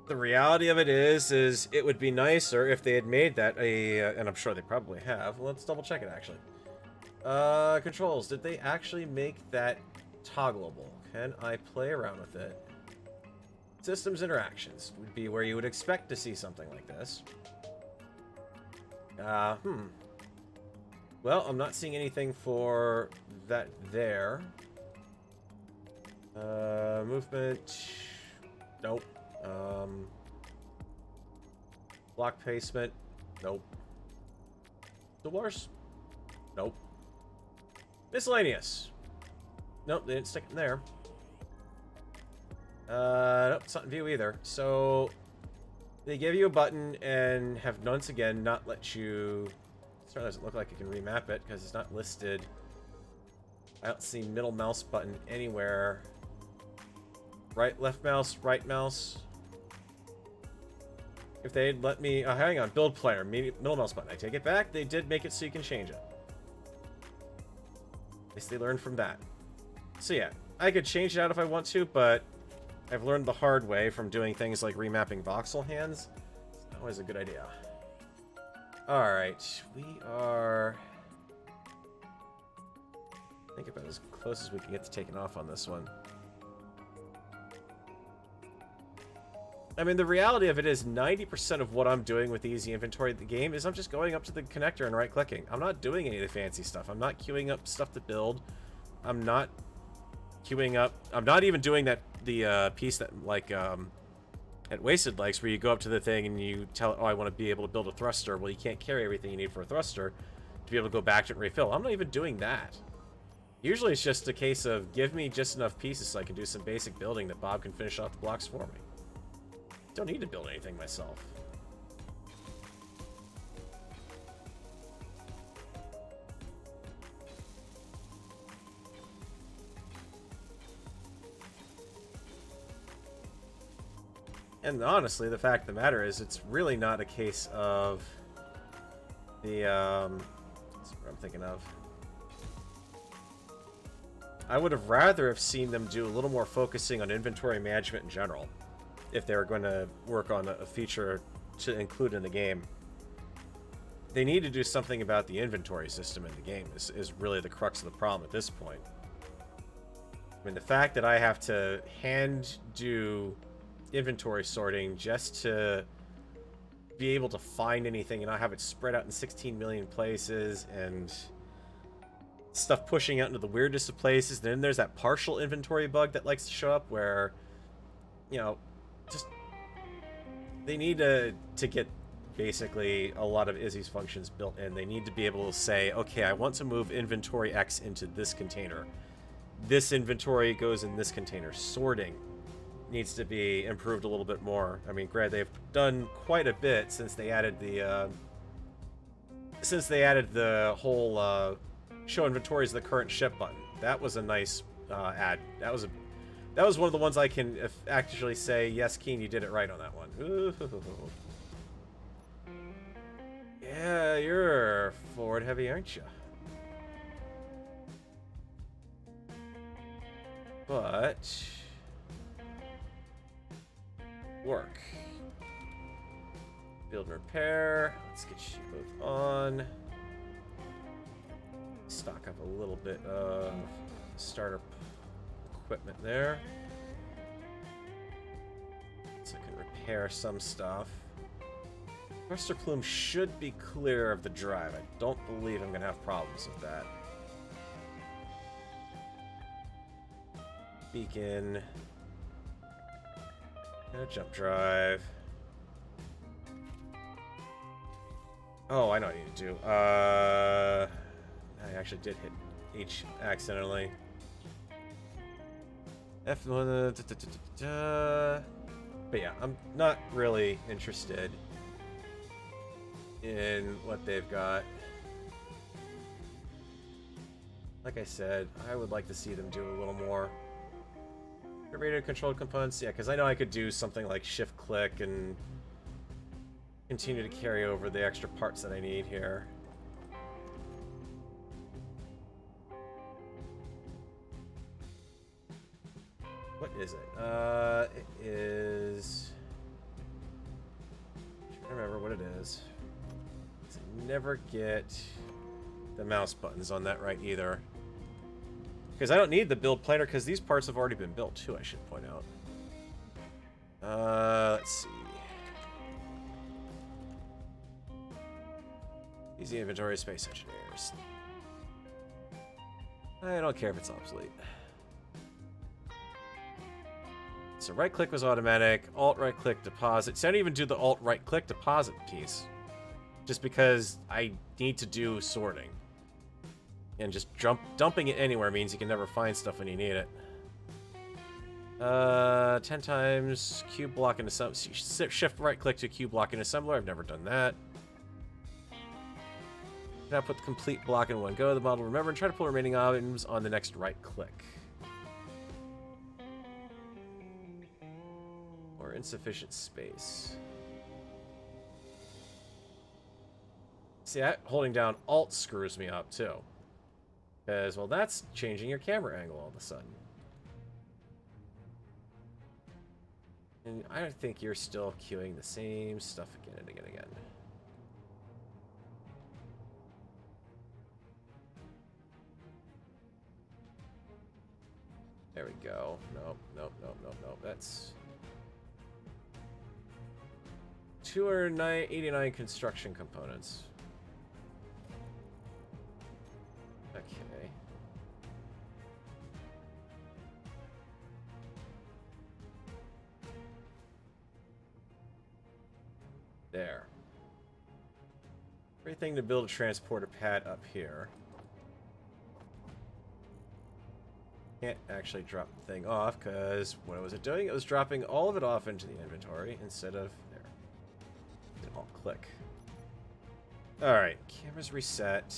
The reality of it is it would be nicer if they had made that and I'm sure they probably have. Let's double check it, actually. Controls, did they actually make that toggleable? Can I play around with it? Systems interactions would be where you would expect to see something like this. Well, I'm not seeing anything for that there. Movement. Nope. Block placement. Nope. Doors. Nope. Miscellaneous. Nope, they didn't stick it in there. Nope, it's not in view either. So, they give you a button and have once again not let you... It certainly doesn't look like you can remap it because it's not listed. I don't see middle mouse button anywhere. Right, left mouse, right mouse. If they'd let me... Oh, hang on, build player, middle mouse button. I take it back. They did make it so you can change it. At least they learned from that. So yeah, I could change it out if I want to, but I've learned the hard way from doing things like remapping voxel hands. It's not always a good idea. Alright, we are... I think about as close as we can get to taking off on this one. I mean, the reality of it is 90% of what I'm doing with the easy inventory of the game is I'm just going up to the connector and right-clicking. I'm not doing any of the fancy stuff. I'm not queuing up stuff to build. I'm not queuing up... I'm not even doing the piece that, like, at Wasted likes, where you go up to the thing and you tell it, oh, I want to be able to build a thruster. Well, you can't carry everything you need for a thruster to be able to go back to it and refill. I'm not even doing that. Usually it's just a case of give me just enough pieces so I can do some basic building that Bob can finish off the blocks for me. Don't need to build anything myself. And honestly, the fact of the matter is, it's really not a case of the, that's what I'm thinking of. I would have rather have seen them do a little more focusing on inventory management in general, if they were going to work on a feature to include in the game. They need to do something about the inventory system in the game is really the crux of the problem at this point. I mean, the fact that I have to hand do inventory sorting just to be able to find anything and not have it spread out in 16 million places and stuff pushing out into the weirdest of places. Then there's that partial inventory bug that likes to show up where, you know, just they need to get basically a lot of Izzy's functions built in. They need to be able to say, okay, I want to move inventory X into this container. This inventory goes in this container. Sorting needs to be improved a little bit more. I mean, granted, they've done quite a bit since they added the whole show inventories of the current ship button. That was a nice add. That was one of the ones I can actually say, yes, Keen, you did it right on that one. Ooh. Yeah, you're forward heavy, aren't you? But work. Build and repair. Let's get you both on. Stock up a little bit of startup equipment there. So I can repair some stuff. Thruster plume should be clear of the drive. I don't believe I'm going to have problems with that. Beacon. And a jump drive. Oh, I know what I need to do. I actually did hit H accidentally. F1. But yeah, I'm not really interested in what they've got. Like I said, I would like to see them do a little more. Radio controlled components, yeah, because I know I could do something like shift click and continue to carry over the extra parts that I need here. What is it? It is... I'm trying to remember what it is. I never get the mouse buttons on that right either. Because I don't need the build planner, because these parts have already been built too, I should point out. Let's see. Easy inventory, space engineers. I don't care if it's obsolete. So right click was automatic, alt right click deposit. So I don't even do the alt right click deposit piece. Just because I need to do sorting. And just dumping it anywhere means you can never find stuff when you need it. 10 times cube block and assembler. Shift right click to cube block and assembler. I've never done that. Now put the complete block in one go. The model remember and try to pull remaining items on the next right click. Or insufficient space. See, that holding down alt screws me up too. Because, well, that's changing your camera angle all of a sudden. And I think you're still queuing the same stuff again and again and again. There we go. Nope, nope, nope, nope, nope. That's 289 construction components. Okay. There. Everything to build a transporter pad up here. Can't actually drop the thing off because what was it doing? It was dropping all of it off into the inventory instead of there. Alt click. Alright, cameras reset.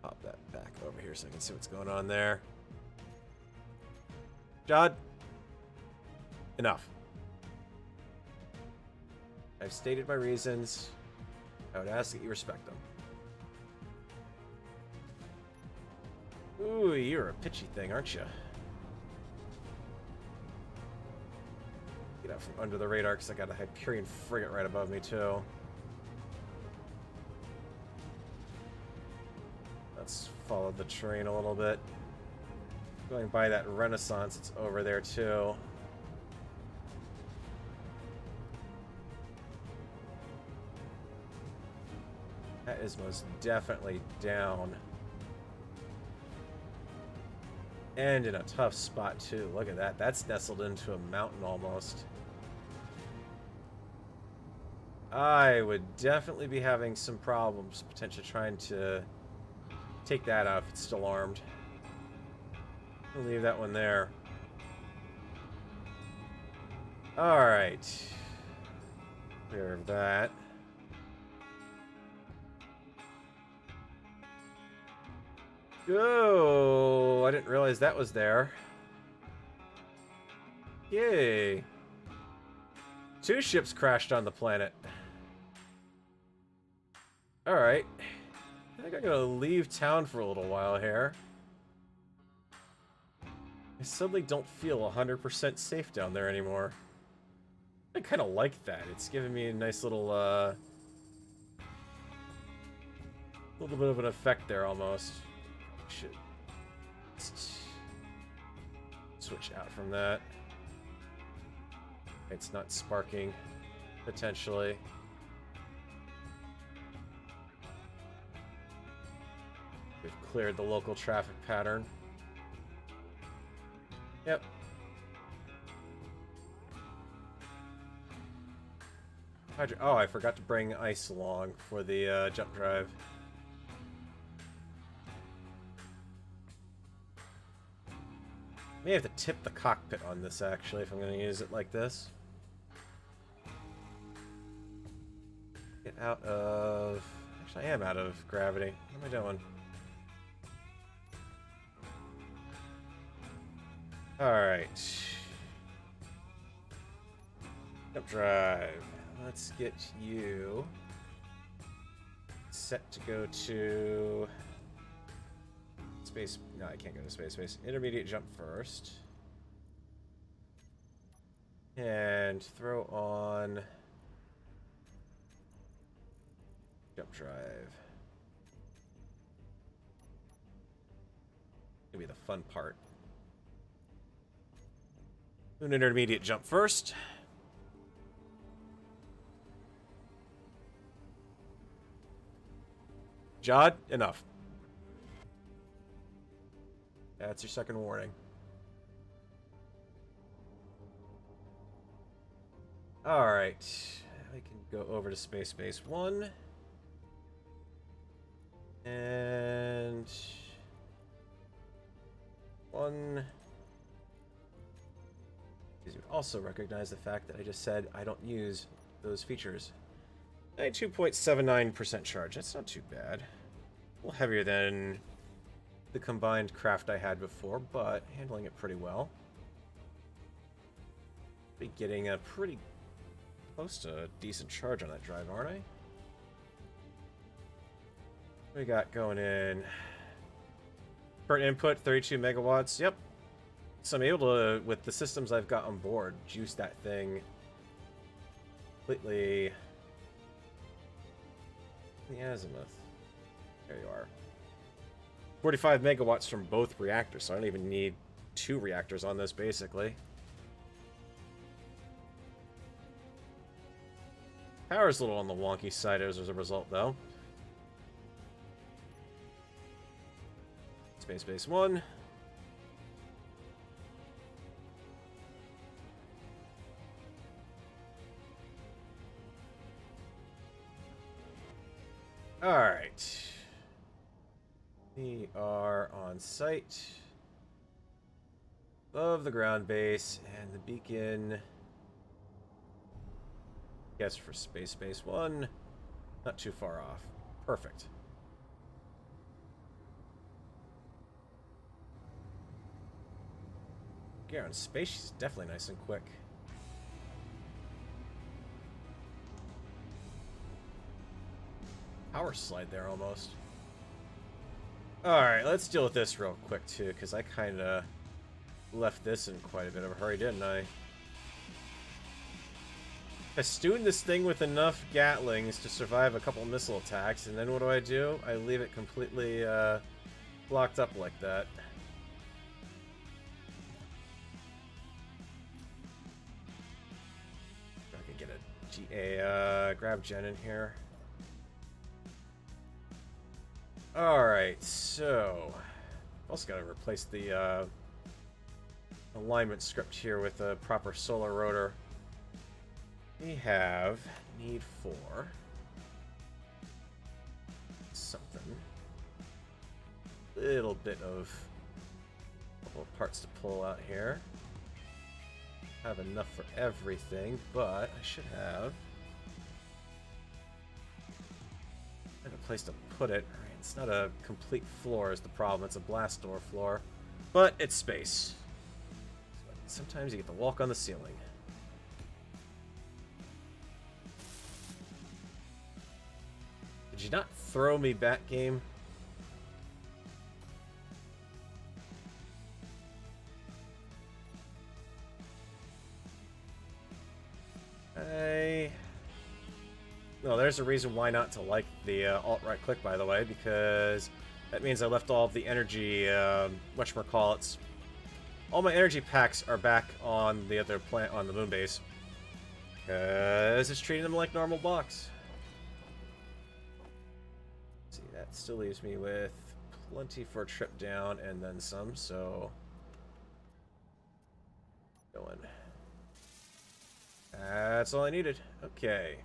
Pop that back over here so I can see what's going on there. Jod, enough. I've stated my reasons. I would ask that you respect them. Ooh, you're a pitchy thing, aren't you? Get out from under the radar because I got a Hyperion frigate right above me, too. Let's follow the terrain a little bit. Going by that Renaissance, it's over there, too. That is most definitely down. And in a tough spot, too. Look at that. That's nestled into a mountain almost. I would definitely be having some problems potentially trying to take that out if it's still armed. I'll leave that one there. Alright. Clear of that. Oh, I didn't realize that was there. Yay. 2 ships crashed on the planet. Alright. I think I'm gonna leave town for a little while here. I suddenly don't feel 100% safe down there anymore. I kind of like that. It's giving me a nice little bit of an effect there almost. Should switch out from that. It's not sparking, potentially. We've cleared the local traffic pattern. Yep. Oh, I forgot to bring ice along for the jump drive. May have to tip the cockpit on this, actually, if I'm going to use it like this. Get out of... Actually, I am out of gravity. What am I doing? Alright. Jump drive. Let's get you set to go to... Space. No, I can't go to space. Intermediate jump first. And throw on jump drive. Gonna be the fun part. Do an intermediate jump first. Jod, enough. That's your second warning. Alright. We can go over to Space Base 1. And... 1. Because you also recognize the fact that I just said I don't use those features. 92.79% charge. That's not too bad. A little heavier than the combined craft I had before, but handling it pretty well. Be getting a pretty close to a decent charge on that drive, aren't I? What we got going in? Current input 32 megawatts. Yep. So I'm able to, with the systems I've got on board, juice that thing completely in the azimuth. There you are. 45 megawatts from both reactors, so I don't even need 2 reactors on this, basically. Power's a little on the wonky side as a result, though. Space Base 1. Alright. We are on site above the ground base, and the beacon, guess for Space Base 1, not too far off. Perfect. Garen's space is definitely nice and quick. Power slide there almost. Alright, let's deal with this real quick too, because I kind of left this in quite a bit of a hurry, didn't I? Festoon this thing with enough Gatlings to survive a couple missile attacks, and then what do? I leave it completely blocked up like that. I can get a grab gen in here. Alright, so also got to replace the alignment script here with a proper solar rotor. We have need for something. Little bit of couple of parts to pull out here. Have enough for everything, but I should have a place to put it. It's not a complete floor is the problem, it's a blast door floor. But it's space. So sometimes you get to walk on the ceiling. Did you not throw me back, game? No, there's a reason why not to like the alt-right click, by the way, because that means I left all of the energy, whatchamacallits. All my energy packs are back on the other plant on the moon base, because it's treating them like normal blocks. Let's see, that still leaves me with plenty for a trip down and then some, so going. That's all I needed. Okay.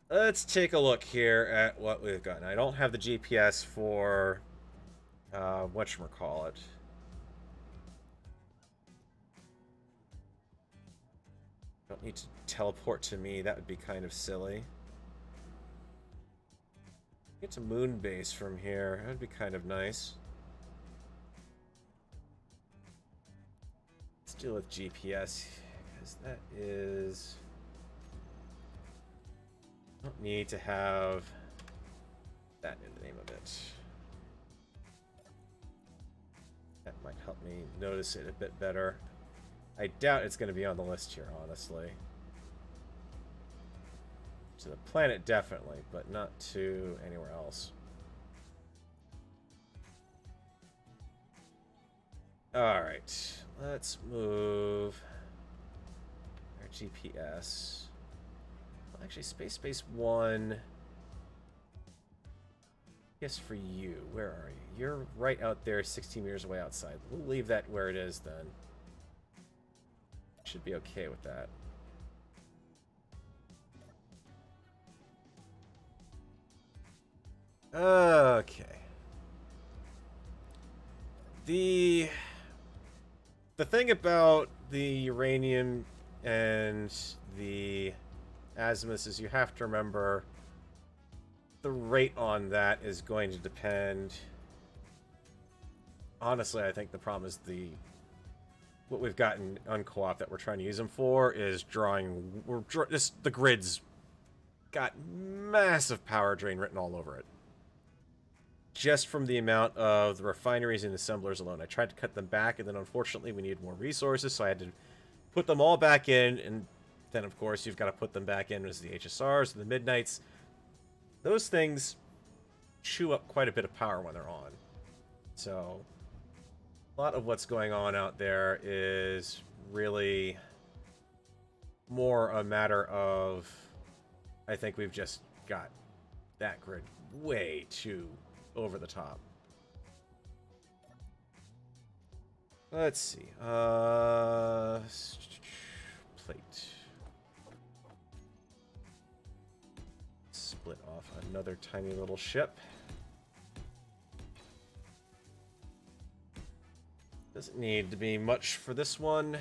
Let's take a look here at what we've got. Now, I don't have the GPS for whatchamacallit. Don't need to teleport to me. That would be kind of silly. Get to moon base from here. That'd be kind of nice. Let's deal with GPS, because that is... Don't need to have that in the name of it. That might help me notice it a bit better. I doubt it's going to be on the list here, honestly. To the planet, definitely, but not to anywhere else. Alright, let's move our GPS. Well, actually, Space 1. Yes, for you. Where are you? You're right out there, 16 meters away outside. We'll leave that where it is then. Should be okay with that. Okay. The thing about the uranium and the azimuth is you have to remember the rate on that is going to depend. Honestly, I think the problem is what we've gotten on co-op that we're trying to use them for is drawing. Just the grid's got massive power drain written all over it. Just from the amount of the refineries and assemblers alone. I tried to cut them back, and then unfortunately we needed more resources, so I had to put them all back in, and then of course you've got to put them back in as the HSRs and the Midnights. Those things chew up quite a bit of power when they're on. So a lot of what's going on out there is really more a matter of, I think we've just got that grid way too over the top. Let's see. Plate. Split off another tiny little ship. Doesn't need to be much for this one.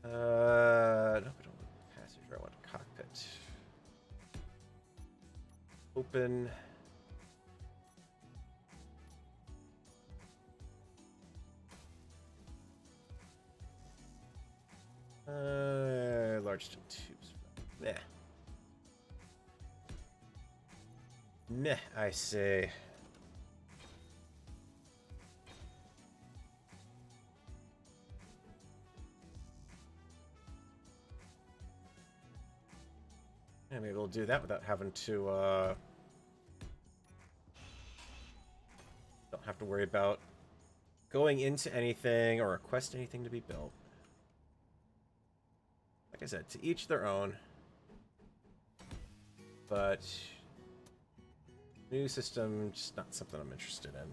No, I don't want passenger. I want cockpit. Open. Large steel tubes. Meh. Meh, I say. Yeah, maybe we'll do that without having to, don't have to worry about going into anything or request anything to be built. Like I said, to each their own. But new system, just not something I'm interested in.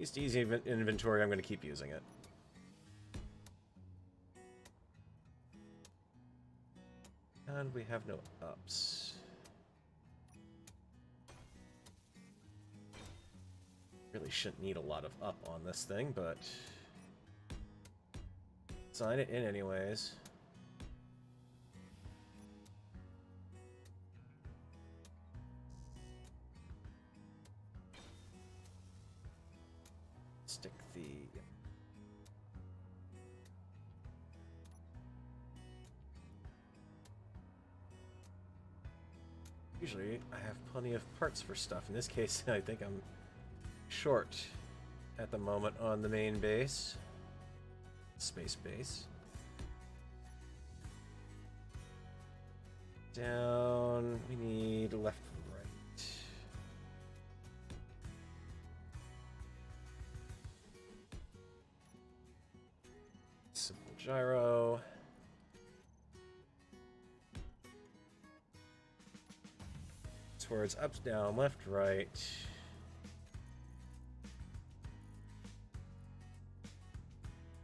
Used easy inventory, I'm going to keep using it. And we have no ups. Really shouldn't need a lot of up on this thing, but sign it in anyways. Stick the... Usually I have plenty of parts for stuff. In this case, I think I'm short at the moment on the main base. Space base. Down, we need left, right. Simple gyro. Towards up, down, left, right.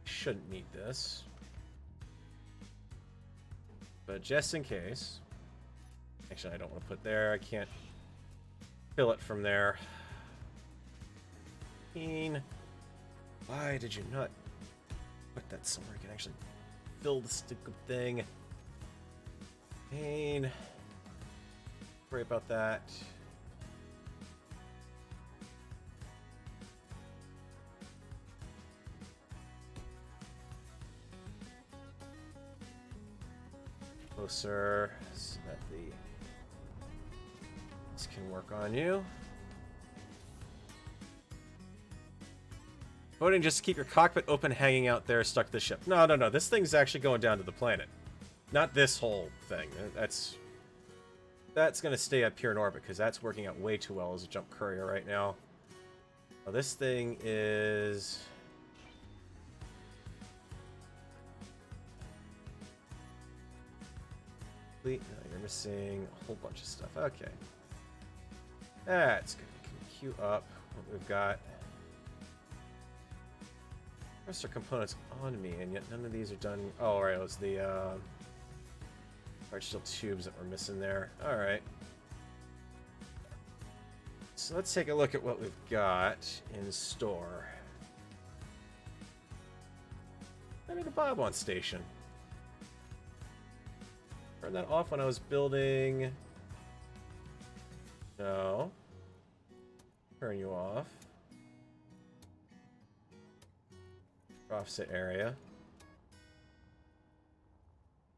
Shouldn't need this. But just in case. Actually, I don't want to put there. I can't fill it from there. Why did you not put that somewhere you can actually fill the stupid thing? Worry about that. Closer so that this can work on you. Voting just to keep your cockpit open, hanging out there, stuck to the ship. No, no, no. This thing's actually going down to the planet. Not this whole thing. That's going to stay up here in orbit, because that's working out way too well as a jump courier right now. Now, this thing is... No, you're missing a whole bunch of stuff. Okay. That's good. We can queue up what we've got. Rest are components on me, and yet none of these are done. Oh, alright, it was the large steel tubes that were missing there. Alright. So let's take a look at what we've got in store. I need a bob on station. Turn that off when I was building. No. Turn you off. Offset area.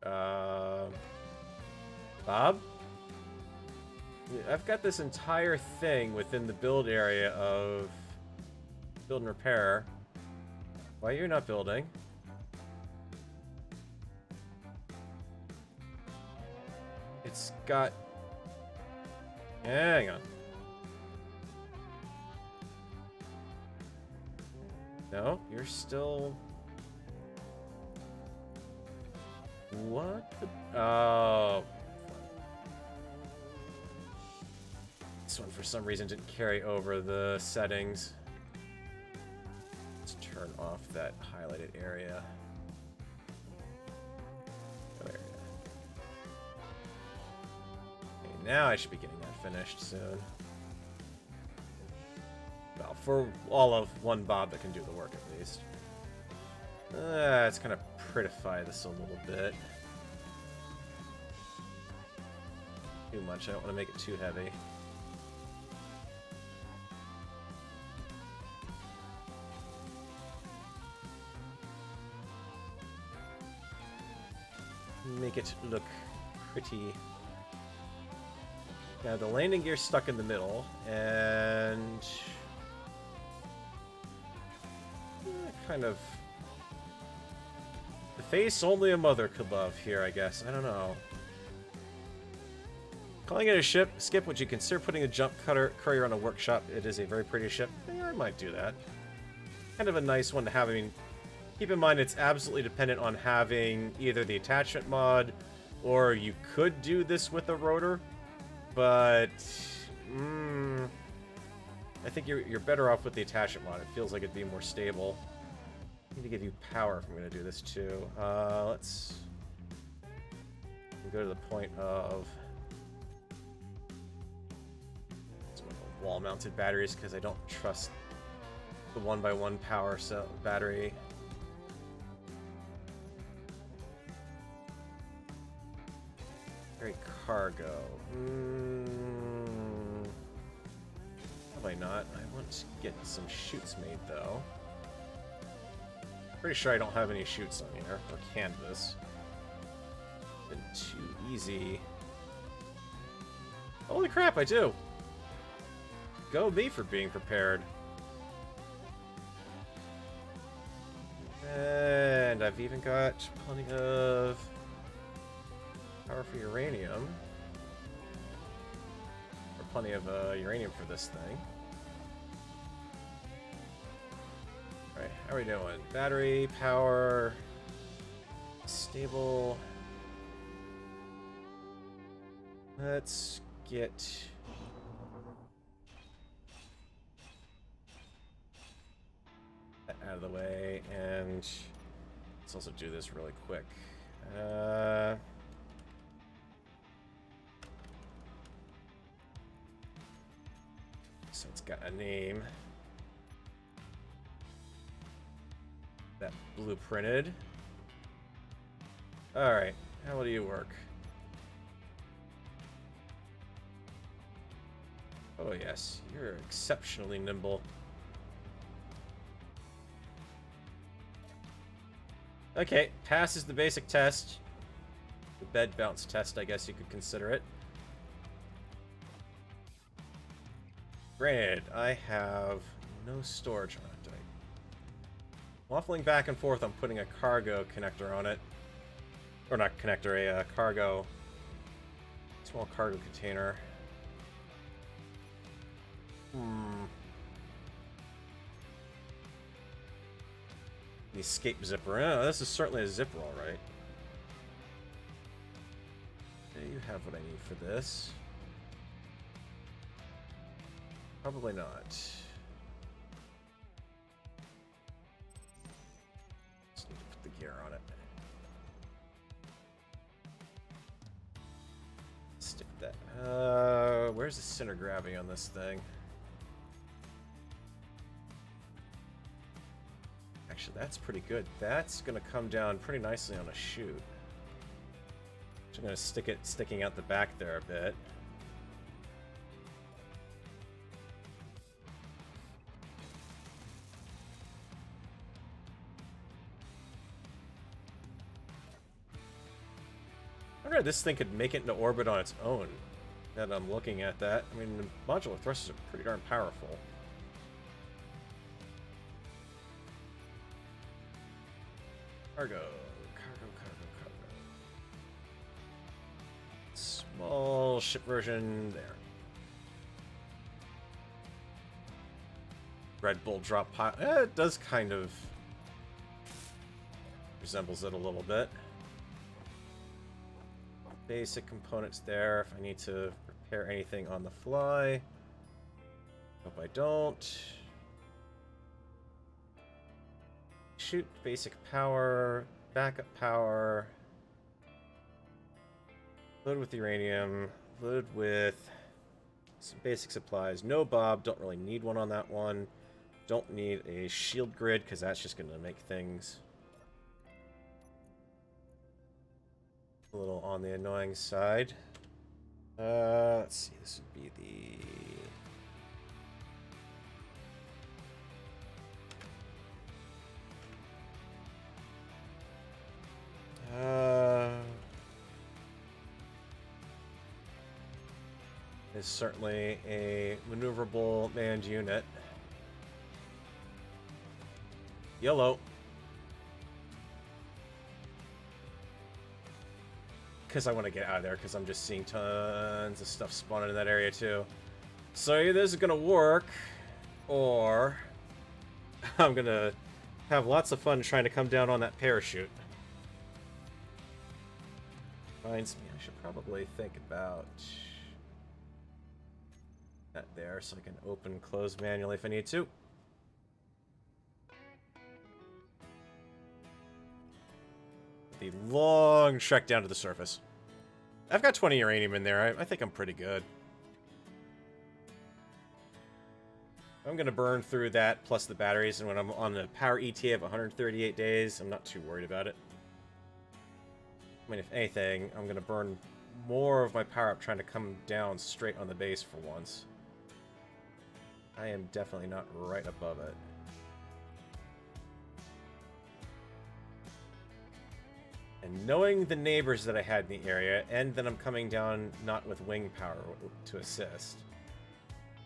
Bob? I've got this entire thing within the build area of build and repair. Why you're not building? It's got... Hang on. No, you're still... What the... Oh. This one, for some reason, didn't carry over the settings. Let's turn off that highlighted area. There. Okay, now I should be getting that finished soon. Well, for all of one Bob that can do the work, at least. Let's kind of prettify this a little bit. Too much. I don't want to make it too heavy. Make it look pretty. Now the landing gear's stuck in the middle, and kind of the face only a mother could love here, I guess. I don't know. Calling it a ship, Skip, would you consider putting a jump courier on a workshop? It is a very pretty ship. Yeah, I might do that. Kind of a nice one to have. I mean, keep in mind it's absolutely dependent on having either the attachment mod, or you could do this with a rotor, but I think you're better off with the attachment mod. It feels like it'd be more stable. I need to give you power if I'm going to do this too. Let's go to the point of wall-mounted batteries, because I don't trust the 1x1 power cell battery. Very cargo. Probably not. I want to get some chutes made though. Pretty sure I don't have any chutes on here, or canvas. Been too easy. Holy crap, I do! Go me for being prepared. And I've even got plenty of power for uranium. Or plenty of uranium for this thing. Alright, how are we doing? Battery, power, stable. Let's get... that out of the way, and let's also do this really quick. So it's got a name. That blueprinted. Alright, how do you work? Oh yes, you're exceptionally nimble. Okay, passes the basic test. The bed bounce test, I guess you could consider it. Granted, I have no storage on it. Waffling back and forth on putting a cargo connector on it. Or not connector, a cargo... small cargo container. The escape zipper. Oh, this is certainly a zipper, alright. Okay, you have what I need for this. Probably not. Just need to put the gear on it. Stick that. Where's the center of gravity on this thing? Actually, that's pretty good. That's gonna come down pretty nicely on a chute. So I'm gonna stick it sticking out the back there a bit. I wonder if this thing could make it into orbit on its own. Now that I'm looking at that, I mean, the modular thrusters are pretty darn powerful. Cargo. Small ship version there. Red Bull drop pot. It does kind of resembles it a little bit. Basic components there if I need to repair anything on the fly. Hope I don't. Shoot, basic power, backup power. Load with uranium, load with some basic supplies. No Bob, don't really need one on that one. Don't need a shield grid because that's just going to make things a little on the annoying side. Let's see, this would be the... is certainly a maneuverable manned unit. Yellow. Because I want to get out of there because I'm just seeing tons of stuff spawning in that area too. So either this is going to work or I'm going to have lots of fun trying to come down on that parachute. Reminds me, I should probably think about that there so I can open close manually if I need to. The long trek down to the surface. I've got 20 uranium in there. I think I'm pretty good. I'm going to burn through that plus the batteries, and when I'm on the power ETA of 138 days, I'm not too worried about it. I mean, if anything, I'm going to burn more of my power up trying to come down straight on the base for once. I am definitely not right above it. And knowing the neighbors that I had in the area, and that I'm coming down not with wing power to assist,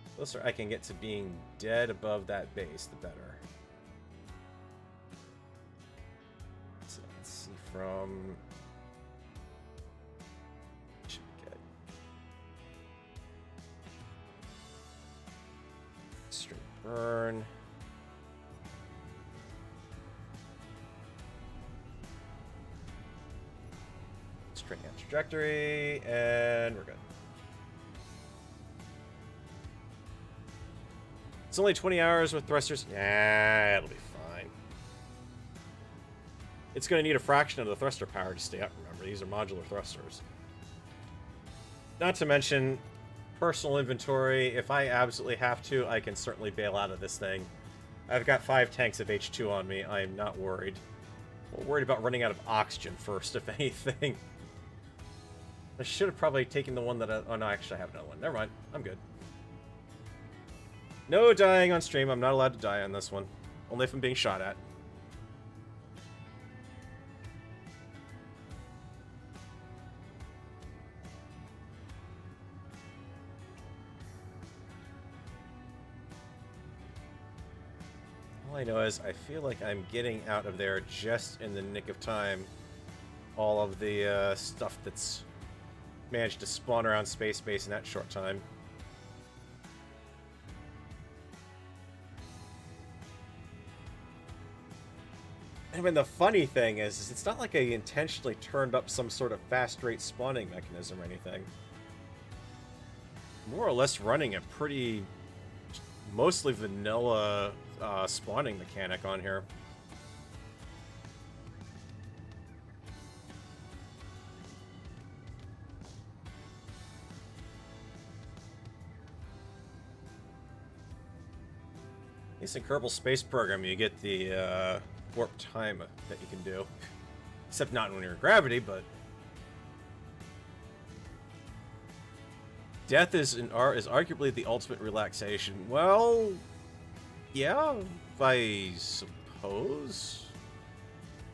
the closer I can get to being dead above that base, the better. So let's see from... should be good. Straight burn. Straight down trajectory, and we're good. It's only 20 hours with thrusters. Nah, it'll be fine. It's going to need a fraction of the thruster power to stay up, remember. These are modular thrusters. Not to mention, personal inventory. If I absolutely have to, I can certainly bail out of this thing. I've got 5 tanks of H2 on me. I am not worried. I'm worried about running out of oxygen first, if anything. I should have probably taken the one that I... Oh, no, actually, I have another one. Never mind. I'm good. No dying on stream. I'm not allowed to die on this one. Only if I'm being shot at. All I know is I feel like I'm getting out of there just in the nick of time. All of the stuff that's managed to spawn around space base in that short time. I mean, the funny thing is it's not like I intentionally turned up some sort of fast rate spawning mechanism or anything. More or less running a pretty mostly vanilla spawning mechanic on here. At least in Kerbal Space Program, you get the warp time that you can do. Except not when you're in gravity, but... Death is arguably the ultimate relaxation. Well... yeah, I suppose.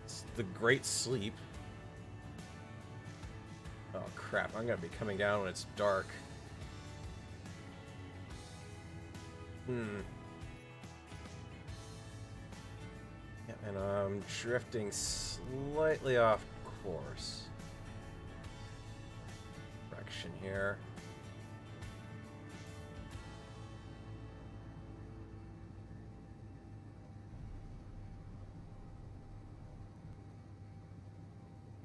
It's the great sleep. Oh crap, I'm gonna be coming down when it's dark. Yeah, and I'm drifting slightly off course. Direction here.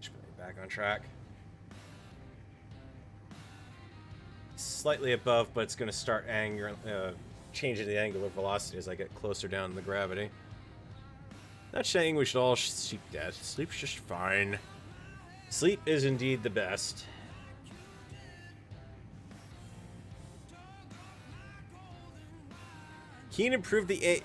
Should be back on track. Slightly above, but it's going to start changing the angular velocity as I get closer down in the gravity. Not saying we should all seek death. Sleep's just fine. Sleep is indeed the best. Keen improved the AI.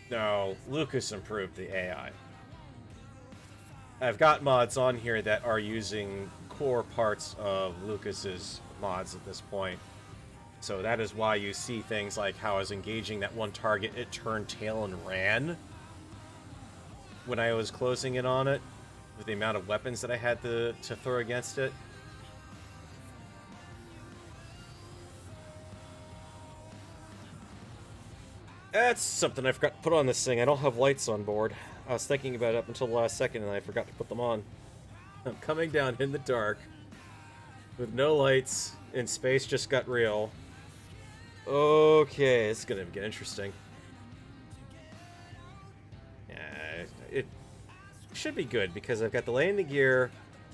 No, Lucas improved the AI. I've got mods on here that are using core parts of Lucas's mods at this point. So that is why you see things like how I was engaging that one target, it turned tail and ran when I was closing in on it, with the amount of weapons that I had to throw against it. That's something I forgot to put on this thing. I don't have lights on board. I was thinking about it up until the last second and I forgot to put them on. I'm coming down in the dark with no lights and space just got real. Okay, it's gonna get interesting. Yeah, it should be good because I've got the landing gear.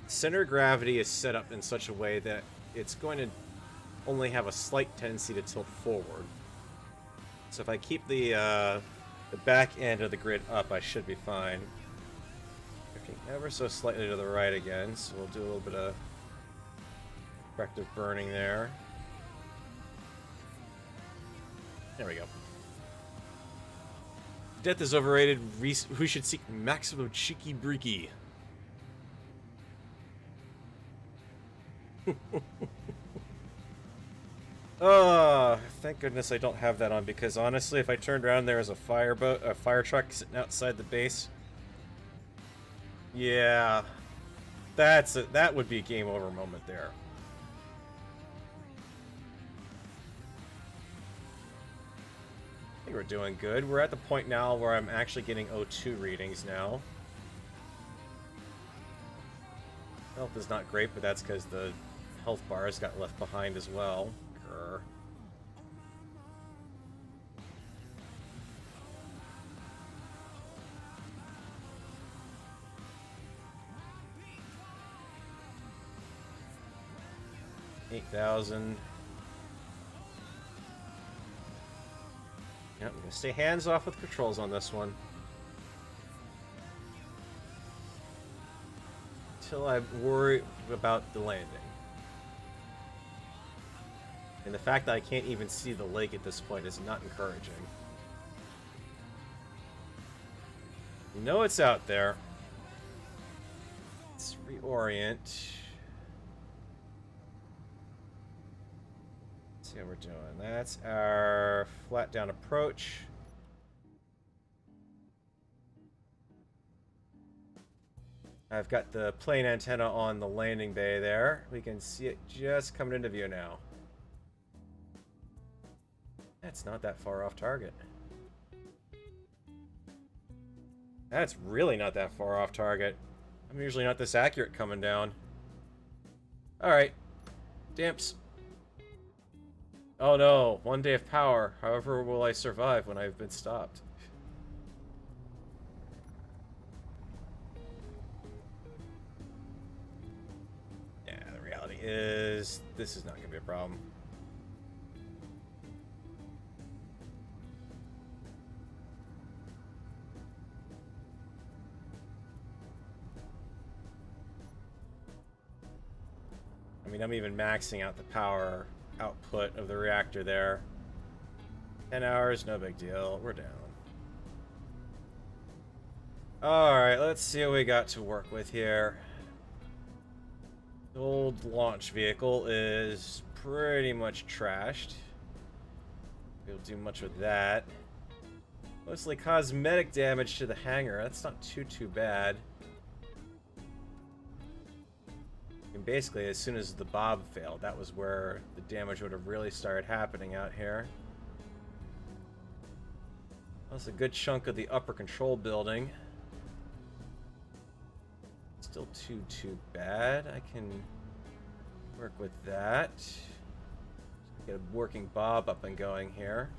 Center of gravity is set up in such a way that it's going to only have a slight tendency to tilt forward. So if I keep the back end of the grid up, I should be fine. Drifting ever so slightly to the right again, so we'll do a little bit of corrective burning there. There we go. Death is overrated. Who should seek maximum cheeky breaky? Oh, thank goodness I don't have that on, because honestly, if I turned around there was a fire truck sitting outside the base, yeah, that would be a game over moment there. I think we're doing good. We're at the point now where I'm actually getting O2 readings now. Health is not great, but that's because the health bars got left behind as well. Grr. $8,000. Yep, I'm gonna stay hands off with controls on this one. until I worry about the landing. And the fact that I can't even see the lake at this point is not encouraging. You know it's out there. Let's reorient. Let's see how we're doing. That's our flat down approach. I've got the plane antenna on the landing bay there. We can see it just coming into view now. That's not that far off target. That's really not that far off target. I'm usually not this accurate coming down. Alright. Damps. Oh no, 1 day of power. However will I survive when I've been stopped? Yeah, the reality is this is not going to be a problem. I mean, I'm even maxing out the power output of the reactor there. 10 hours, no big deal. We're down. Alright, let's see what we got to work with here. The old launch vehicle is pretty much trashed. We don't do much with that. Mostly cosmetic damage to the hangar. That's not too bad. And basically, as soon as the bob failed, that was where the damage would have really started happening out here. That's a good chunk of the upper control building. Still too bad. I can work with that. Get a working bob up and going here.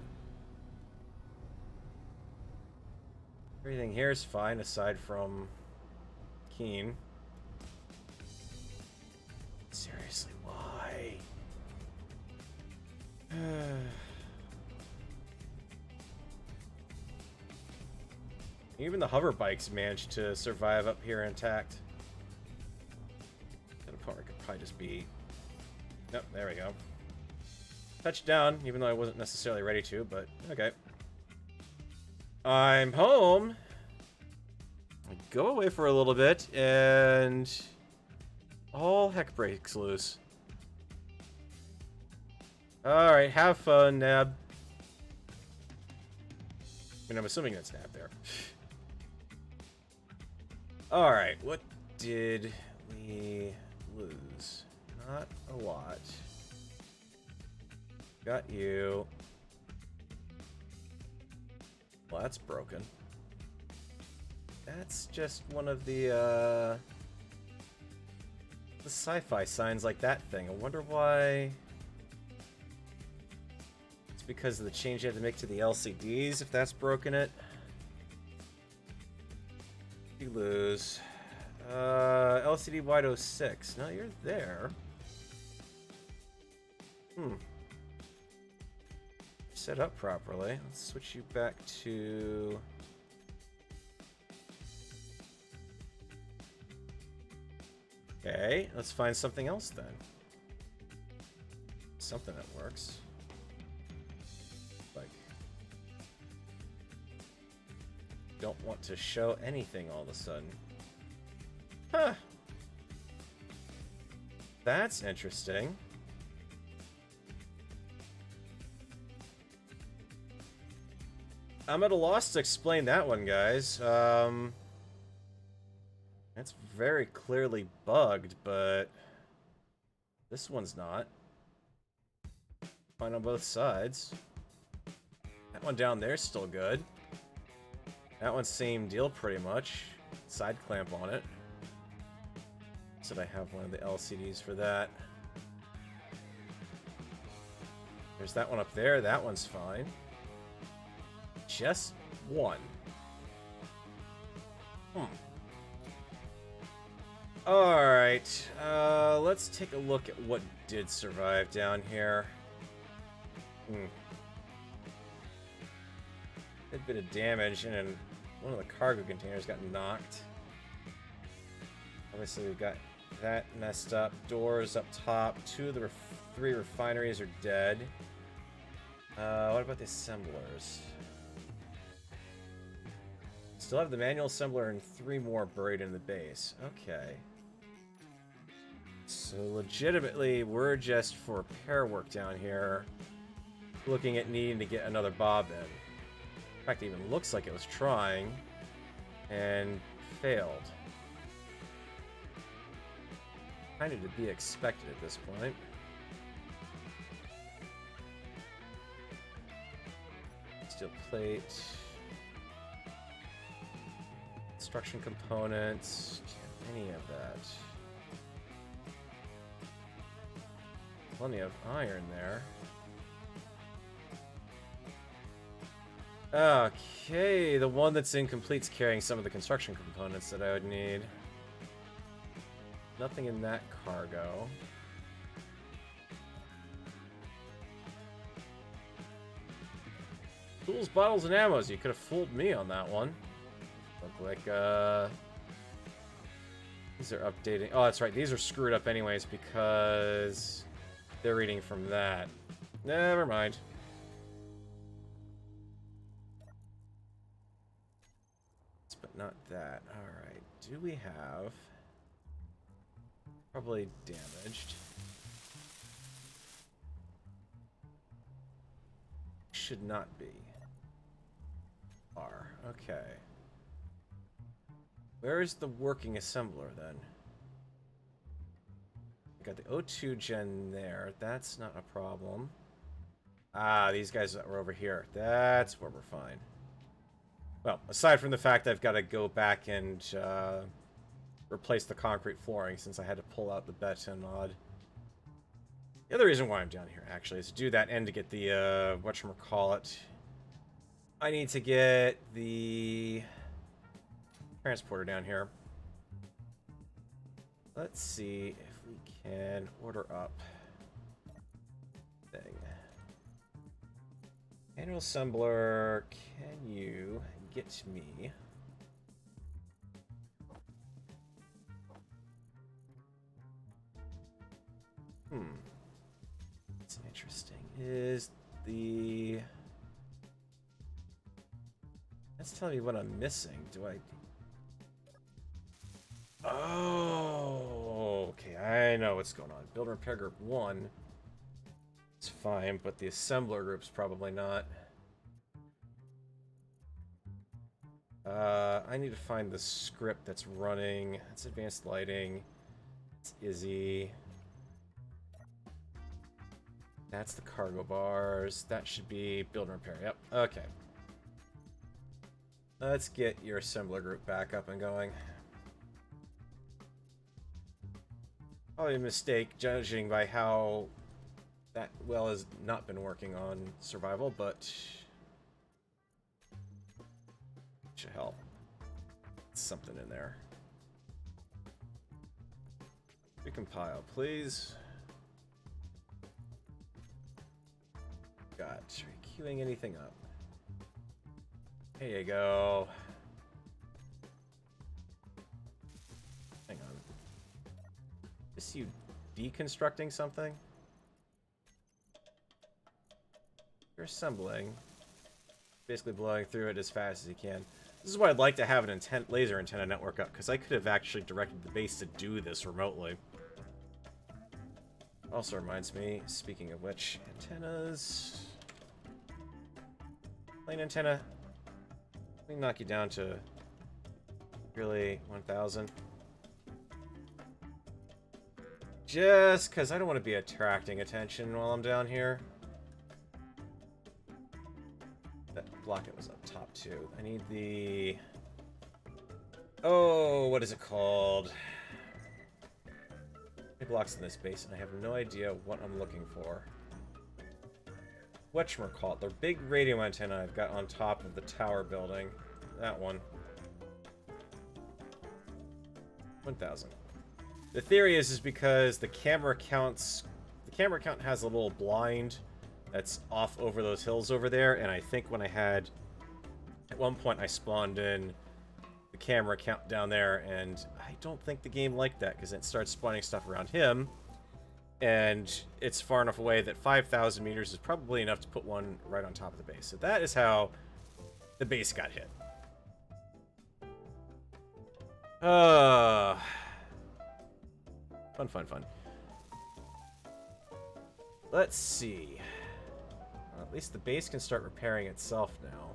Everything here is fine aside from Keen. Seriously, why? Even the hover bikes managed to survive up here intact. At a point, could probably just be... Nope, there we go. Touchdown, even though I wasn't necessarily ready to, but okay. I'm home. I go away for a little bit, and... all heck breaks loose. Alright, have fun, Nab. I mean, I'm assuming that's Nab there. Alright, what did we lose? Not a lot. Got you. Well, that's broken. That's just one of the sci-fi signs like that thing. I wonder why. It's because of the change you had to make to the LCDs, if that's broken it. You lose. LCD wide 06. No, you're there. Set up properly. Let's switch you back to... Okay, let's find something else then. Something that works. Like, don't want to show anything all of a sudden. Huh. That's interesting. I'm at a loss to explain that one, guys. It's very clearly bugged, but this one's not. Fine on both sides. That one down there's still good. That one's same deal pretty much. Side clamp on it. Said I have one of the LCDs for that. There's that one up there. That one's fine. Just one. Alright, let's take a look at what did survive down here. A bit of damage, and one of the cargo containers got knocked. Obviously, we've got that messed up. Doors up top. 2 of the 3 refineries are dead. What about the assemblers? Still have the manual assembler and 3 more buried in the base. Okay. So legitimately, we're just for repair work down here, looking at needing to get another bob in. In fact, it even looks like it was trying and failed. Kind of to be expected at this point. Steel plate. Construction components. Can't any of that. Plenty of iron there. Okay, the one that's incomplete's carrying some of the construction components that I would need. Nothing in that cargo. Tools, bottles, and ammos. You could have fooled me on that one. Look like, these are updating. Oh, that's right. These are screwed up anyways because they're reading from that. Never mind. But not that. Alright. Do we have... Probably damaged. Should not be. R. Okay. Where is the working assembler then? Got the O2 gen there. That's not a problem. Ah, these guys are over here. That's where we're fine. Well, aside from the fact I've got to go back and replace the concrete flooring since I had to pull out the Beton mod. The other reason why I'm down here, actually, is to do that and to get the, whatchamacallit. I need to get the transporter down here. Let's see if we can order up thing. Manual assembler, can you get me... That's interesting. Is the... That's telling me what I'm missing. Do I... Oh, okay. I know what's going on. Build and repair group 1. It's fine, but the assembler group's probably not. I need to find the script that's running. It's advanced lighting. It's Izzy. That's the cargo bars. That should be build and repair. Yep. Okay. Let's get your assembler group back up and going. Probably a mistake judging by how that well has not been working on survival, but it should help. Something in there. Recompile, please. Got queuing anything up. There you go. Hang on. Is you deconstructing something? You're assembling. Basically blowing through it as fast as you can. This is why I'd like to have an laser antenna network up, because I could have actually directed the base to do this remotely. Also reminds me, speaking of which, antennas... Plane antenna. Let me knock you down to really 1,000. Just because I don't want to be attracting attention while I'm down here. That blocket was up top too. I need the... Oh, what is it called? Blocks in this base, and I have no idea what I'm looking for. Whatchamacallit, the big radio antenna I've got on top of the tower building. That one. 1,000. The theory is because the camera count has a little blind that's off over those hills over there, and I think when I had... At one point I spawned in the camera count down there, and I don't think the game liked that because it starts spawning stuff around him, and it's far enough away that 5,000 meters is probably enough to put one right on top of the base. So that is how the base got hit. Fun. Let's see. Well, at least the base can start repairing itself now.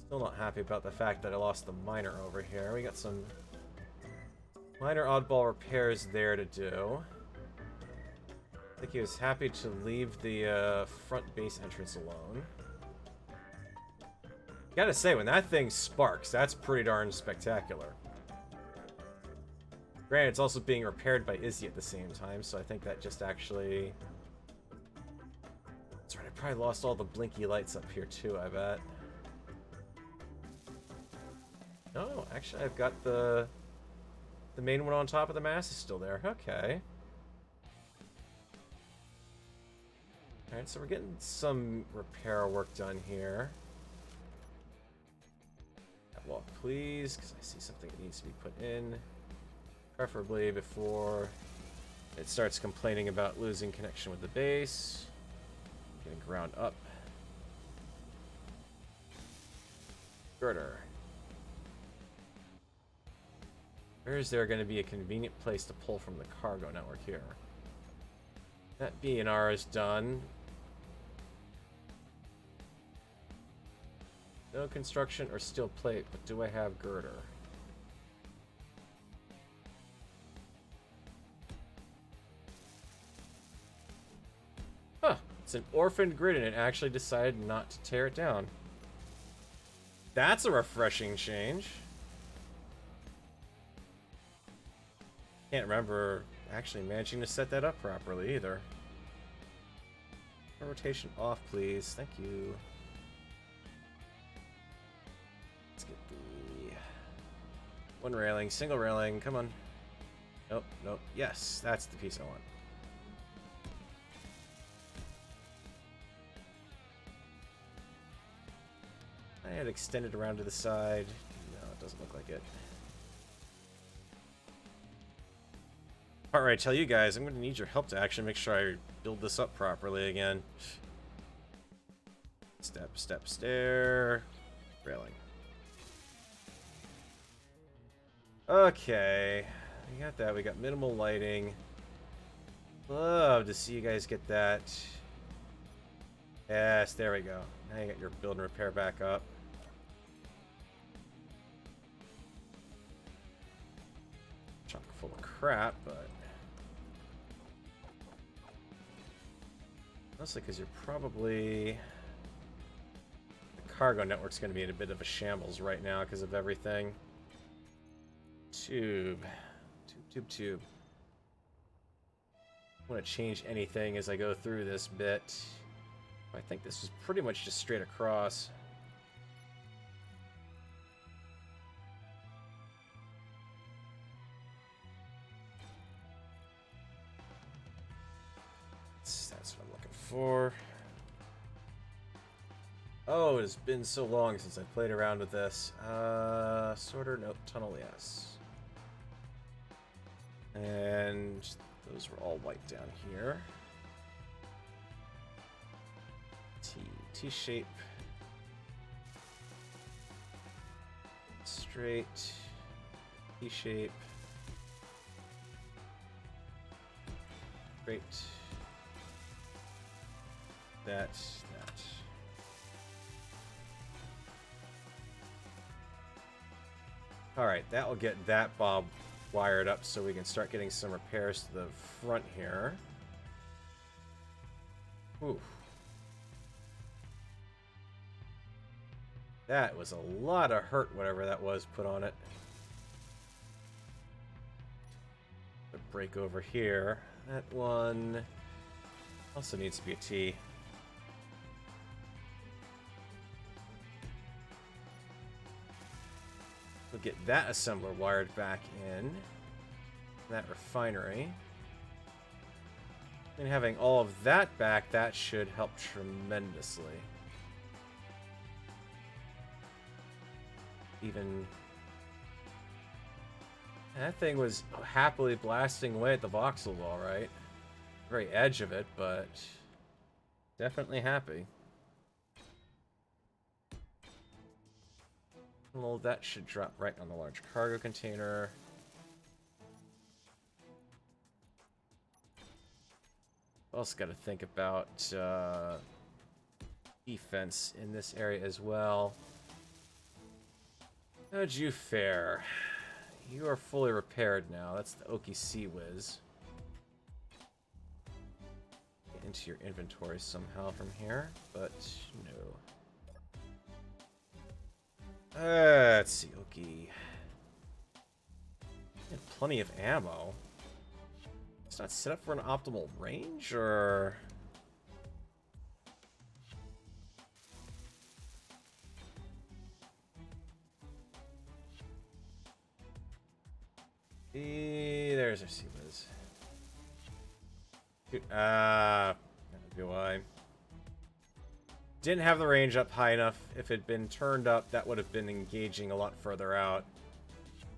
Still not happy about the fact that I lost the miner over here. We got some minor oddball repairs there to do. I think he was happy to leave the front base entrance alone. Gotta say, when that thing sparks, that's pretty darn spectacular. Granted, it's also being repaired by Izzy at the same time, so I think that just actually... That's right, I probably lost all the blinky lights up here too, I bet. No, actually, I've got the main one on top of the mast is still there. Okay. Alright, so we're getting some repair work done here. Well, please, because I see something that needs to be put in. Preferably before it starts complaining about losing connection with the base. Getting ground up. Girder. Where is there going to be a convenient place to pull from the cargo network here? That B&R is done. No construction or steel plate, but do I have girder? Huh, it's an orphaned grid and it actually decided not to tear it down. That's a refreshing change. Can't remember actually managing to set that up properly either. Rotation off, please. Thank you. Let's get the one railing, single railing. Come on. Nope, nope. Yes, that's the piece I want. I had extended around to the side. No, it doesn't look like it. Alright, tell you guys, I'm going to need your help to actually make sure I build this up properly again. Step, step, stair. Railing. Okay. We got that. We got minimal lighting. Love to see you guys get that. Yes, there we go. Now you got your build and repair back up. Chock full of crap, but... Mostly because you're probably... The cargo network's going to be in a bit of a shambles right now because of everything. Tube. Tube. I want to change anything as I go through this bit. I think this is pretty much just straight across. That's what I'm looking for. Oh, it has been so long since I played around with this. Sorter, nope, tunnel, yes. And those were all white down here. T-shape. Straight. T-shape. Straight. That. Alright, that will get that bob wired up so we can start getting some repairs to the front here. Ooh. That was a lot of hurt, whatever that was put on it. The break over here. That one also needs to be a T. We'll get that assembler wired back in. That refinery. And having all of that back, that should help tremendously. Even That thing was happily blasting away at the voxels, alright. Very edge of it, but definitely happy. Well, that should drop right on the large cargo container. Also got to think about defense in this area as well. How'd you fare? You are fully repaired now. That's the Oki Sea Whiz. Get into your inventory somehow from here, but no. Let's see, Oki. And plenty of ammo. It's not set up for an optimal range, or... There's our Sea Whiz. Do I? Didn't have the range up high enough. If it had been turned up, that would have been engaging a lot further out.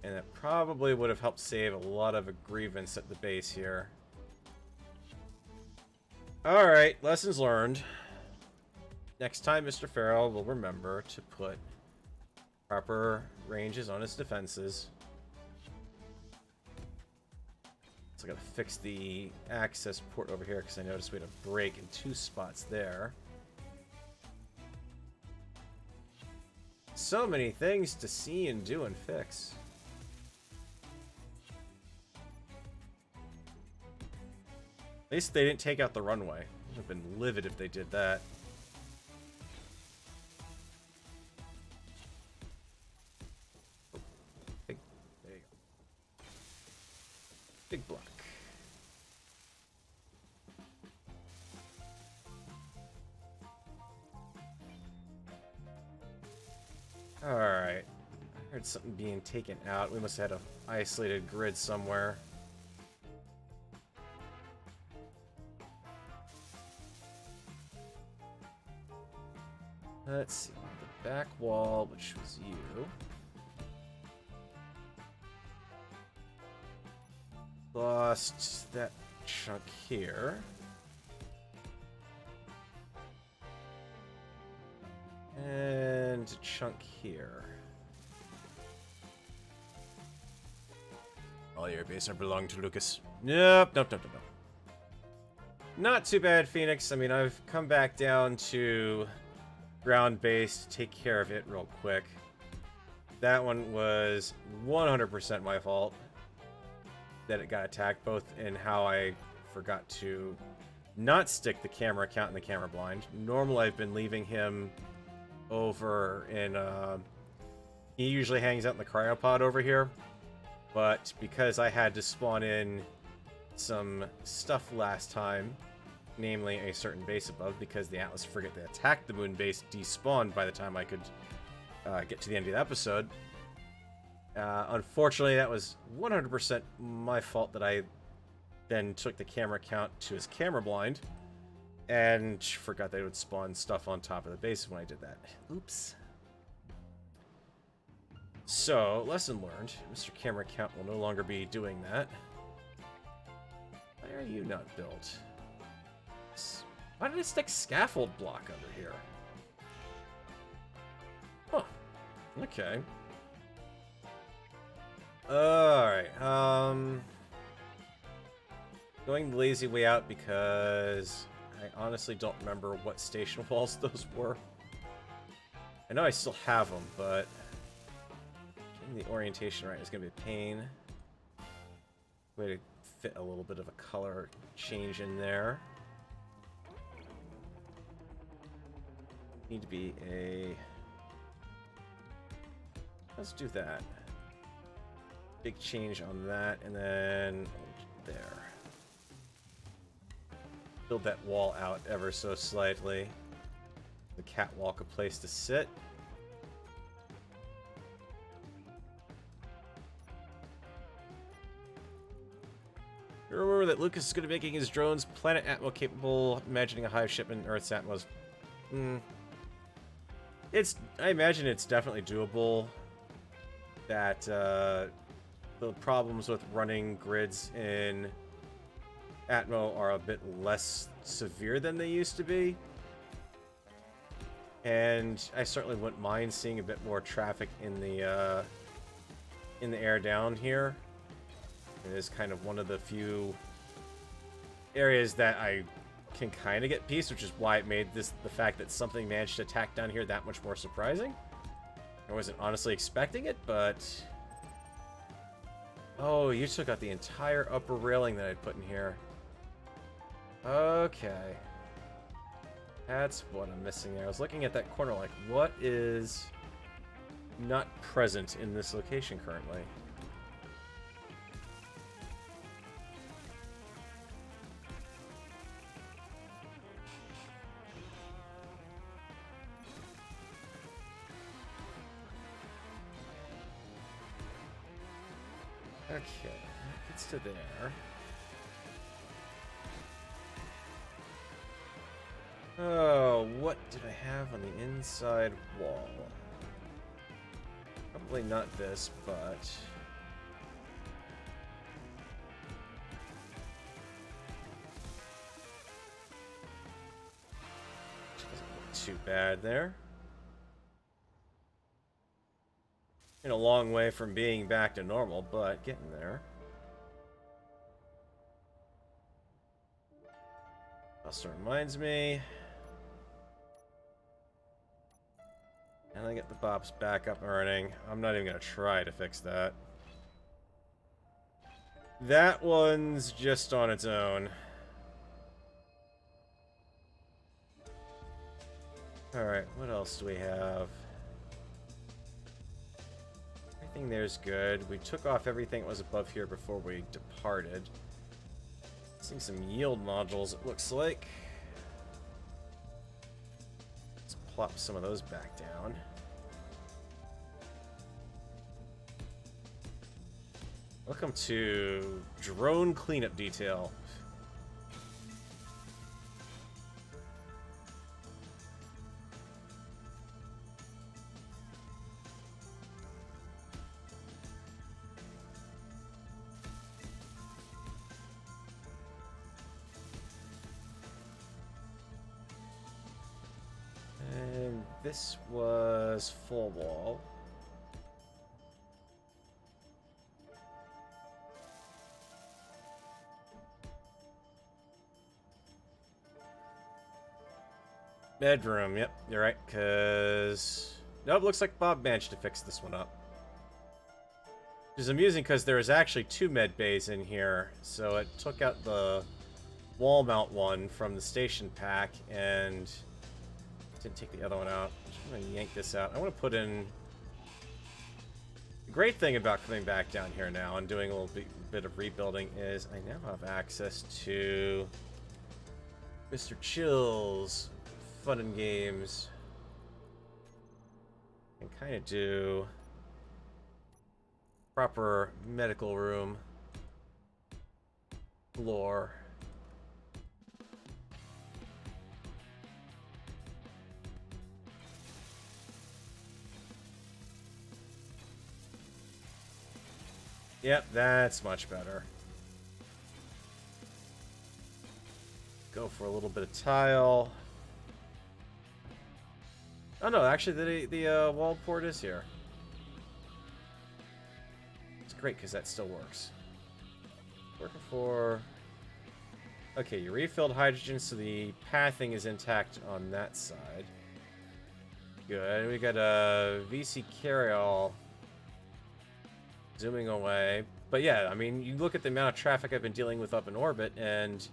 And that probably would have helped save a lot of a grievance at the base here. Alright, lessons learned. Next time, Mr. Farrell will remember to put proper ranges on his defenses. So I gotta fix the access port over here because I noticed we had a break in 2 spots there. So many things to see and do and fix. At least they didn't take out the runway. I would have been livid if they did that. There you go. Big block. Alright. I heard something being taken out. We must have had an isolated grid somewhere. Let's see. The back wall, which was you. Lost that chunk here. And a chunk here. All your base are belong to Lucas. Nope. Not too bad, Phoenix. I mean, I've come back down to ground base to take care of it real quick. That one was 100% my fault that it got attacked, both in how I forgot to not stick the camera count in the camera blind. Normally, I've been leaving him over in, he usually hangs out in the cryopod over here, but because I had to spawn in some stuff last time, namely a certain base above, because the Atlas frigate that attacked the moon base despawned by the time I could get to the end of the episode. Unfortunately, that was 100% my fault that I then took the camera count to his camera blind and forgot they would spawn stuff on top of the base when I did that. Oops. So, lesson learned. Mr. Camera Count will no longer be doing that. Why are you not built? Why did I stick scaffold block under here? Huh. Okay. Alright, going the lazy way out because I honestly don't remember what station walls those were. I know I still have them, but getting the orientation right is going to be a pain. Way to fit a little bit of a color change in there. Need to be a... Let's do that. Big change on that, and then there. Build that wall out ever so slightly. The catwalk a place to sit. Remember that Lucas is going to be making his drones planet Atmo capable, imagining a hive shipment in Earth's Atmos. I imagine it's definitely doable. That the problems with running grids in Atmo are a bit less severe than they used to be. And I certainly wouldn't mind seeing a bit more traffic in the air down here. It is kind of one of the few areas that I can kind of get peace, which is why it made this the fact that something managed to attack down here that much more surprising. I wasn't honestly expecting it, but... Oh, you took out the entire upper railing that I'd put in here. Okay. That's what I'm missing there. I was looking at that corner like, what is not present in this location currently? Okay, that gets to there. Oh, what did I have on the inside wall? Probably not this, but... Doesn't look too bad there. In a long way from being back to normal, but getting there. Also reminds me. And I get the bops back up and running. I'm not even going to try to fix that. That one's just on its own. Alright, what else do we have? Everything there's good. We took off everything that was above here before we departed. Seeing some yield modules, it looks like. Let's plop some of those back down. Welcome to drone cleanup detail. And this was full wall. Bedroom, yep, you're right, because... Nope, looks like Bob managed to fix this one up. Which is amusing because there is actually 2 med bays in here, so it took out the wall mount one from the station pack and didn't take the other one out. I'm going to yank this out. I want to put in... The great thing about coming back down here now and doing a little bit of rebuilding is I now have access to Mr. Chill's Fun and Games. And kind of do proper medical room floor. Yep, that's much better. Go for a little bit of tile. Oh no, actually the wall port is here. It's great because that still works. Working for... Okay, you refilled hydrogen so the pathing is intact on that side. Good. We got a VC carryall zooming away. But yeah, I mean, you look at the amount of traffic I've been dealing with up in orbit, and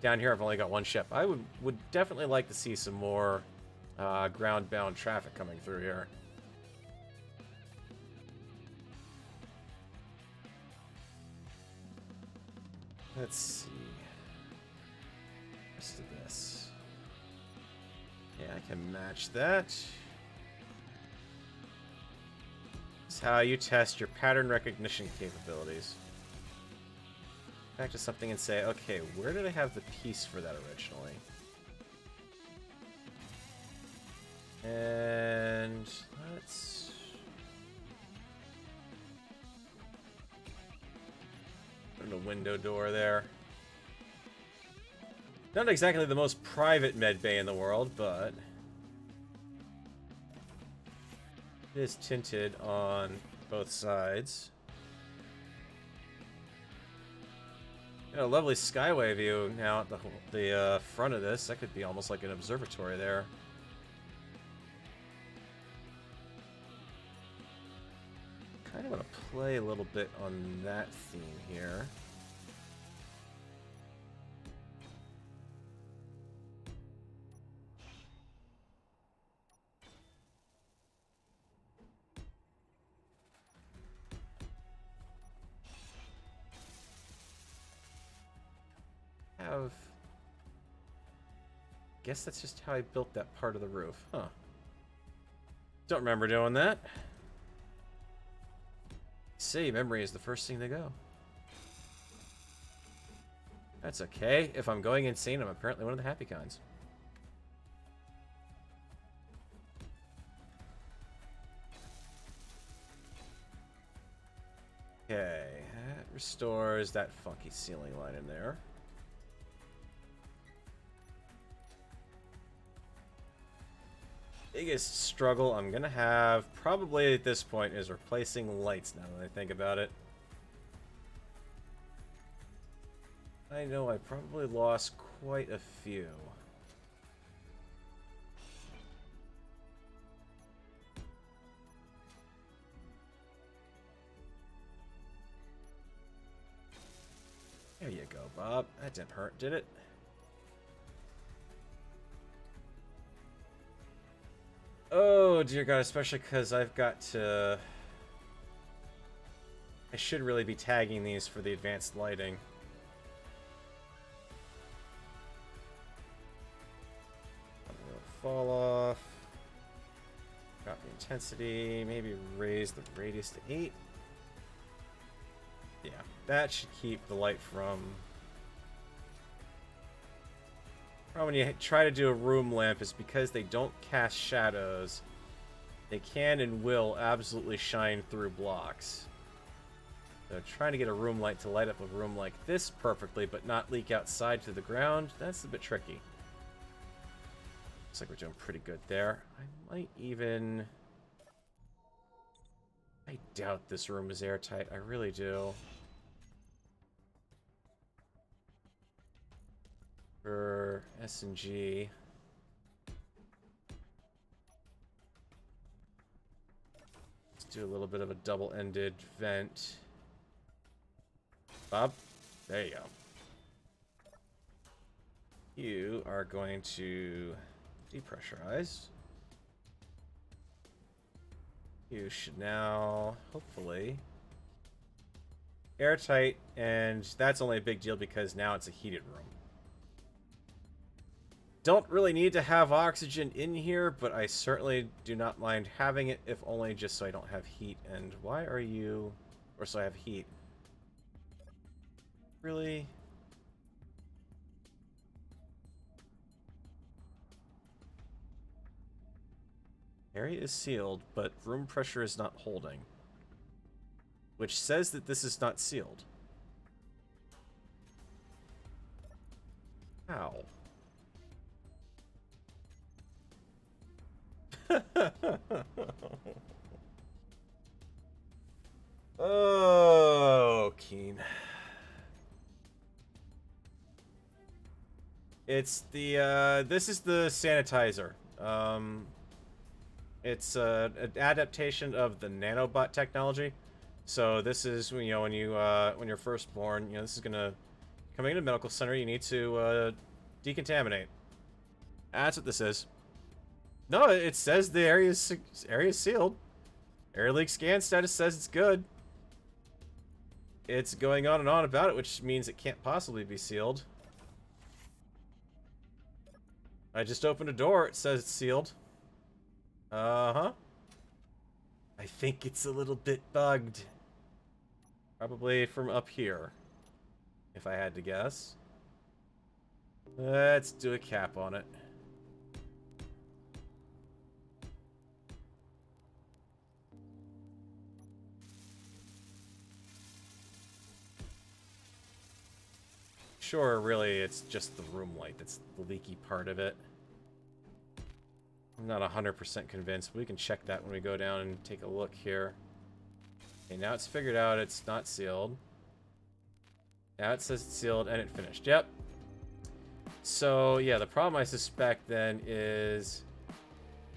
down here I've only got one ship. I would definitely like to see some more ground-bound traffic coming through here. Let's see. Rest of this. Yeah, I can match that. This is how you test your pattern recognition capabilities. Back to something and say, okay, where did I have the piece for that originally? And let's... window door there. Not exactly the most private med bay in the world, but it is tinted on both sides. Got a lovely skyway view now at the front of this. That could be almost like an observatory there. Kind of want to play a little bit on that theme here. Guess that's just how I built that part of the roof. Huh. Don't remember doing that. See, memory is the first thing to go. That's okay. If I'm going insane, I'm apparently one of the happy kinds. Okay, that restores that funky ceiling line in there. Biggest struggle I'm gonna have probably at this point is replacing lights now that I think about it. I know I probably lost quite a few. There you go, Bob. That didn't hurt, did it? Oh, dear God, especially because I've got to... I should really be tagging these for the advanced lighting. Fall off. Drop the intensity. Maybe raise the radius to 8. Yeah, that should keep the light from... When you try to do a room lamp is because they don't cast shadows. They can and will absolutely shine through blocks. So trying to get a room light to light up a room like this perfectly but not leak outside to the ground, that's a bit tricky. Looks like we're doing pretty good there. I might even... I doubt this room is airtight. I really do. For S&G. Let's do a little bit of a double-ended vent. Bob, there you go. You are going to depressurize. You should now, hopefully, airtight, and that's only a big deal because now it's a heated room. Don't really need to have oxygen in here, but I certainly do not mind having it, if only just so I don't have heat. And why are you... Or so I have heat. Really? Area is sealed, but room pressure is not holding. Which says that this is not sealed. How? Oh, Keen. It's the, this is the sanitizer. It's an adaptation of the nanobot technology. So this is, you know, when you're first born, you know, this is gonna, coming into medical center, you need to, decontaminate. That's what this is. No, it says the area's sealed. Air leak scan status says it's good. It's going on and on about it, which means it can't possibly be sealed. I just opened a door, it says it's sealed. Uh-huh. I think it's a little bit bugged. Probably from up here, if I had to guess. Let's do a cap on it. sure, really, it's just the room light that's the leaky part of it. I'm not 100% convinced, but we can check that when we go down and take a look here. Okay, now it's figured out it's not sealed. Now it says it's sealed and it finished. Yep. So, yeah, the problem I suspect then is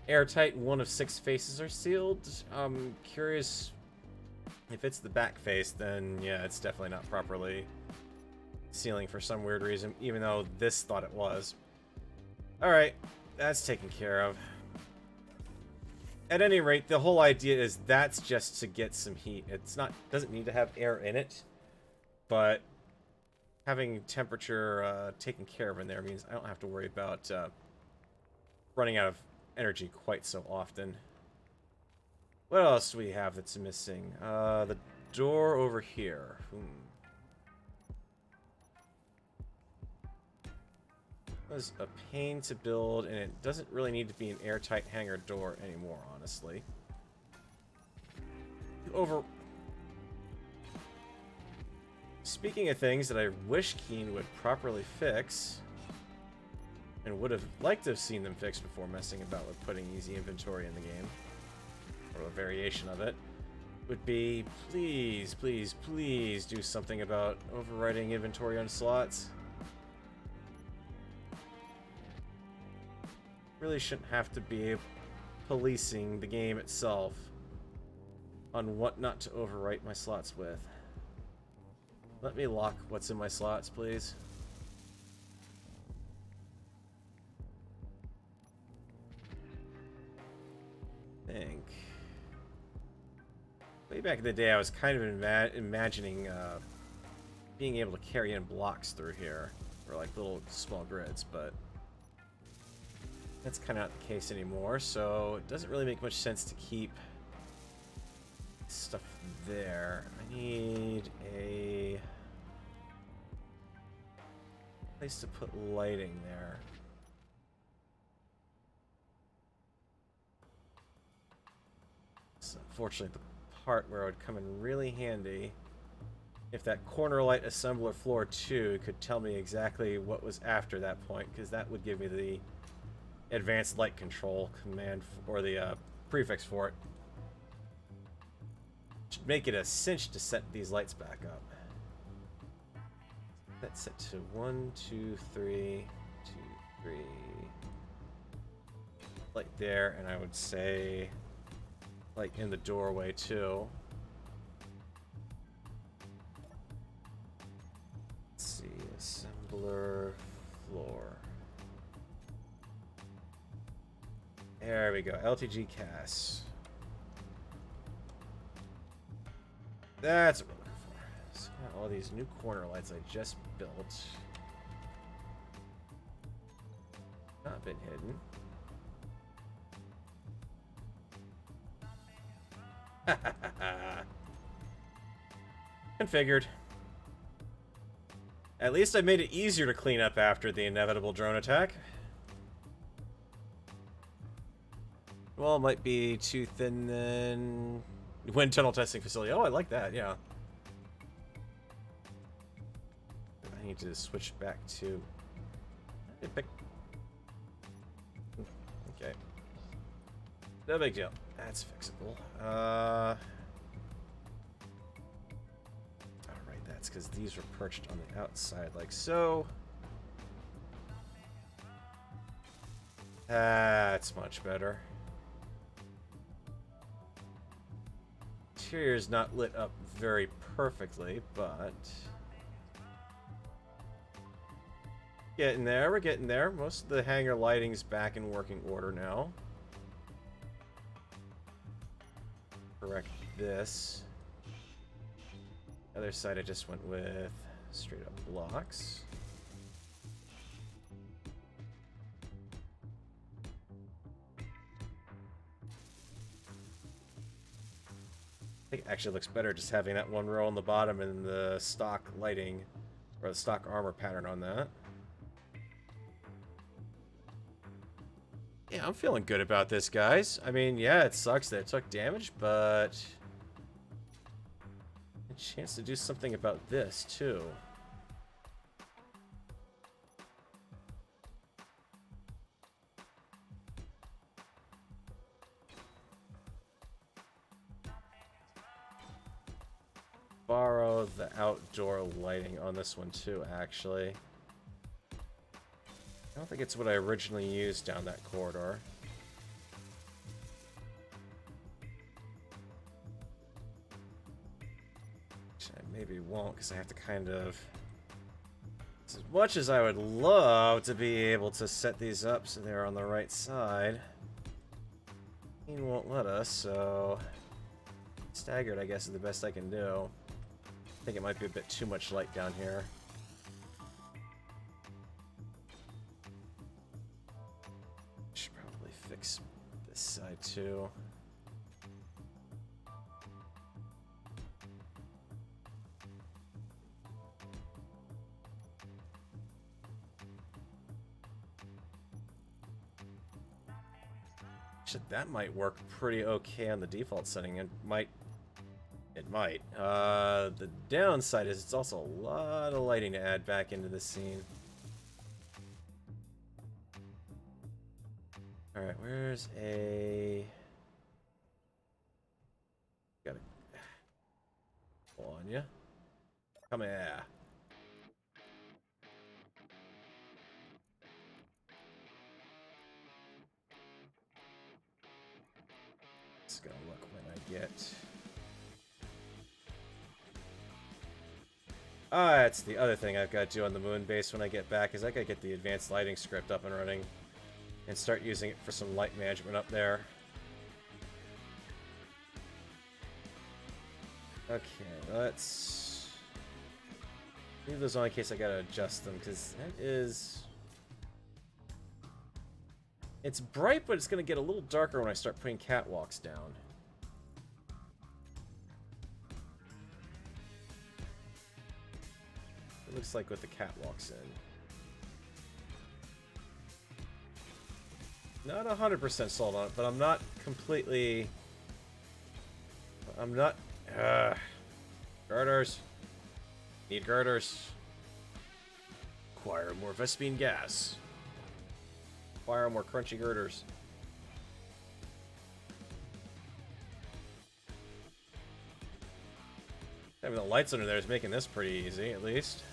airtight 1 of 6 faces are sealed. I'm curious if it's the back face, then yeah, it's definitely not properly sealing for some weird reason, even though this thought it was. Alright, that's taken care of. At any rate, the whole idea is that's just to get some heat. It's not, doesn't need to have air in it, but having temperature taken care of in there means I don't have to worry about running out of energy quite so often. What else do we have that's missing? The door over here. It was a pain to build, and it doesn't really need to be an airtight hangar door anymore, honestly. Speaking of things that I wish Keen would properly fix, and would have liked to have seen them fixed before messing about with putting easy inventory in the game, or a variation of it, would be please, please, please do something about overriding inventory on slots. Really shouldn't have to be policing the game itself on what not to overwrite my slots with. Let me lock what's in my slots, please. Think. Way back in the day, I was kind of imagining being able to carry in blocks through here, or like little small grids, but that's kind of not the case anymore, so it doesn't really make much sense to keep stuff there. I need a place to put lighting there. So unfortunately, the part where it would come in really handy if that corner light assembler floor 2 could tell me exactly what was after that point, because that would give me the advanced light control command, or the prefix for it. Should make it a cinch to set these lights back up. That's set to 1, 2, 3, 2, 3. Light there, and I would say light in the doorway too. Let's see, assembler floor. There we go, LTG CAS. That's what we're looking for. So all these new corner lights I just built. Not been hidden. Configured. At least I made it easier to clean up after the inevitable drone attack. Well, it might be too thin then. Wind tunnel testing facility. Oh, I like that, yeah. I need to switch back to... Okay. No big deal. That's fixable. Alright, that's because these were perched on the outside like so. That's much better. Interior is not lit up very perfectly, but getting there. We're getting there. Most of the hangar lighting's back in working order now. Correct this. Other side I just went with straight up blocks. I think it actually looks better just having that one row on the bottom and the stock lighting, or the stock armor pattern on that. Yeah, I'm feeling good about this, guys. I mean, yeah, it sucks that it took damage, but a chance to do something about this, too. borrow the outdoor lighting on this one too, actually. I don't think it's what I originally used down that corridor. Which I maybe won't, because I have to kind of... As much as I would love to be able to set these up so they're on the right side, he won't let us, so... Staggered, I guess, is the best I can do. I think it might be a bit too much light down here. Should probably fix this side too. Shit, that might work pretty okay on the default setting. It might. The downside is it's also a lot of lighting to add back into the scene. Alright, where's a... Gotta... Pull on ya. Come here. It's gonna look when I get... That's the other thing I've got to do on the moon base when I get back, is I gotta get the advanced lighting script up and running and start using it for some light management up there. Okay, let's leave those on in case I gotta adjust them, because that is... It's bright, but it's gonna get a little darker when I start putting catwalks down. It looks like with the catwalks in. Not 100% sold on it, but I'm not completely... I'm not... Girders. Need girders. Acquire more Vespine gas. Acquire more crunchy girders. Having the lights under there is making this pretty easy, at least.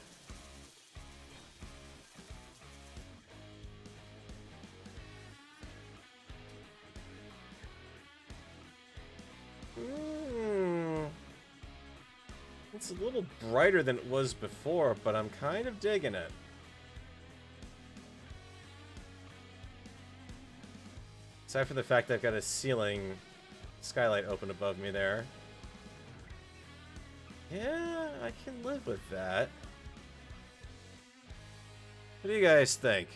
It's a little brighter than it was before, but I'm kind of digging it. Aside from the fact that I've got a ceiling skylight open above me there. Yeah, I can live with that. What do you guys think?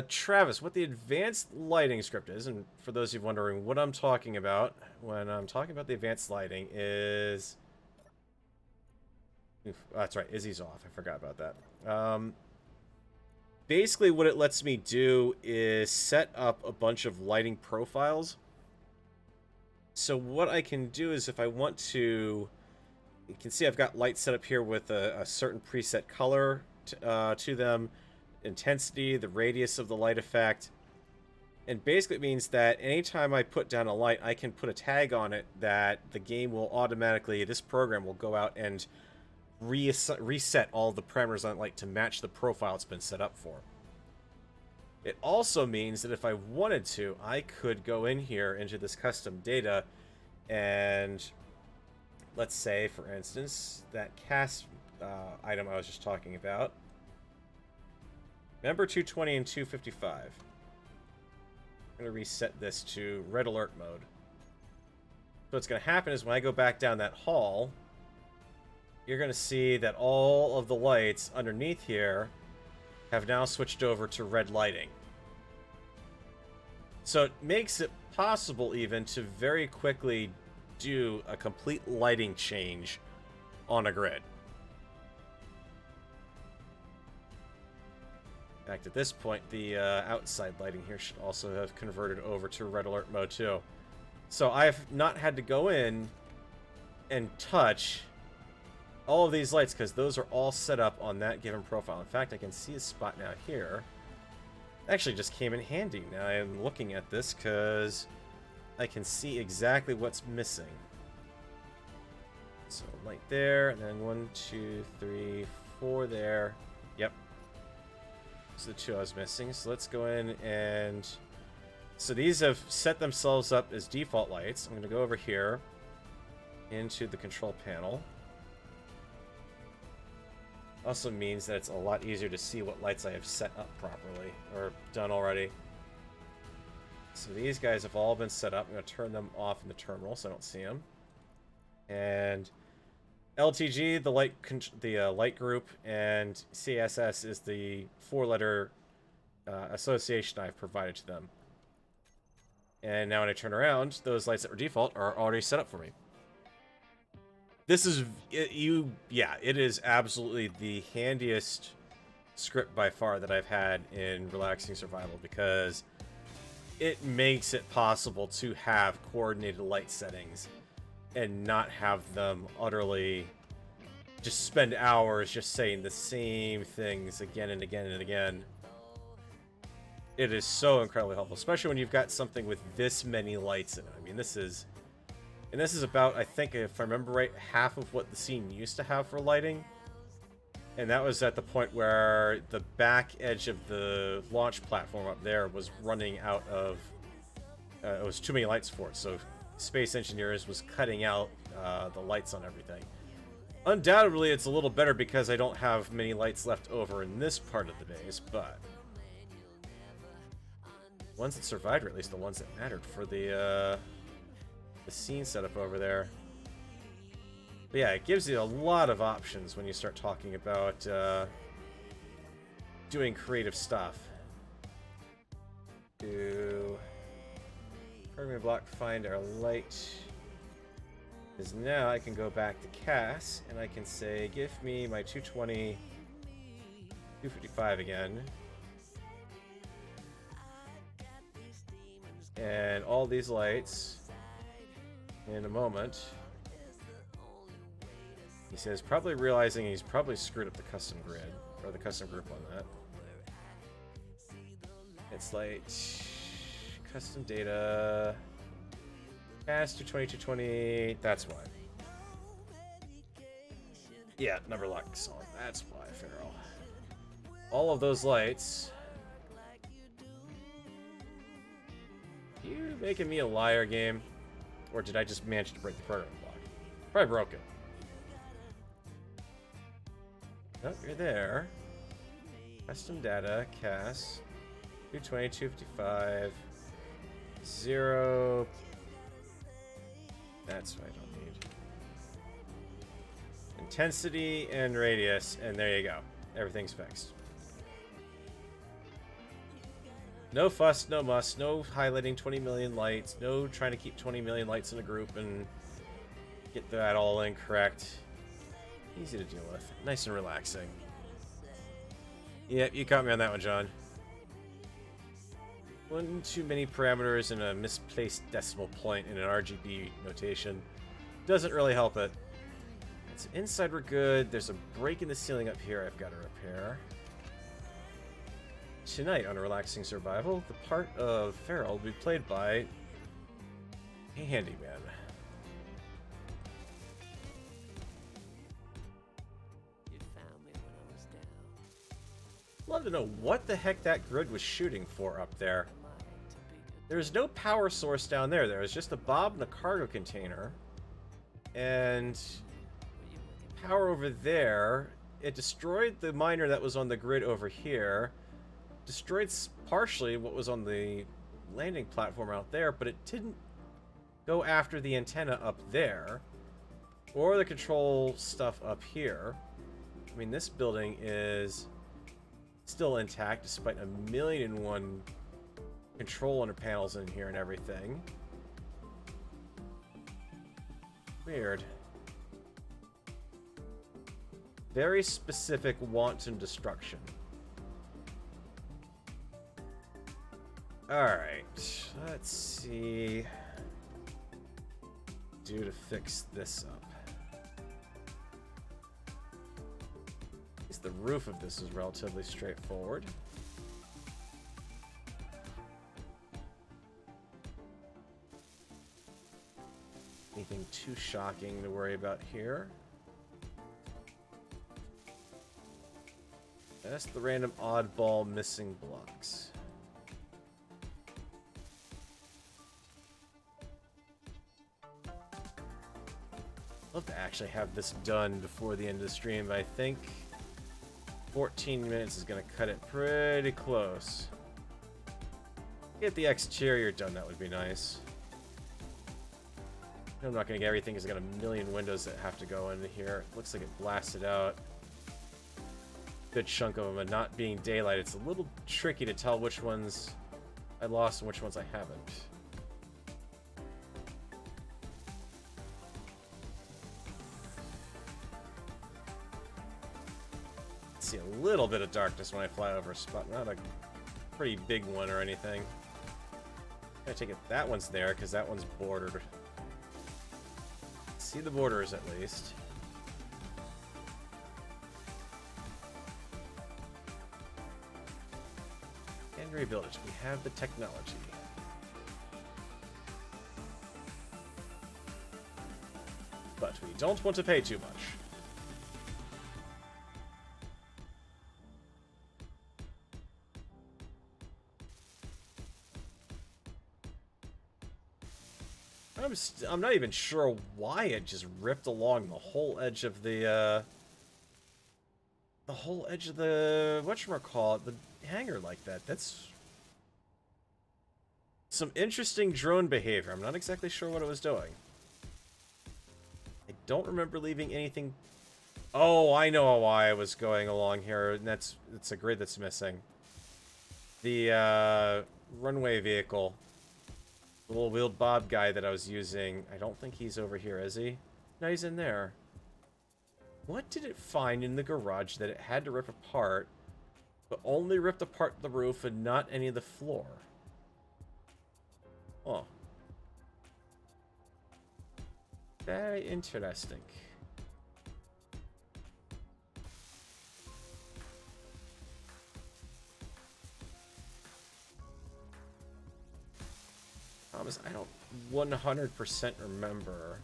Travis, what the advanced lighting script is, and for those of you wondering what I'm talking about when I'm talking about the advanced lighting is... Oof, that's right, Izzy's off. I forgot about that. Basically what it lets me do is set up a bunch of lighting profiles. So what I can do is if I want to... You can see I've got lights set up here with a certain preset color to them. Intensity, the radius of the light effect, and basically it means that anytime I put down a light, I can put a tag on it that the game will automatically, this program will go out and reset all the parameters on the light to match the profile it's been set up for. It also means that if I wanted to, I could go in here into this custom data and let's say, for instance, that cast item I was just talking about. Remember 220 and 255. I'm going to reset this to red alert mode. So what's going to happen is when I go back down that hall, you're going to see that all of the lights underneath here have now switched over to red lighting. So it makes it possible even to very quickly do a complete lighting change on a grid. In fact, at this point, the outside lighting here should also have converted over to red alert mode too. So I've not had to go in and touch all of these lights because those are all set up on that given profile. In fact, I can see a spot now here. Actually just came in handy. Now I'm looking at this because I can see exactly what's missing. So light there, and then 1, 2, 3, 4 there. Yep. So the 2 I was missing. So let's go in and... So these have set themselves up as default lights. I'm going to go over here into the control panel. Also means that it's a lot easier to see what lights I have set up properly, or done already. So these guys have all been set up. I'm going to turn them off in the terminal so I don't see them. And LTG, the light group, and CSS is the 4-letter association I've provided to them. And now when I turn around, those lights that were default are already set up for me. This is it is absolutely the handiest script by far that I've had in Relaxing Survival, because it makes it possible to have coordinated light settings and not have them utterly just spend hours just saying the same things again and again and again. It is so incredibly helpful, especially when you've got something with this many lights in it. I mean, this is about, I think, if I remember right, half of what the scene used to have for lighting. And that was at the point where the back edge of the launch platform up there was running out of... it was too many lights for it, so Space Engineers was cutting out the lights on everything. Undoubtedly, it's a little better because I don't have many lights left over in this part of the base, but... ones that survived, or at least the ones that mattered for the scene setup over there. But yeah, it gives you a lot of options when you start talking about doing creative stuff. Do programming block find our light. Because now I can go back to Cass and I can say, give me my 220, 255 again. And all these lights in a moment. He says, probably realizing he's probably screwed up the custom grid, or the custom group on that. It's like custom data, cast 220, 220, that's why. Yeah, number lock song, that's why, Farrell. All of those lights. You making me a liar, game? Or did I just manage to break the programming block? Probably broke it. Nope, you're there. Custom data, cast. 220, 255. 0. That's what I don't need. Intensity and radius, and there you go. Everything's fixed. No fuss, no muss, no highlighting 20 million lights, no trying to keep 20 million lights in a group and get that all incorrect. Easy to deal with. Nice and relaxing. Yep, you caught me on that one, John. One too many parameters and a misplaced decimal point in an RGB notation doesn't really help it. So inside we're good. There's a break in the ceiling up here I've got to repair. Tonight on Relaxing Survival, the part of Farrell will be played by a handyman. Love to know what the heck that grid was shooting for up there. There's no power source down there. There was just a bob and a cargo container. And power over there. It destroyed the miner that was on the grid over here. Destroyed partially what was on the landing platform out there, but it didn't go after the antenna up there. Or the control stuff up here. I mean, this building is still intact despite 1,000,001 control under panels in here and everything. Weird. Very specific wanton destruction. Alright, let's see. Do to fix this up. At least the roof of this is relatively straightforward. Anything too shocking to worry about here. That's the random oddball missing blocks. I'd love to actually have this done before the end of the stream, but I think 14 minutes is going to cut it pretty close. Get the exterior done, that would be nice. I'm not going to get everything because I got a million windows that have to go into here. It looks like it blasted out a good chunk of them, and not being daylight, it's a little tricky to tell which ones I lost and which ones I haven't. See a little bit of darkness when I fly over a spot, not a pretty big one or anything. I take it that one's there because that one's bordered. See the borders at least. And rebuild it. We have the technology. But we don't want to pay too much. I'm not even sure why it just ripped along the whole edge of the whatchamacallit, the hangar like that. That's some interesting drone behavior. I'm not exactly sure what it was doing. I don't remember leaving anything. Oh, I know why I was going along here, and it's a grid that's missing. The runway vehicle. Little wheeled bob guy that I was using. I don't think he's over here, is he? No, he's in there. What did it find in the garage that it had to rip apart, but only ripped apart the roof and not any of the floor? Oh. Very interesting. I don't 100% remember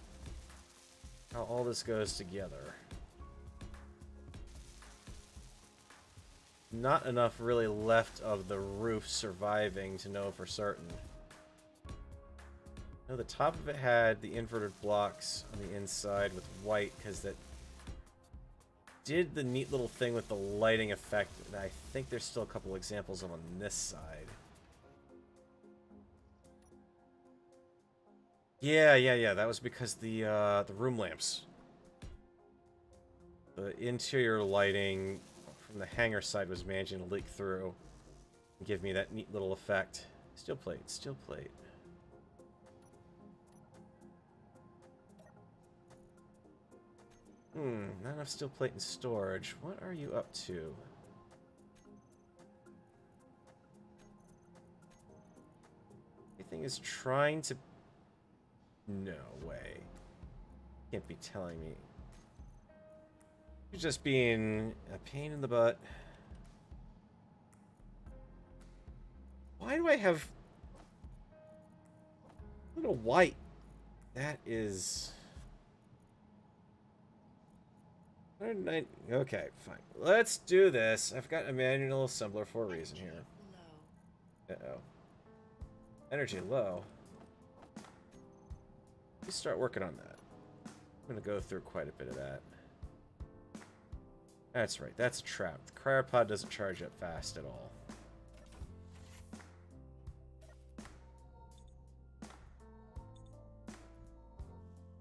how all this goes together. Not enough really left of the roof surviving to know for certain. No, the top of it had the inverted blocks on the inside with white because that did the neat little thing with the lighting effect. And I think there's still a couple examples on this side. Yeah. That was because the room lamps. The interior lighting from the hangar side was managing to leak through and give me that neat little effect. Steel plate. Not enough steel plate in storage. What are you up to? Everything is trying to... No way. Can't be telling me. You're just being a pain in the butt. Why do I have little white? That is... Okay, fine. Let's do this. I've got a manual assembler for a reason here. Uh-oh. Energy low. Let's start working on that. I'm going to go through quite a bit of that. That's right, that's a trap. The cryopod doesn't charge up fast at all.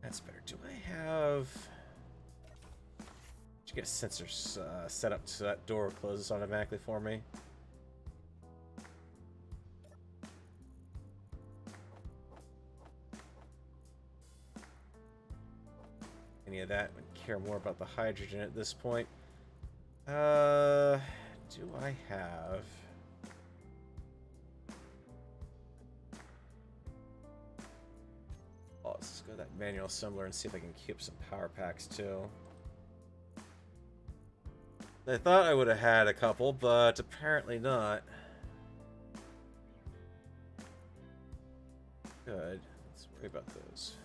That's better. Do I have... Should get a sensor set up so that door closes automatically for me. Any of that? I care more about the hydrogen at this point. Do I have... Oh, let's just go to that manual assembler and see if I can keep some power packs too. I thought I would have had a couple, but apparently not. Good. Let's worry about those.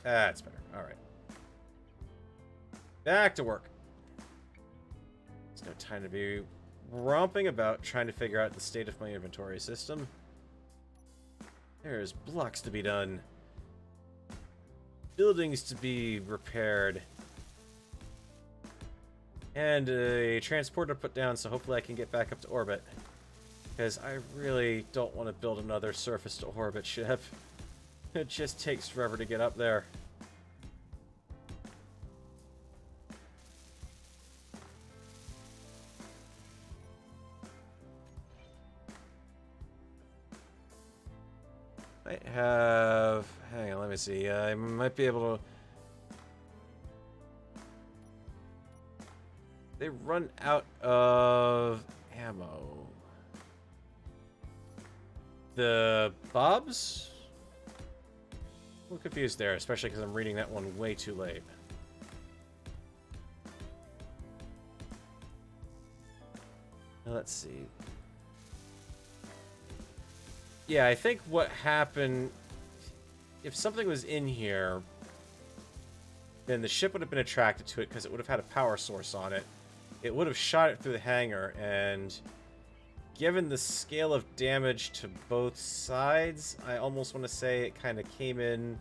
That's better. Alright. Back to work. There's no time to be romping about trying to figure out the state of my inventory system. There's blocks to be done. Buildings to be repaired. And a transporter put down, so hopefully I can get back up to orbit. Because I really don't want to build another surface to orbit ship. It just takes forever to get up there. I have... Hang on, let me see. I might be able to... They run out of ammo. The Bobs? A little confused there, especially because I'm reading that one way too late. Let's see. Yeah, I think what happened... If something was in here, then the ship would have been attracted to it because it would have had a power source on it. It would have shot it through the hangar, and given the scale of damage to both sides, I almost want to say it kind of came in...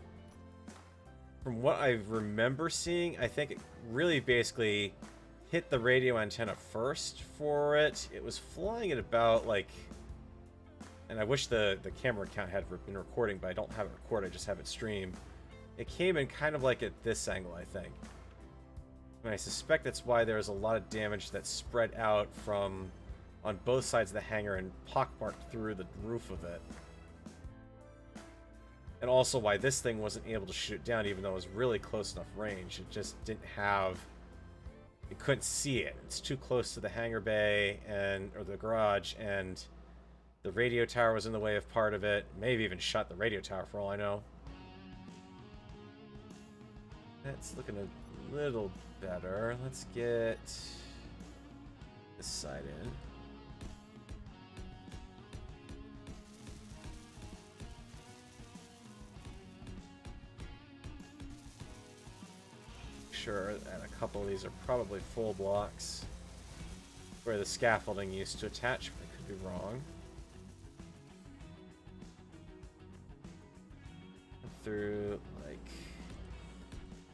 From what I remember seeing, I think it really basically hit the radio antenna first for it. It was flying at about, like... And I wish the camera count had been recording, but I don't have it recorded, I just have it stream. It came in kind of like at this angle, I think. And I suspect that's why there was a lot of damage that spread out from on both sides of the hangar and pockmarked through the roof of it. And also why this thing wasn't able to shoot down even though it was really close enough range. It just didn't have... It couldn't see it. It's too close to the hangar bay or the garage, and the radio tower was in the way of part of it. Maybe even shot the radio tower for all I know. That's looking a little better. Let's get this side in. Sure that a couple of these are probably full blocks where the scaffolding used to attach, but I could be wrong. Through, like...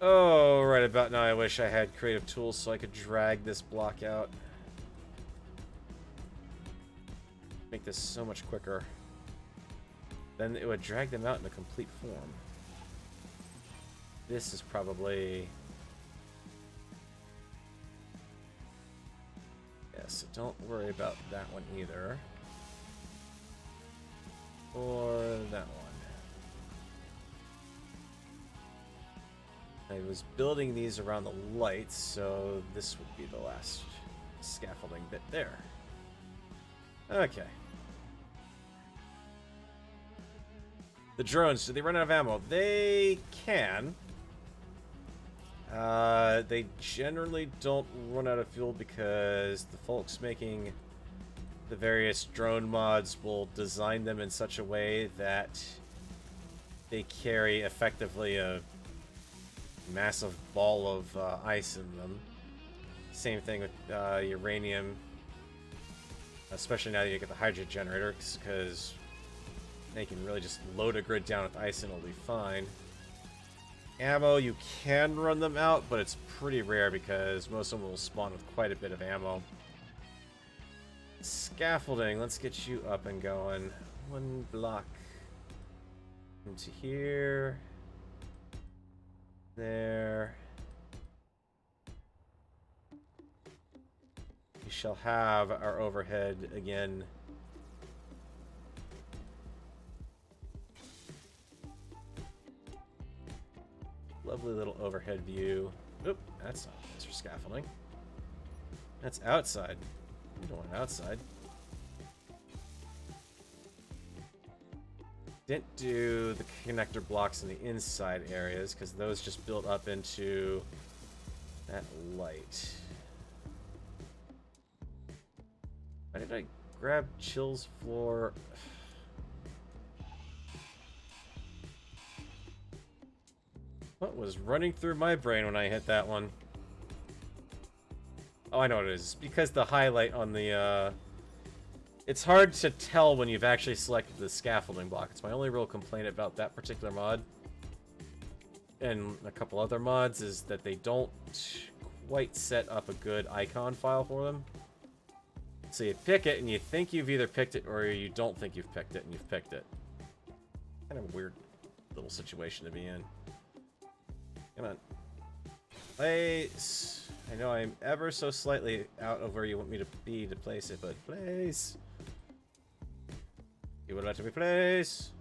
Oh, right about now I wish I had creative tools so I could drag this block out. Make this so much quicker. Then it would drag them out in a complete form. This is probably... Yeah, so don't worry about that one either. Or that one. I was building these around the lights, so this would be the last scaffolding bit there. Okay. The drones, do they run out of ammo? They can. They generally don't run out of fuel because the folks making the various drone mods will design them in such a way that they carry effectively a massive ball of ice in them. Same thing with uranium, especially now that you get the hydrogen generator, because they can really just load a grid down with ice and it'll be fine. Ammo, you can run them out, but it's pretty rare because most of them will spawn with quite a bit of ammo. Scaffolding, let's get you up and going. One block into here. There. We shall have our overhead again. Lovely little overhead view. Oop, that's for scaffolding. That's outside. We don't want it outside. Didn't do the connector blocks in the inside areas because those just built up into that light. Why did I grab Chill's floor? What was running through my brain when I hit that one? Oh, I know what it is. Because the highlight on the, it's hard to tell when you've actually selected the scaffolding block. It's my only real complaint about that particular mod. And a couple other mods is that they don't quite set up a good icon file for them. So you pick it and you think you've either picked it or you don't think you've picked it and you've picked it. Kind of a weird little situation to be in. Come on. Place. I know I'm ever so slightly out of where you want me to be to place it, but place. You would like to be place.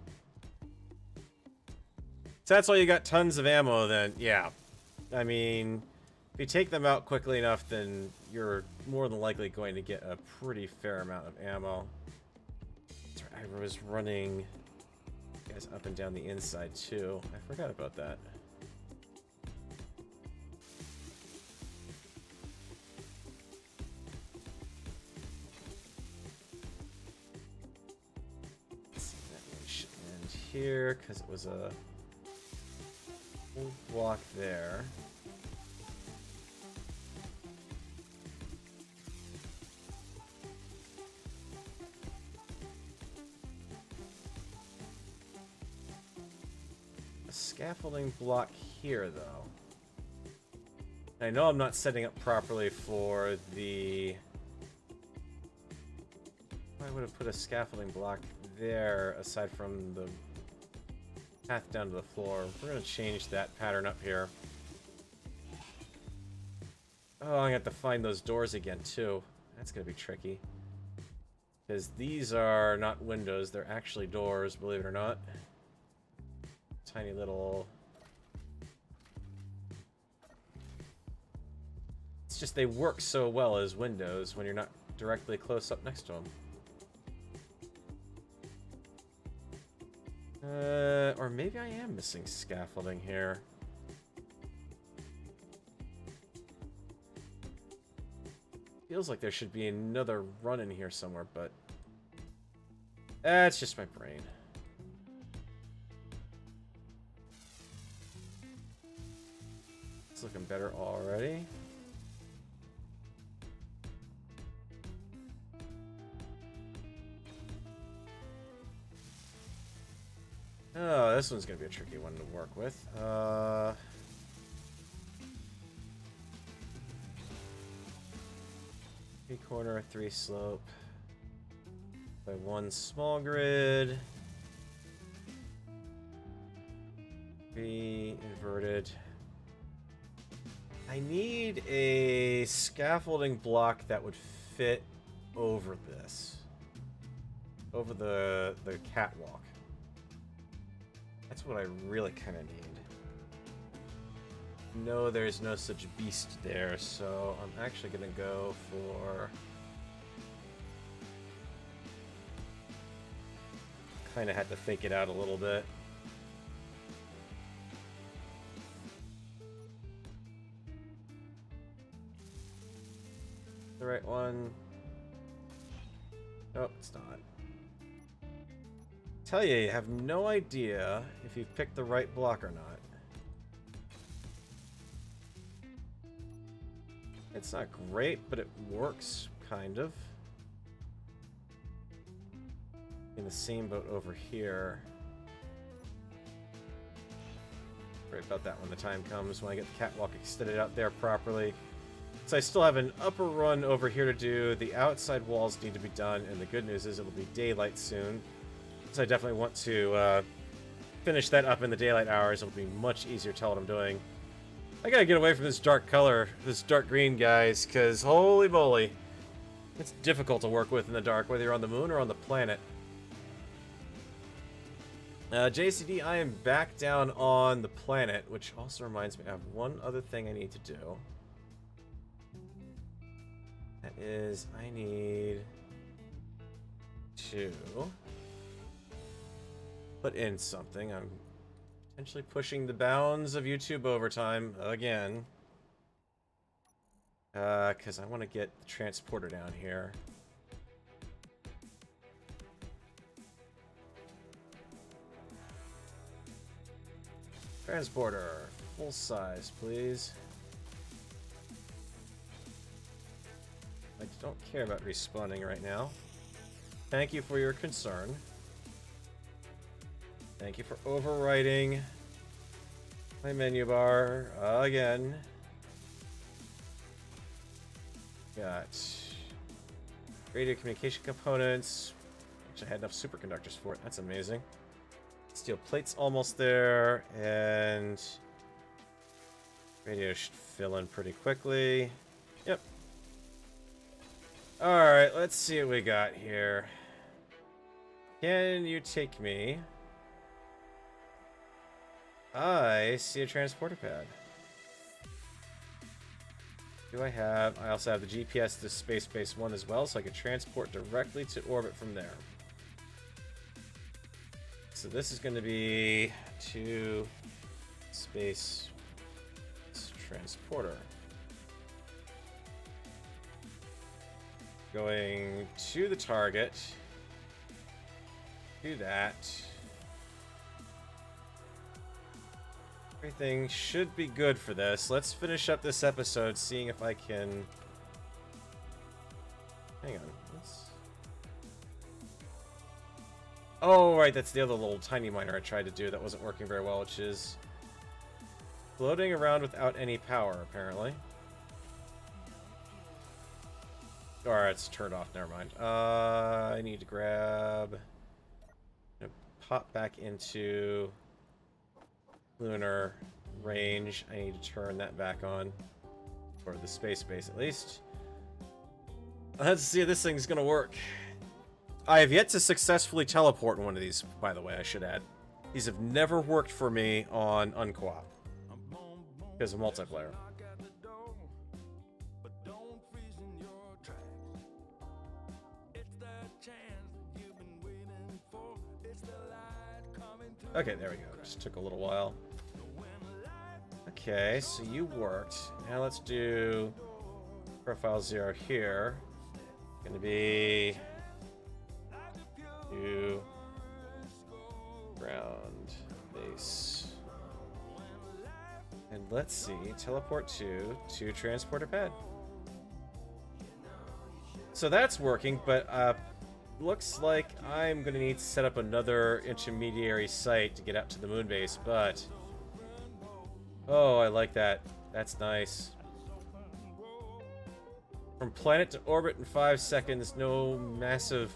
So that's why you got tons of ammo then. Yeah. I mean, if you take them out quickly enough, then you're more than likely going to get a pretty fair amount of ammo. I was running guys up and down the inside too. I forgot about that. Let's see, that one should end here because it was a full block there. Scaffolding block here, though. I know I'm not setting up properly for the... I would have put a scaffolding block there, aside from the path down to the floor. We're going to change that pattern up here. Oh, I'm going to have to find those doors again, too. That's going to be tricky. Because these are not windows, they're actually doors, believe it or not. Tiny little... It's just they work so well as windows when you're not directly close up next to them. Or maybe I am missing scaffolding here. Feels like there should be another run in here somewhere, but... That's just my brain. It's looking better already. Oh, this one's gonna be a tricky one to work with. 3 corner, 3 slope. By 1 small grid. 3 inverted. I need a scaffolding block that would fit over this. Over the catwalk. That's what I really kind of need. No, there's no such beast there, so I'm actually going to go for... Kind of had to think it out a little bit. The right one. Oh, it's not. Tell you, you have no idea if you've picked the right block or not. It's not great, but it works, kind of. In the same boat over here. Right about that when the time comes, when I get the catwalk extended out there properly. So I still have an upper run over here to do. The outside walls need to be done, and the good news is it'll be daylight soon. So I definitely want to finish that up in the daylight hours. It'll be much easier to tell what I'm doing. I gotta get away from this dark color, this dark green, guys, because holy moly. It's difficult to work with in the dark, whether you're on the moon or on the planet. JCD, I am back down on the planet, which also reminds me I have one other thing I need to do. That is, I need to put in something. I'm potentially pushing the bounds of YouTube overtime again. Because I want to get the transporter down here. Transporter, full size, please. I don't care about respawning right now. Thank you for your concern. Thank you for overwriting my menu bar again. Got radio communication components, which I had enough superconductors for it. That's amazing. Steel plate's almost there, and radio should fill in pretty quickly. Yep. Alright, let's see what we got here. Can you take me? I see a transporter pad. Do I have... I also have the GPS to Space Base 1 as well, so I can transport directly to orbit from there. So this is going to be to Space Transporter. Going to the target. Do that. Everything should be good for this. Let's finish up this episode, seeing if I can... Hang on. Oh, right, that's the other little tiny miner I tried to do that wasn't working very well, which is... floating around without any power, apparently. Alright, it's turned off, never mind. I need to grab... pop back into... lunar range. I need to turn that back on. For the space base, at least. Let's see if this thing's gonna work. I have yet to successfully teleport in one of these, by the way, I should add. These have never worked for me on Unco-op. Because of multiplayer. Okay, there we go. Just took a little while. Okay, so you worked. Now let's do profile 0 here. Gonna be to ground base. And let's see, teleport to transporter pad. So that's working, but looks like I'm gonna need to set up another intermediary site to get out to the moon base, but oh, I like that. That's nice. From planet to orbit in 5 seconds, no massive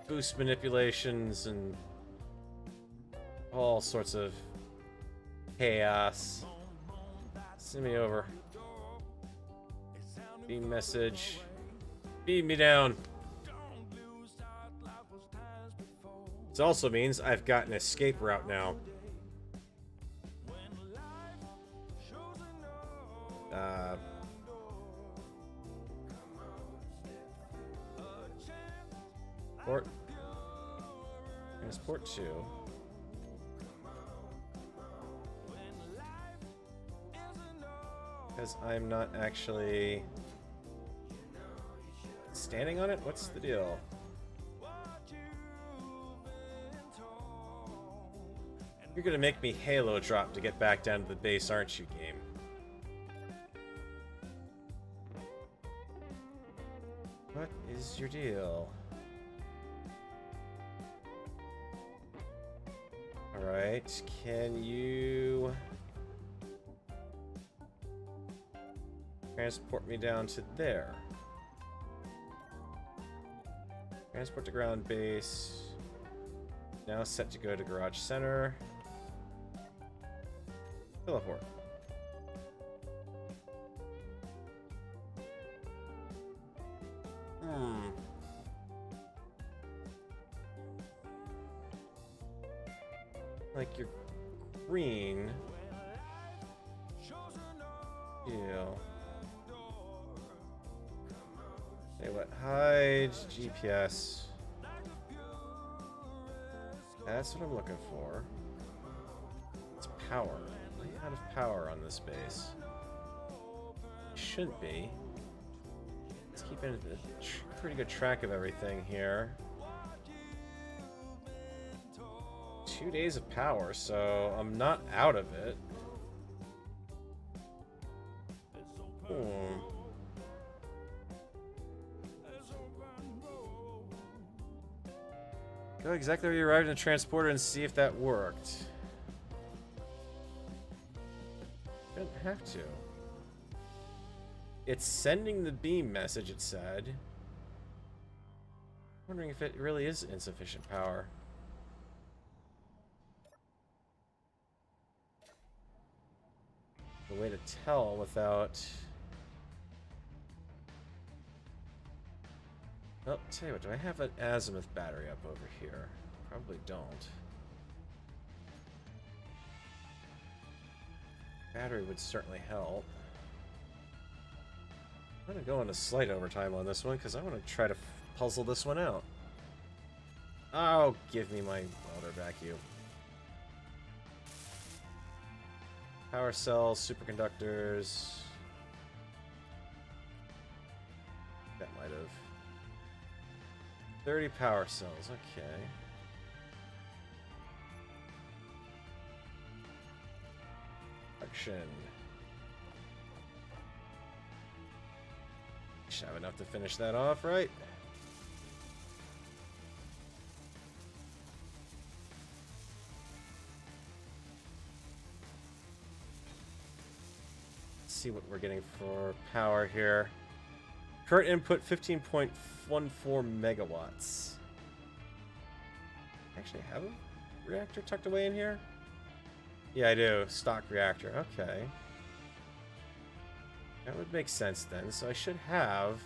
boost manipulations and all sorts of chaos. Send me over. Beam message. Beam me down. This also means I've got an escape route now. Port. Transport 2. Because I'm not actually standing on it? What's the deal? You're gonna make me Halo drop to get back down to the base, aren't you, game? What is your deal? Alright, can you transport me down to there? Transport to ground base. Now set to go to garage center. Teleport. Like you're green. Deal. Say what? Hide GPS. That's what I'm looking for. It's power. I'm out of power on this base. Shouldn't be. Let's keep in a pretty good track of everything here. 2 days of power, so I'm not out of it. Hmm. Go exactly where you arrived in the transporter and see if that worked. Don't have to. It's sending the beam message, it said. Wondering if it really is insufficient power. The way to tell without... Oh, tell you what, do I have an azimuth battery up over here? Probably don't. Battery would certainly help. I'm gonna go on a slight overtime on this one because I want to try to puzzle this one out. Oh, give me my welder back, you. Power cells, superconductors. That might have. 30 power cells, okay. Action. Should have enough to finish that off, right? Let's see what we're getting for power here. Current input 15.14 megawatts. Actually have a reactor tucked away in here? Yeah, I do. Stock reactor. Okay. That would make sense then. So I should have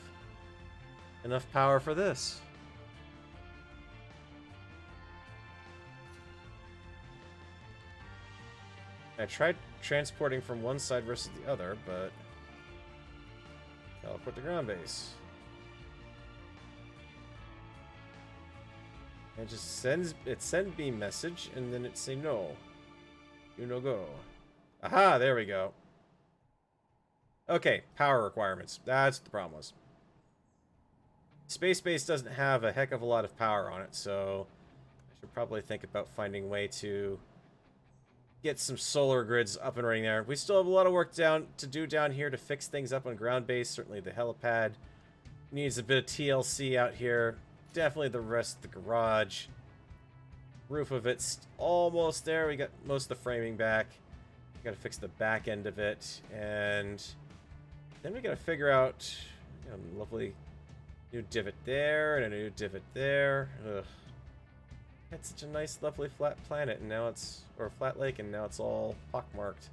enough power for this. I tried transporting from one side versus the other, but teleport the ground base. And it just send beam message, and then it say no. You no go. Aha, there we go. Okay, power requirements. That's what the problem was. Space base doesn't have a heck of a lot of power on it, so I should probably think about finding a way to get some solar grids up and running there. We still have a lot of work to do down here to fix things up on ground base. Certainly the helipad needs a bit of TLC out here. Definitely the rest of the garage. Roof of it's almost there. We got most of the framing back. Got to fix the back end of it, and then we got to figure out a lovely new divot there and a new divot there. Ugh. Had such a nice, lovely flat planet, and now it's or flat lake, and now it's all pockmarked.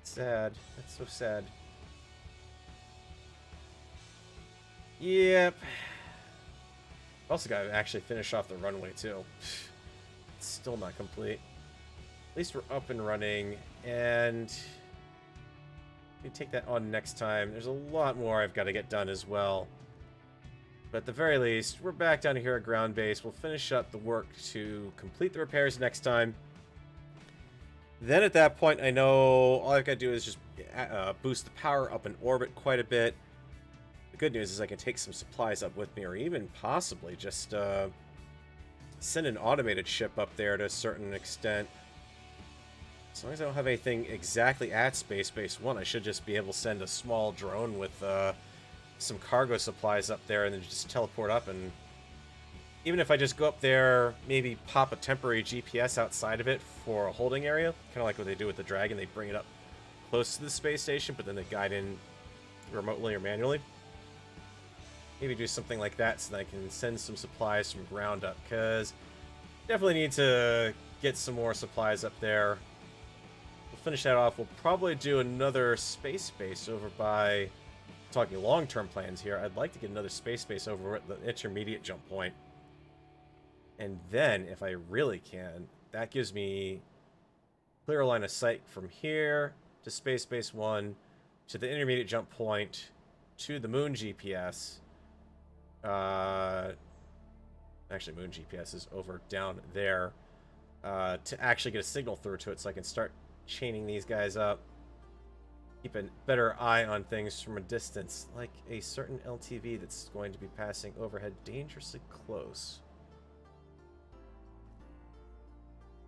Sad. That's so sad. Yep. Also got to actually finish off the runway too. It's still not complete. At least we're up and running, and we take that on next time. There's a lot more I've got to get done as well. But at the very least, we're back down here at ground base. We'll finish up the work to complete the repairs next time. Then at that point, I know all I've got to do is just boost the power up in orbit quite a bit. The good news is I can take some supplies up with me, or even possibly just send an automated ship up there to a certain extent. As long as I don't have anything exactly at Space Base 1, I should just be able to send a small drone with some cargo supplies up there and then just teleport up. And even if I just go up there, maybe pop a temporary GPS outside of it for a holding area, kind of like what they do with the Dragon. They bring it up close to the space station, but then they guide in remotely or manually. Maybe do something like that so that I can send some supplies from ground up, because definitely need to get some more supplies up there. We'll finish that off. We'll probably do another space base over by, talking long-term plans here, I'd like to get another space base over at the intermediate jump point. And then, if I really can, that gives me clear line of sight from here to Space Base 1 to the intermediate jump point to the Moon GPS. Actually, Moon GPS is over down there, to actually get a signal through to it so I can start chaining these guys up. Keep a better eye on things from a distance, like a certain LTV that's going to be passing overhead dangerously close.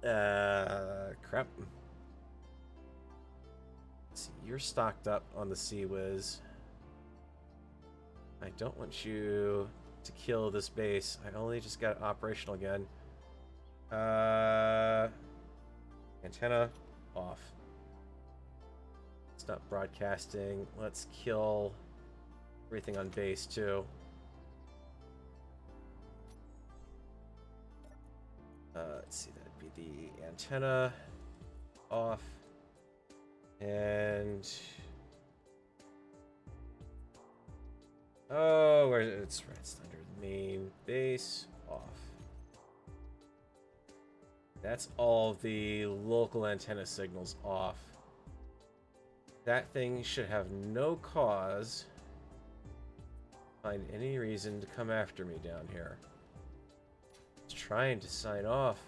Crap. See, you're stocked up on the Sea Whiz. I don't want you to kill this base. I only just got it operational again. Antenna off. Stop broadcasting. Let's kill everything on base too. Let's see, that'd be the antenna off. And oh, where it's under the main base off. That's all the local antenna signals off. That thing should have no cause find any reason to come after me down here. It's trying to sign off.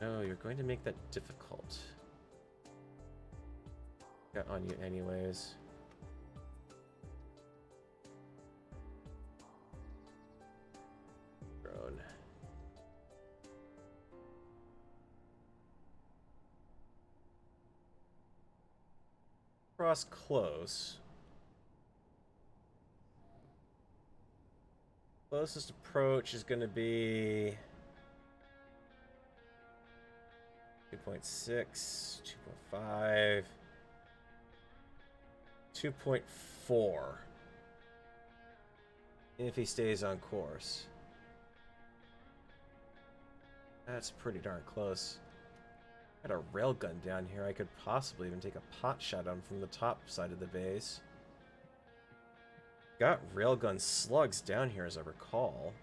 No, you're going to make that difficult. Got on you anyways. Drone. Cross close. Closest approach is going to be 2.6, 2.5, 2.4. If he stays on course. That's pretty darn close. Got a railgun down here. I could possibly even take a pot shot on from the top side of the base. Got railgun slugs down here, as I recall.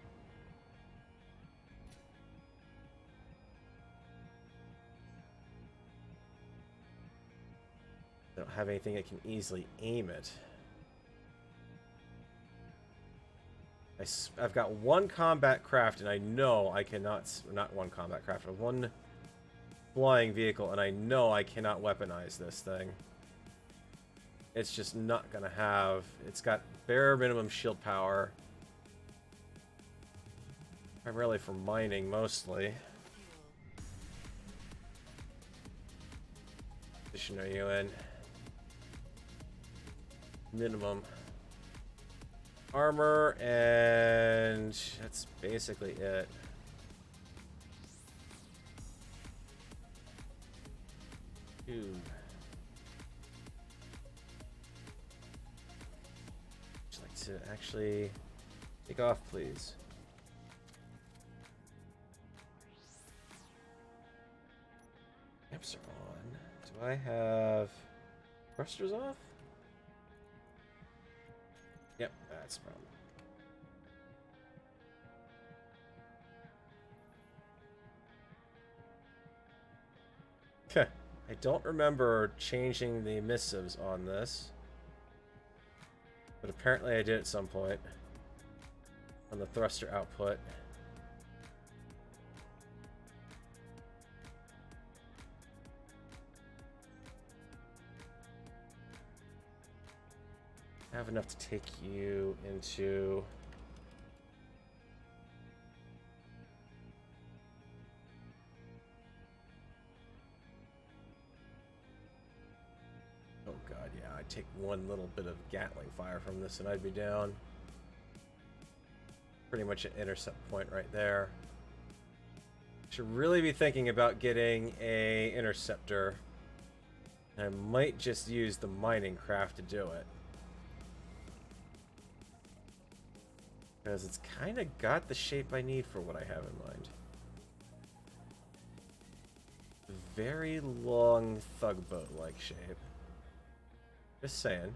Don't have anything that can easily aim it. I've got one combat craft, and I know I cannot... Not one combat craft, but one flying vehicle, and I know I cannot weaponize this thing. It's just not going to have... It's got bare minimum shield power. Primarily for mining, mostly. What position are you in? Minimum armor, and that's basically it. Ooh. Would you like to actually take off, please? Amps are on. Do I have thrusters off? Yep, that's the problem. Okay. I don't remember changing the emissives on this, but apparently I did at some point on the thruster output. I have enough to take you into... Oh god, yeah, I'd take one little bit of Gatling fire from this and I'd be down. Pretty much an intercept point right there. Should really be thinking about getting a interceptor. I might just use the mining craft to do it. Because it's kind of got the shape I need for what I have in mind. Very long thugboat-like shape. Just saying.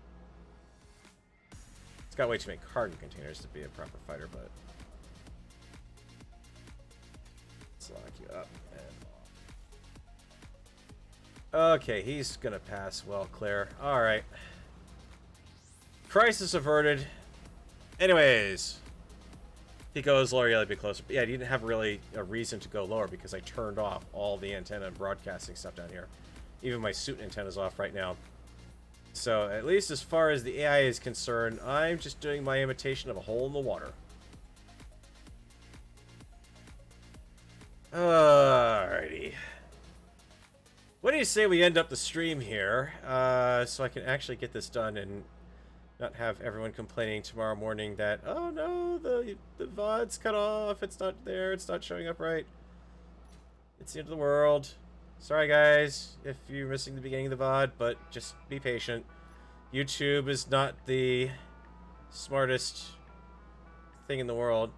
It's got way too many cargo containers to be a proper fighter, but... Let's lock you up and off. Okay, he's gonna pass well clear. Alright. Crisis averted. Anyways... If he goes lower, yeah, it'd be closer. But yeah, he didn't have really a reason to go lower because I turned off all the antenna and broadcasting stuff down here. Even my suit antenna's off right now. So, at least as far as the AI is concerned, I'm just doing my imitation of a hole in the water. Alrighty. What do you say we end up the stream here, so I can actually get this done and not have everyone complaining tomorrow morning that, oh no, the VOD's cut off, it's not there, it's not showing up right. It's the end of the world. Sorry guys if you're missing the beginning of the VOD, but just be patient. YouTube is not the smartest thing in the world.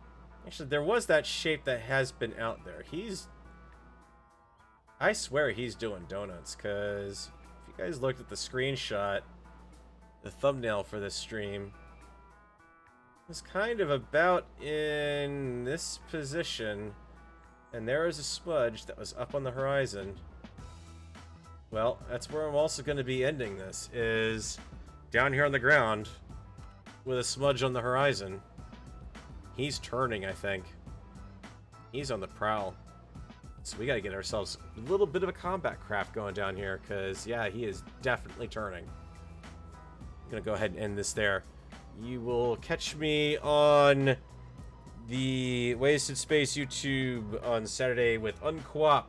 Actually, there was that shape that has been out there. I swear he's doing donuts, because if you guys looked at the screenshot, the thumbnail for this stream was kind of about in this position, and there is a smudge that was up on the horizon. Well, that's where I'm also going to be ending this, is down here on the ground with a smudge on the horizon. He's turning, I think. He's on the prowl. So we gotta get ourselves a little bit of a combat craft going down here, because, yeah, he is definitely turning. I'm gonna go ahead and end this there. You will catch me on the Wasted Space YouTube on Saturday with Uncoop.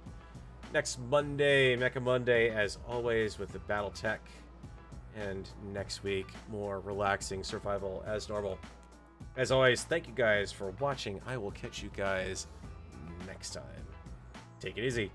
Next Monday, Mecha Monday, as always, with the Battle Tech. And next week, more relaxing survival as normal. As always, thank you guys for watching. I will catch you guys next time. Take it easy.